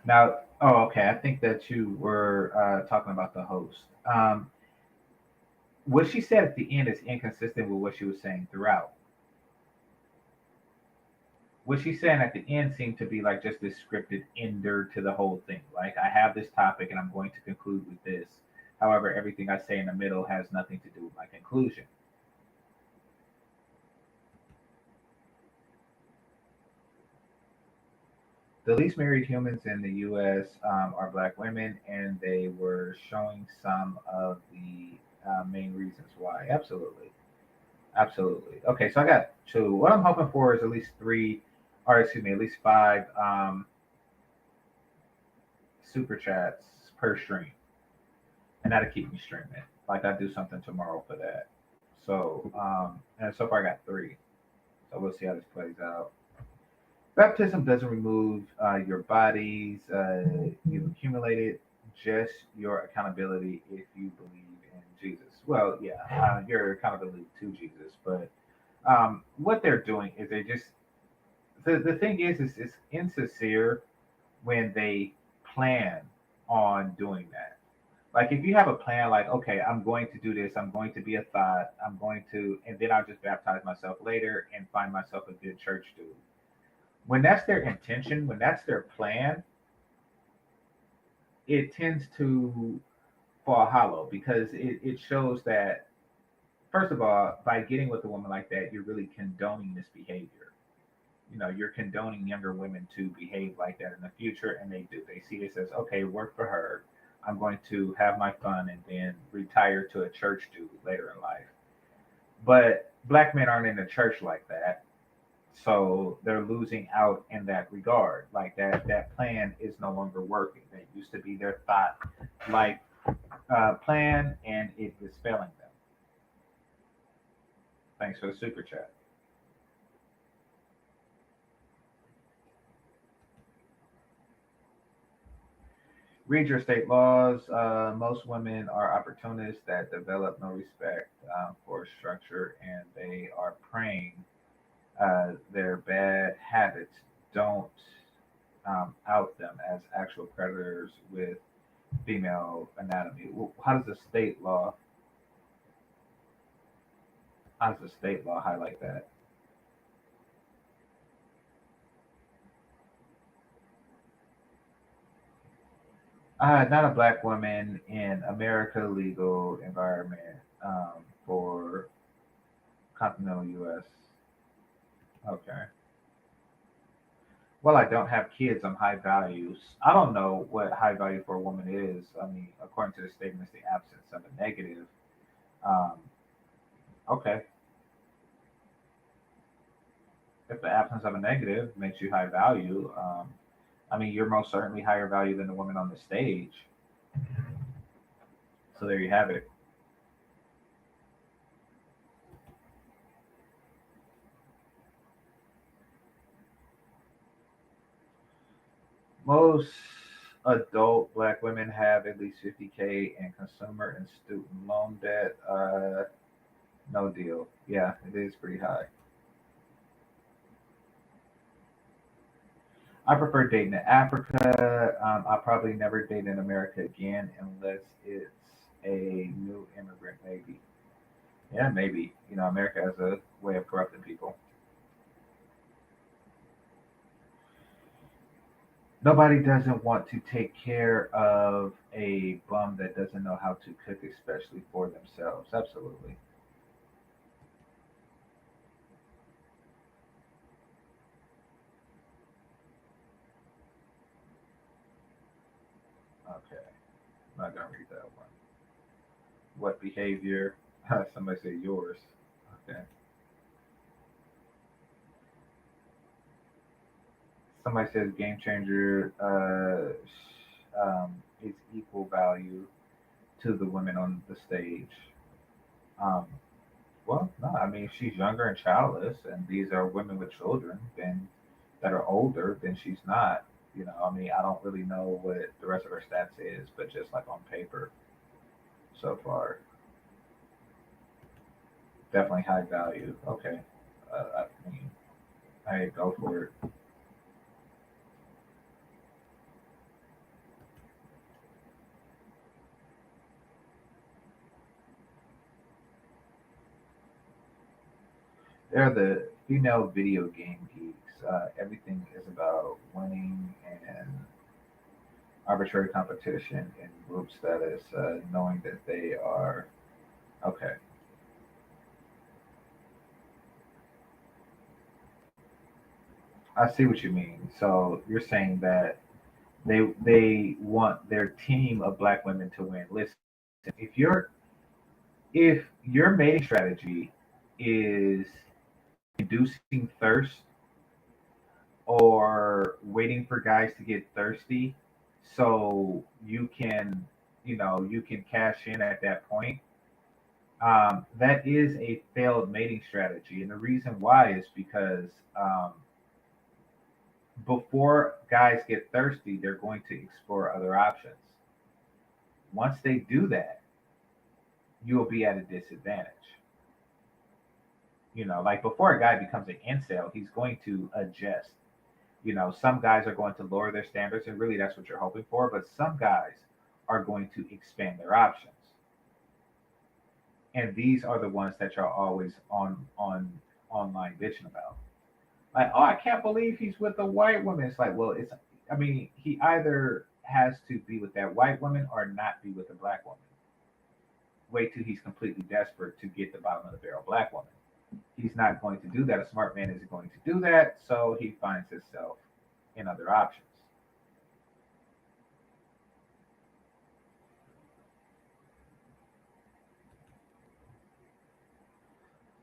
Now, oh, okay. I think that you were talking about the host. What she said at the end is inconsistent with what she was saying throughout. What she's saying at the end seemed to be like just this scripted ender to the whole thing. Like, I have this topic and I'm going to conclude with this. However, everything I say in the middle has nothing to do with my conclusion. The least married humans in the U.S. Are Black women, and they were showing some of the main reasons why. Absolutely, absolutely. Okay, so I got two. What I'm hoping for is at least three, or excuse me, at least five super chats per stream, and that'll keep me streaming. Like, I do something tomorrow for that. So, and so far I got three. So we'll see how this plays out. Baptism doesn't remove your bodies you've accumulated, just your accountability if you believe in Jesus. Well, yeah, your accountability to Jesus. But what they're doing is they just, the thing is it's insincere when they plan on doing that. Like if you have a plan, like, okay, I'm going to do this, I'm going to be a thought, I'm going to, and then I'll just baptize myself later and find myself a good church dude. When that's their intention, when that's their plan, it tends to fall hollow because it shows that, first of all, by getting with a woman like that, you're really condoning this behavior. You're condoning younger women to behave like that in the future, and they do. They see this as, okay, work for her. I'm going to have my fun and then retire to a church dude later in life. But black men aren't in the church like that, so they're losing out in that regard. Like that plan is no longer working. That used to be their thought, like plan, and it is failing them. Thanks for the super chat. Read your state laws. Most women are opportunists that develop no respect for structure, and they are praying their bad habits don't out them as actual predators with female anatomy. How does the state law? How does the state law highlight that? Not a black woman in America legal environment for continental U.S. Okay. Well, I don't have kids. I'm high values. I don't know what high value for a woman is. I mean, according to the statement, it's the absence of a negative. Um, okay. If the absence of a negative makes you high value, I mean, you're most certainly higher value than the woman on the stage. So there you have it. Most adult black women have at least 50K in consumer and student loan debt. No deal. Yeah, it is pretty high. I prefer dating in Africa. I'll probably never date in America again unless it's a new immigrant, maybe. Yeah, maybe. America has a way of corrupting people. Nobody doesn't want to take care of a bum that doesn't know how to cook, especially for themselves. Absolutely. Okay, I'm not gonna read that one. What behavior? Somebody said yours. Okay. Somebody says game changer is equal value to the women on the stage. Um, well, no, I mean, if she's younger and childless, and these are women with children, then that are older, then she's not. I mean, I don't really know what the rest of her stats is, but just like on paper so far, definitely high value. Okay, I mean, hey, go for it. They're the female video game geeks. Everything is about winning and arbitrary competition in group status, knowing that they are okay. I see what you mean. So you're saying that they want their team of black women to win. Listen, if your if your mating strategy is inducing thirst or waiting for guys to get thirsty so you can cash in at that point, that is a failed mating strategy. And the reason why is because before guys get thirsty, they're going to explore other options. Once they do that, you'll be at a disadvantage. Like before a guy becomes an incel, he's going to adjust. Some guys are going to lower their standards, and really that's what you're hoping for. But some guys are going to expand their options, and these are the ones that you're always on online bitching about. Like, oh, I can't believe he's with a white woman. It's like, well, he either has to be with that white woman or not be with a black woman. Wait till he's completely desperate to get the bottom of the barrel black woman. He's not going to do that. A smart man isn't going to do that, so he finds himself in other options.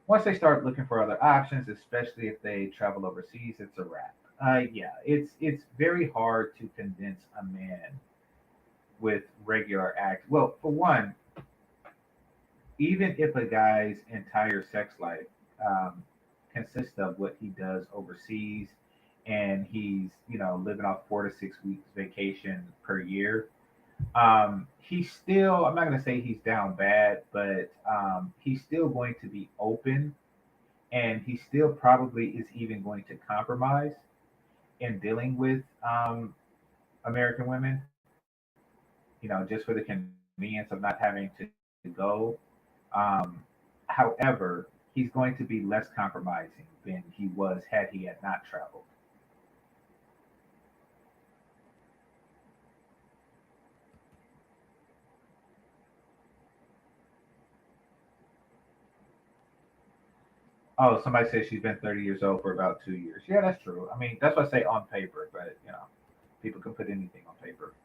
Once they start looking for other options, especially if they travel overseas, it's a wrap. Yeah, it's very hard to convince a man with regular act. Well, for one, even if a guy's entire sex life consists of what he does overseas, and he's living off 4 to 6 weeks vacation per year, he's still, I'm not going to say he's down bad, but he's still going to be open, and he still probably is even going to compromise in dealing with American women, just for the convenience of not having to go. However, he's going to be less compromising than he was had he had not traveled. Oh, somebody says she's been 30 years old for about 2 years. Yeah, that's true. I mean, that's what I say on paper, but people can put anything on paper.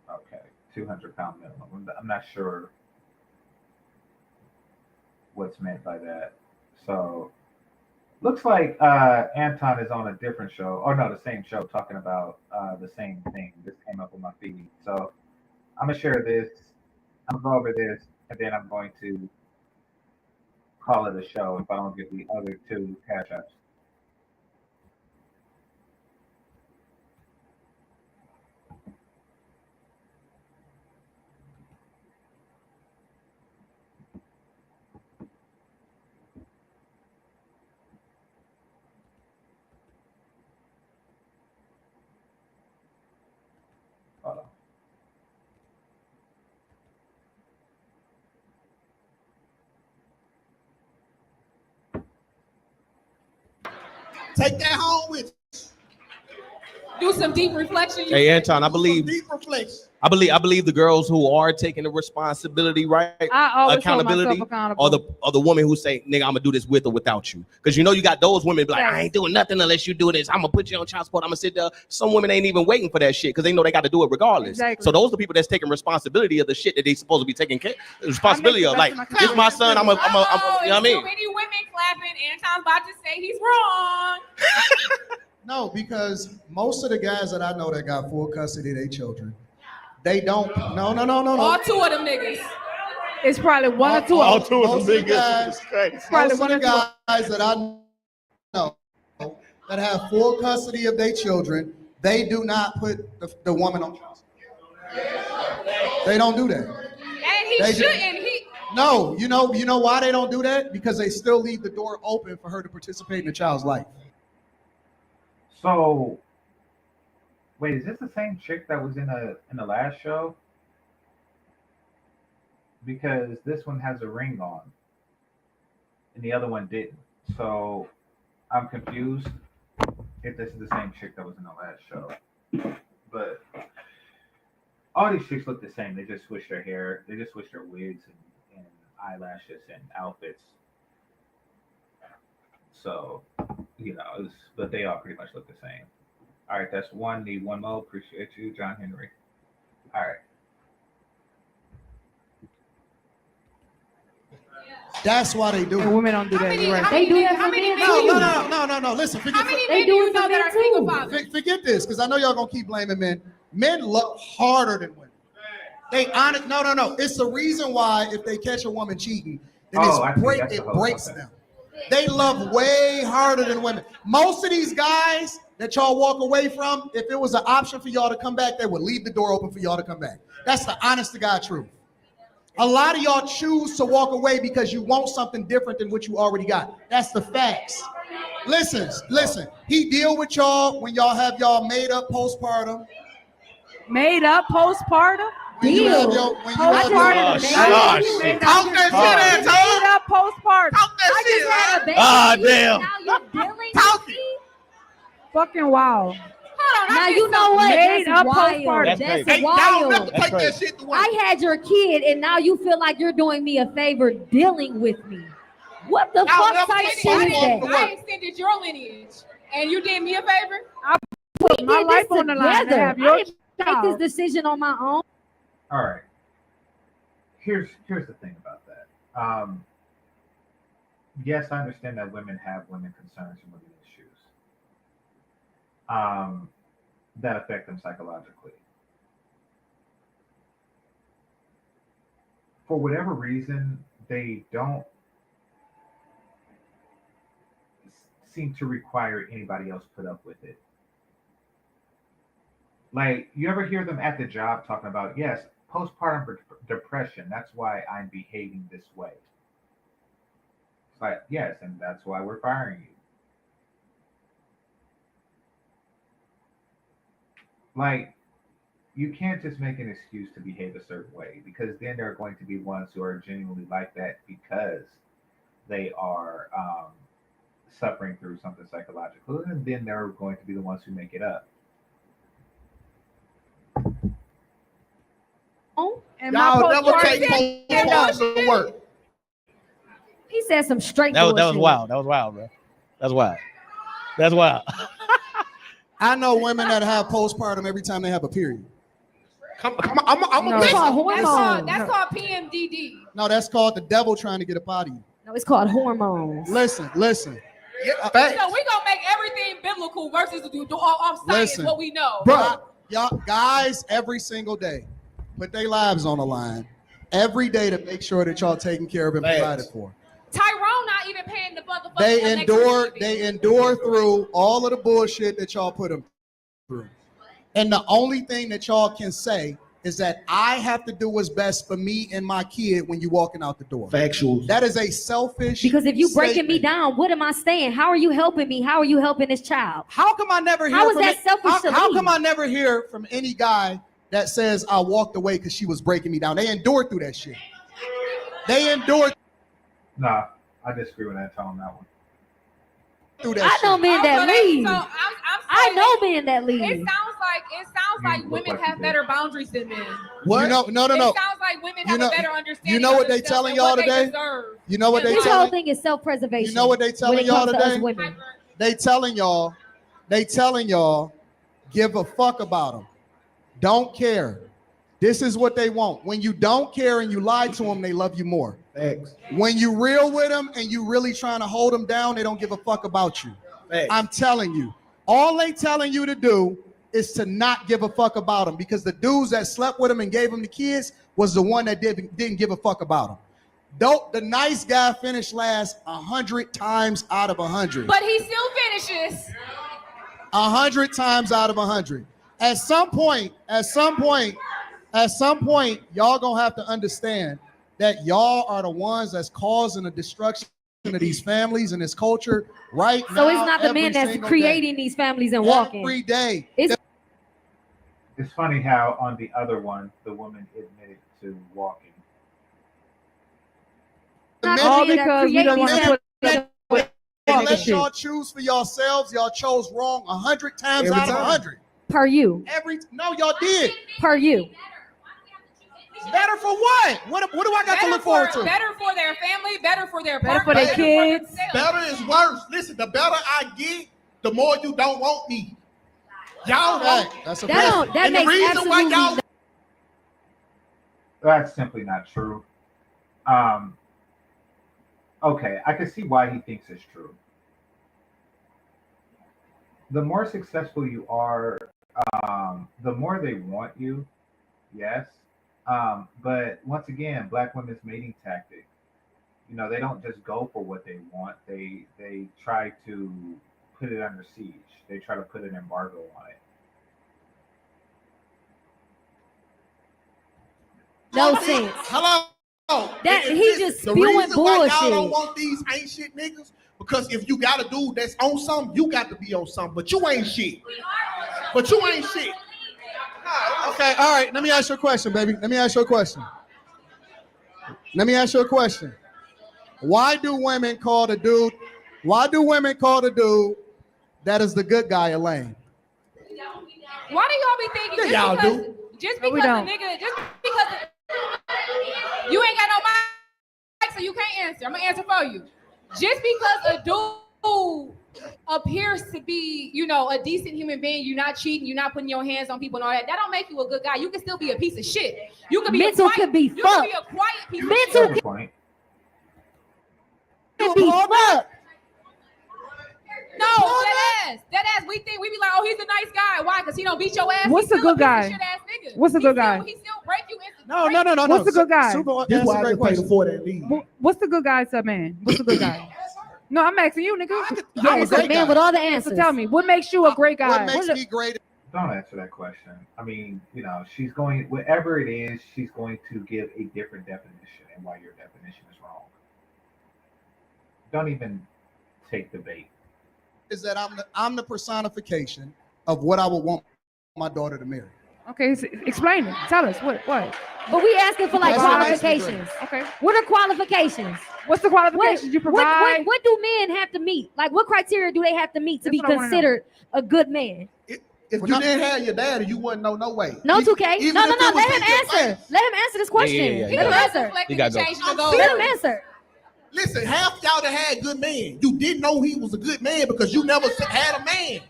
Okay, 200-pound minimum. I'm not sure what's meant by that. So, looks like Anton is on a different show. Oh no, the same show, talking about the same thing. This came up on my feed. So, I'm gonna share this. I'm gonna go over this, and then I'm going to call it a show if I don't get the other two cash apps. Hold on. Take that home with you. Do some deep reflection. Hey, Anton, I Do some believe deep reflection. I believe the girls who are taking the responsibility, right? I always hold Accountability, myself accountable. or the woman who say, "Nigga, I'm gonna do this with or without you," because you got those women be like, Yes. "I ain't doing nothing unless you do this. I'm gonna put you on child support. I'm gonna sit there." Some women ain't even waiting for that shit because they know they got to do it regardless. Exactly. So those are the people that's taking responsibility of the shit that they supposed to be taking responsibility of. Like, this my son. I'm you know what I mean? Too many women clapping. Anton's about to say he's wrong. No, because most of the guys that I know that got full custody of their children, they don't. No. All two of them niggas. It's probably one or two All of them. two of Most them of the guys, Probably most one of or the two. guys that I know that have full custody of their children, they do not put the woman on child support. They don't do that. And he They shouldn't. No, you know why they don't do that? Because they still leave the door open for her to participate in the child's life. So, wait, is this the same chick that was in the last show? Because this one has a ring on, and the other one didn't. So, I'm confused if this is the same chick that was in the last show. But all these chicks look the same. They just switch their hair. They just switch their wigs and eyelashes and outfits. So, but they all pretty much look the same. All right, that's one. Need one more. Appreciate you, John Henry. All right. That's why they do it. Women don't do that. You're right. They do that. How many men do you know? No. Listen, How many men do you know that are single fathers? forget this, because I know y'all gonna keep blaming men. Men love harder than women. They honest. No. It's the reason why if they catch a woman cheating, then I see. That's the it whole breaks concept. them. They love way harder than women. Most of these guys that y'all walk away from, if it was an option for y'all to come back, they would leave the door open for y'all to come back. That's the honest to God truth. A lot of y'all choose to walk away because you want something different than what you already got. That's the facts. Listen. He deal with y'all when y'all have y'all made up postpartum. Made up postpartum? When you have your Oh, shit. Talk that shit, Made up postpartum. Talk that shit, had a baby. Ah, damn. Now you're dealing Talk with it. me. Fucking wild. Hold on. Now you know what? Made That's up wild. postpartum. That's That's crazy. wild. That's take that shit to work. I had your kid, and now you feel like you're doing me a favor dealing with me. What the fuck never type take shit is my that? I extended your lineage, and you did me a favor. Put my did life this on the line to together. have your I didn't make child. this decision on my own. All right. Here's the thing about that. Yes, I understand that women have women concerns and women issues that affect them psychologically. For whatever reason, they don't seem to require anybody else put up with it. Like, you ever hear them at the job talking about, yes, postpartum depression, that's why I'm behaving this way. It's like, yes, and that's why we're firing you. Like, you can't just make an excuse to behave a certain way, because then there are going to be ones who are genuinely like that because they are suffering through something psychological, and then there are going to be the ones who make it up. And Y'all my never postpartum take postpartum to work. He said some straight That was bullshit. wild. That was wild, bro. That's wild. That's wild. I know women that have postpartum every time they have a period. I'm a No. It's called That's hormones. called PMDD. No, that's called the devil trying to get up out of you. No, it's called hormones. Listen. Yeah, facts. So we gonna make everything biblical versus do off science Listen. what we know. Bro, y'all guys, every single day, put their lives on the line every day to make sure that y'all taken care of and Facts. provided for. Tyrone not even paying the motherfucker. They endure through all of the bullshit that y'all put them through. And the only thing that y'all can say is that I have to do what's best for me and my kid when you walking out the door. Factual. That is a selfish Because if you breaking me statement. down, what am I saying? How are you helping me? How are you helping this child? How come I never hear How is from that selfish to how leave? come I never hear from any guy that says I walked away because she was breaking me down? They endured through that shit. They endured Nah, I disagree with that tone on that one. through that I shit. know men that leave. So I know men that It leave. sounds like You look women like have you better boundaries than men. What? No. It sounds like women have a better understanding. You know what of they themselves telling and y'all what they today? deserve. You know what they This whole telling? thing is self-preservation. You know what they when telling it y'all comes to us today? women. They telling y'all, give a fuck about them. Don't care. This is what they want. When you don't care and you lie to them, they love you more. Facts. When you real with them and you really trying to hold them down, they don't give a fuck about you. Facts. I'm telling you. All they telling you to do is to not give a fuck about them, because the dudes that slept with them and gave them the kids was the one that didn't give a fuck about them. The nice guy finished last 100 times out of 100. But he still finishes. 100 times out of 100. At some point, y'all gonna have to understand that y'all are the ones that's causing the destruction of these families and this culture right now. So it's not the every men that's single creating these families and walking. every day. It's funny how on the other one, the woman admitted to walking. The Not men- All men that because we create don't these want to families. put with Unless shit. y'all choose for yourselves, y'all chose wrong 100 times Every out of time. 100. Per you. No, y'all did. Per you. Better for what? What do I got to look forward to? Better for their family, better for their Better partner, for their kids. themselves. Better is worse. Listen, the better I get, the more you don't want me. Y'all want. That's a That fact. don't. That And the makes reason why absolutely y'all no. That's simply not true. Okay, I can see why he thinks it's true. The more successful you are, the more they want you. Yes. But once again, black women's mating tactic. You know, they don't just go for what they want. They try to put it under siege. They try to put an embargo on it. No sense. Hello. That- And he listen, just the spewing reason why y'all bullshit. don't want these ain't shit niggas Because if you got a dude that's on something, you got to be on something. But you ain't shit. But you ain't shit. Okay, all right. Let me ask you a question, baby. Let me ask you a question. Why do women call the dude that is the good guy a lame? Why do y'all be thinking Yeah, y'all do. Just No, we because a don't. nigga, just because you ain't got no mic, so you can't answer. I'm gonna answer for you. Just because a dude appears to be, a decent human being, you're not cheating, you're not putting your hands on people and all that. That don't make you a good guy. You can still be a piece of shit. You can be Mental could be You can fucked. be a quiet piece of Mental shit. Good point. could be fucked. No, that ass. We be like, oh, he's a nice guy. Why? Because he don't beat your ass. What's He's a still good guy? piece of shit-ass nigga. What's a good guy? He still break you. No. What's a good guy? Super, This that's why a I great just pay the question. 40 and leave. What's the good guy to a man? What's a good guy? No, I'm asking you, nigga. I'm Yes, a a great man guy. with all the So answers. tell me, what makes you a great guy? What makes me great? Don't answer that question. I mean, she's going, whatever it is, she's going to give a different definition, and why your definition is wrong. Don't even take the bait. Is that I'm the personification of what I would want my daughter to marry. Okay, so explain it. Tell us what. But we asking for like That's what makes me qualifications. Okay, What are qualifications? what's the qualifications you provide? What do men have to meet? Like, what criteria do they have to meet to That's be what I wanna know. considered a good man? If Well, you not- didn't have your daddy, you wouldn't know no way. No, Even 2K. if No. it was Let him in your answer. face. Let him answer this question. Yeah. Let him answer. He gotta go. Let him answer. Listen, half y'all that had good men, you didn't know he was a good man because you never had a man.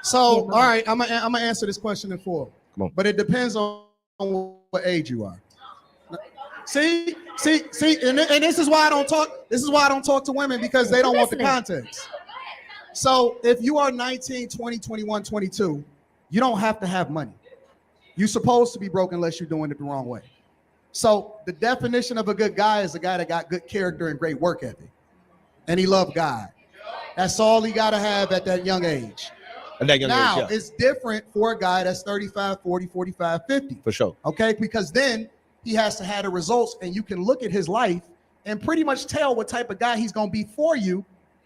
So, all right, I'm gonna answer this question in full. Come on. But it depends on what age you are. See, and this is why I don't talk. This is why I don't talk to women, because they don't want the context. So if you are 19, 20, 21, 22, you don't have to have money. You're supposed to be broke unless you're doing it the wrong way. So the definition of a good guy is a guy that got good character and great work ethic, and he loved God. That's all he got to have at that young age. At that young Now, age, yeah. it's different for a guy that's 35, 40, 45, 50. For sure. Okay, because then he has to have the results, and you can look at his life and pretty much tell what type of guy he's going to be for you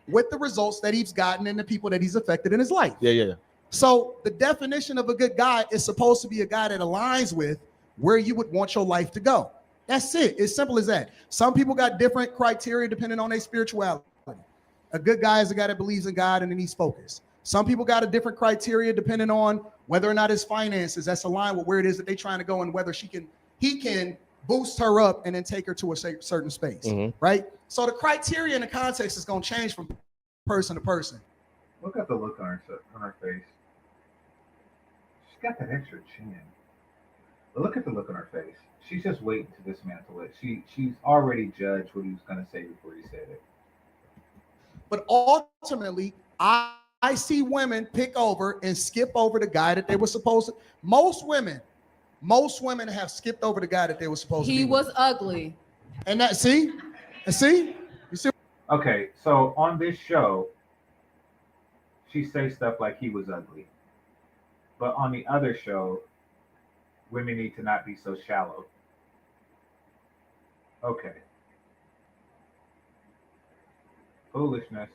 with the results that he's gotten and the people that he's affected in his life. Yeah. So the definition of a good guy is supposed to be a guy that aligns with where you would want your life to go. That's it. It's simple as that. Some people got different criteria depending on their spirituality. A good guy is a guy that believes in God and then he's focused. Some people got a different criteria depending on whether or not his finances that's aligned with where it is that they're trying to go and whether he can boost her up and then take her to a certain space, right? So the criteria and the context is going to change from person to person. Look at the look on her face. She's got that extra chin. But look at the look on her face. She's just waiting to dismantle it. She's already judged what he was going to say before he said it. But ultimately, I see women pick over and skip over the guy that they were supposed to. Most women have skipped over the guy that they were supposed to be. He was with. ugly. And that, see? You see? Okay, so on this show, she says stuff like he was ugly. But on the other show, women need to not be so shallow. Okay. Foolishness.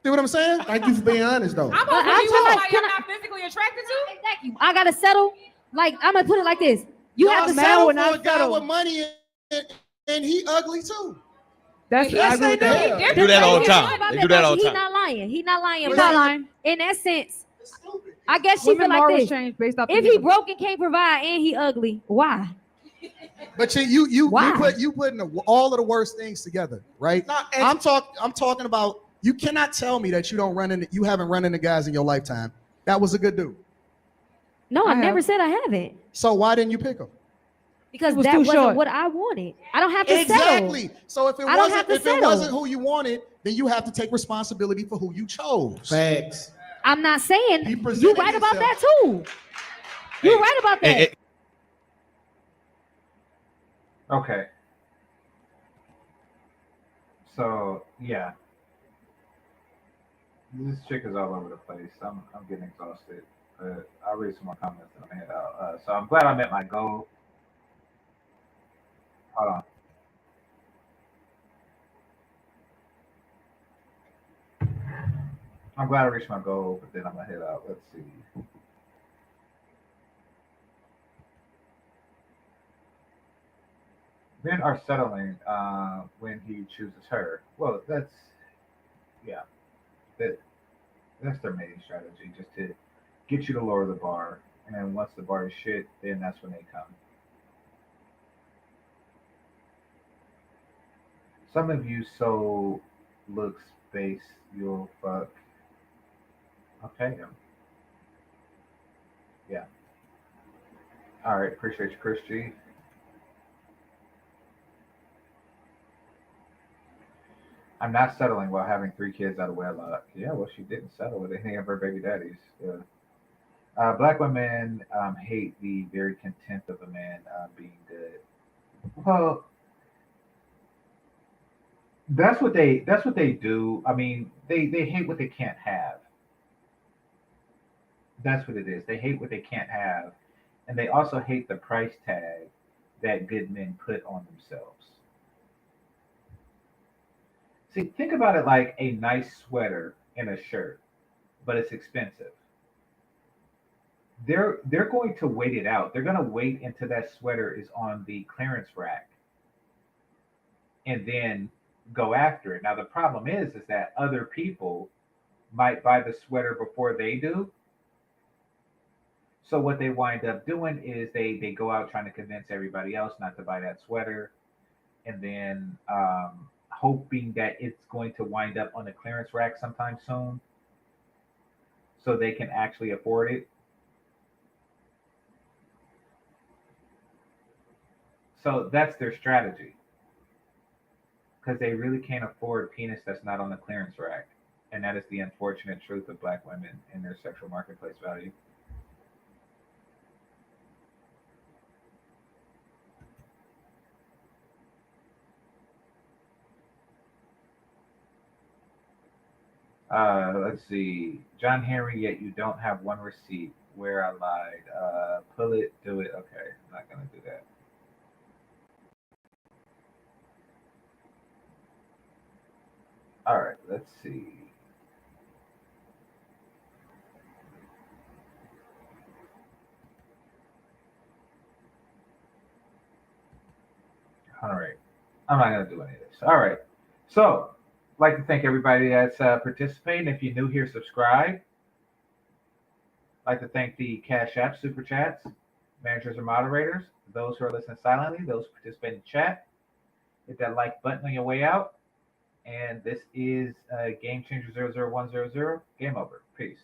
See what I'm saying? Thank you for being honest, though. I'm But over I you feel like- somebody I'm not physically attracted to. Exactly. I gotta settle. Like, I'm gonna put it like this. You have to man settle. would for not a guy settle. with money and he ugly too. That's Yes, I agree with they that. do. They do that all the Here's time. what about They that, do that all the Bugsy. time. He's not lying. He's not lying. He's But not lying. in that sense, I guess she Women feel like morals this. change based off. If the he nigga. broke and can't provide and he ugly, why? But you Why? putting all of the worst things together, right? Nah, and- I'm talking about, you cannot tell me that you haven't run into guys in your lifetime. That was a good dude. No, I I have. never said I haven't. So why didn't you pick him? Because He was that too wasn't short. what I wanted. I don't have to settle. Exactly. So if it I don't have to settle. wasn't who you wanted, then you have to take responsibility for who you chose. Facts. I'm not saying He you presented right about himself. that too. You're right about that. Okay. So, yeah. This chick is all over the place. I'm getting exhausted. I'll read some more comments and I'm head out. So I'm glad I met my goal. Hold on. I'm glad I reached my goal, but then I'm gonna head out. Let's see. Men are settling when he chooses her. Well, yeah, that that's their mating strategy, just to get you to lower the bar. And once the bar is shit, then that's when they come. Some of you so looks face you'll fuck. Okay, yeah. All right, appreciate you, Chris G. I'm not settling while having 3 kids out of wedlock. Yeah, well, she didn't settle with any of her baby daddies. Yeah. Black women hate the very contempt of a man being good. Well, that's what they do. I mean, they hate what they can't have. That's what it is. They hate what they can't have, and they also hate the price tag that good men put on themselves. See, think about it like a nice sweater and a shirt, but it's expensive. They're going to wait it out. They're going to wait until that sweater is on the clearance rack and then go after it. Now the problem is that other people might buy the sweater before they do. So what they wind up doing is they go out trying to convince everybody else not to buy that sweater, and then hoping that it's going to wind up on the clearance rack sometime soon, so they can actually afford it. So that's their strategy because they really can't afford penis that's not on the clearance rack, and that is the unfortunate truth of black women and their sexual marketplace value. Let's see. John Henry, yet you don't have one receipt where I lied. Pull it, do it. Okay, I'm not going to do that. All right, let's see. All right. I'm not going to do any of this. All right. So, I'd like to thank everybody that's participating. If you're new here, subscribe. I'd like to thank the Cash App Super Chats, managers or moderators, those who are listening silently, those who participate in chat. Hit that like button on your way out. And this is GameChanger 00100. Game over. Peace.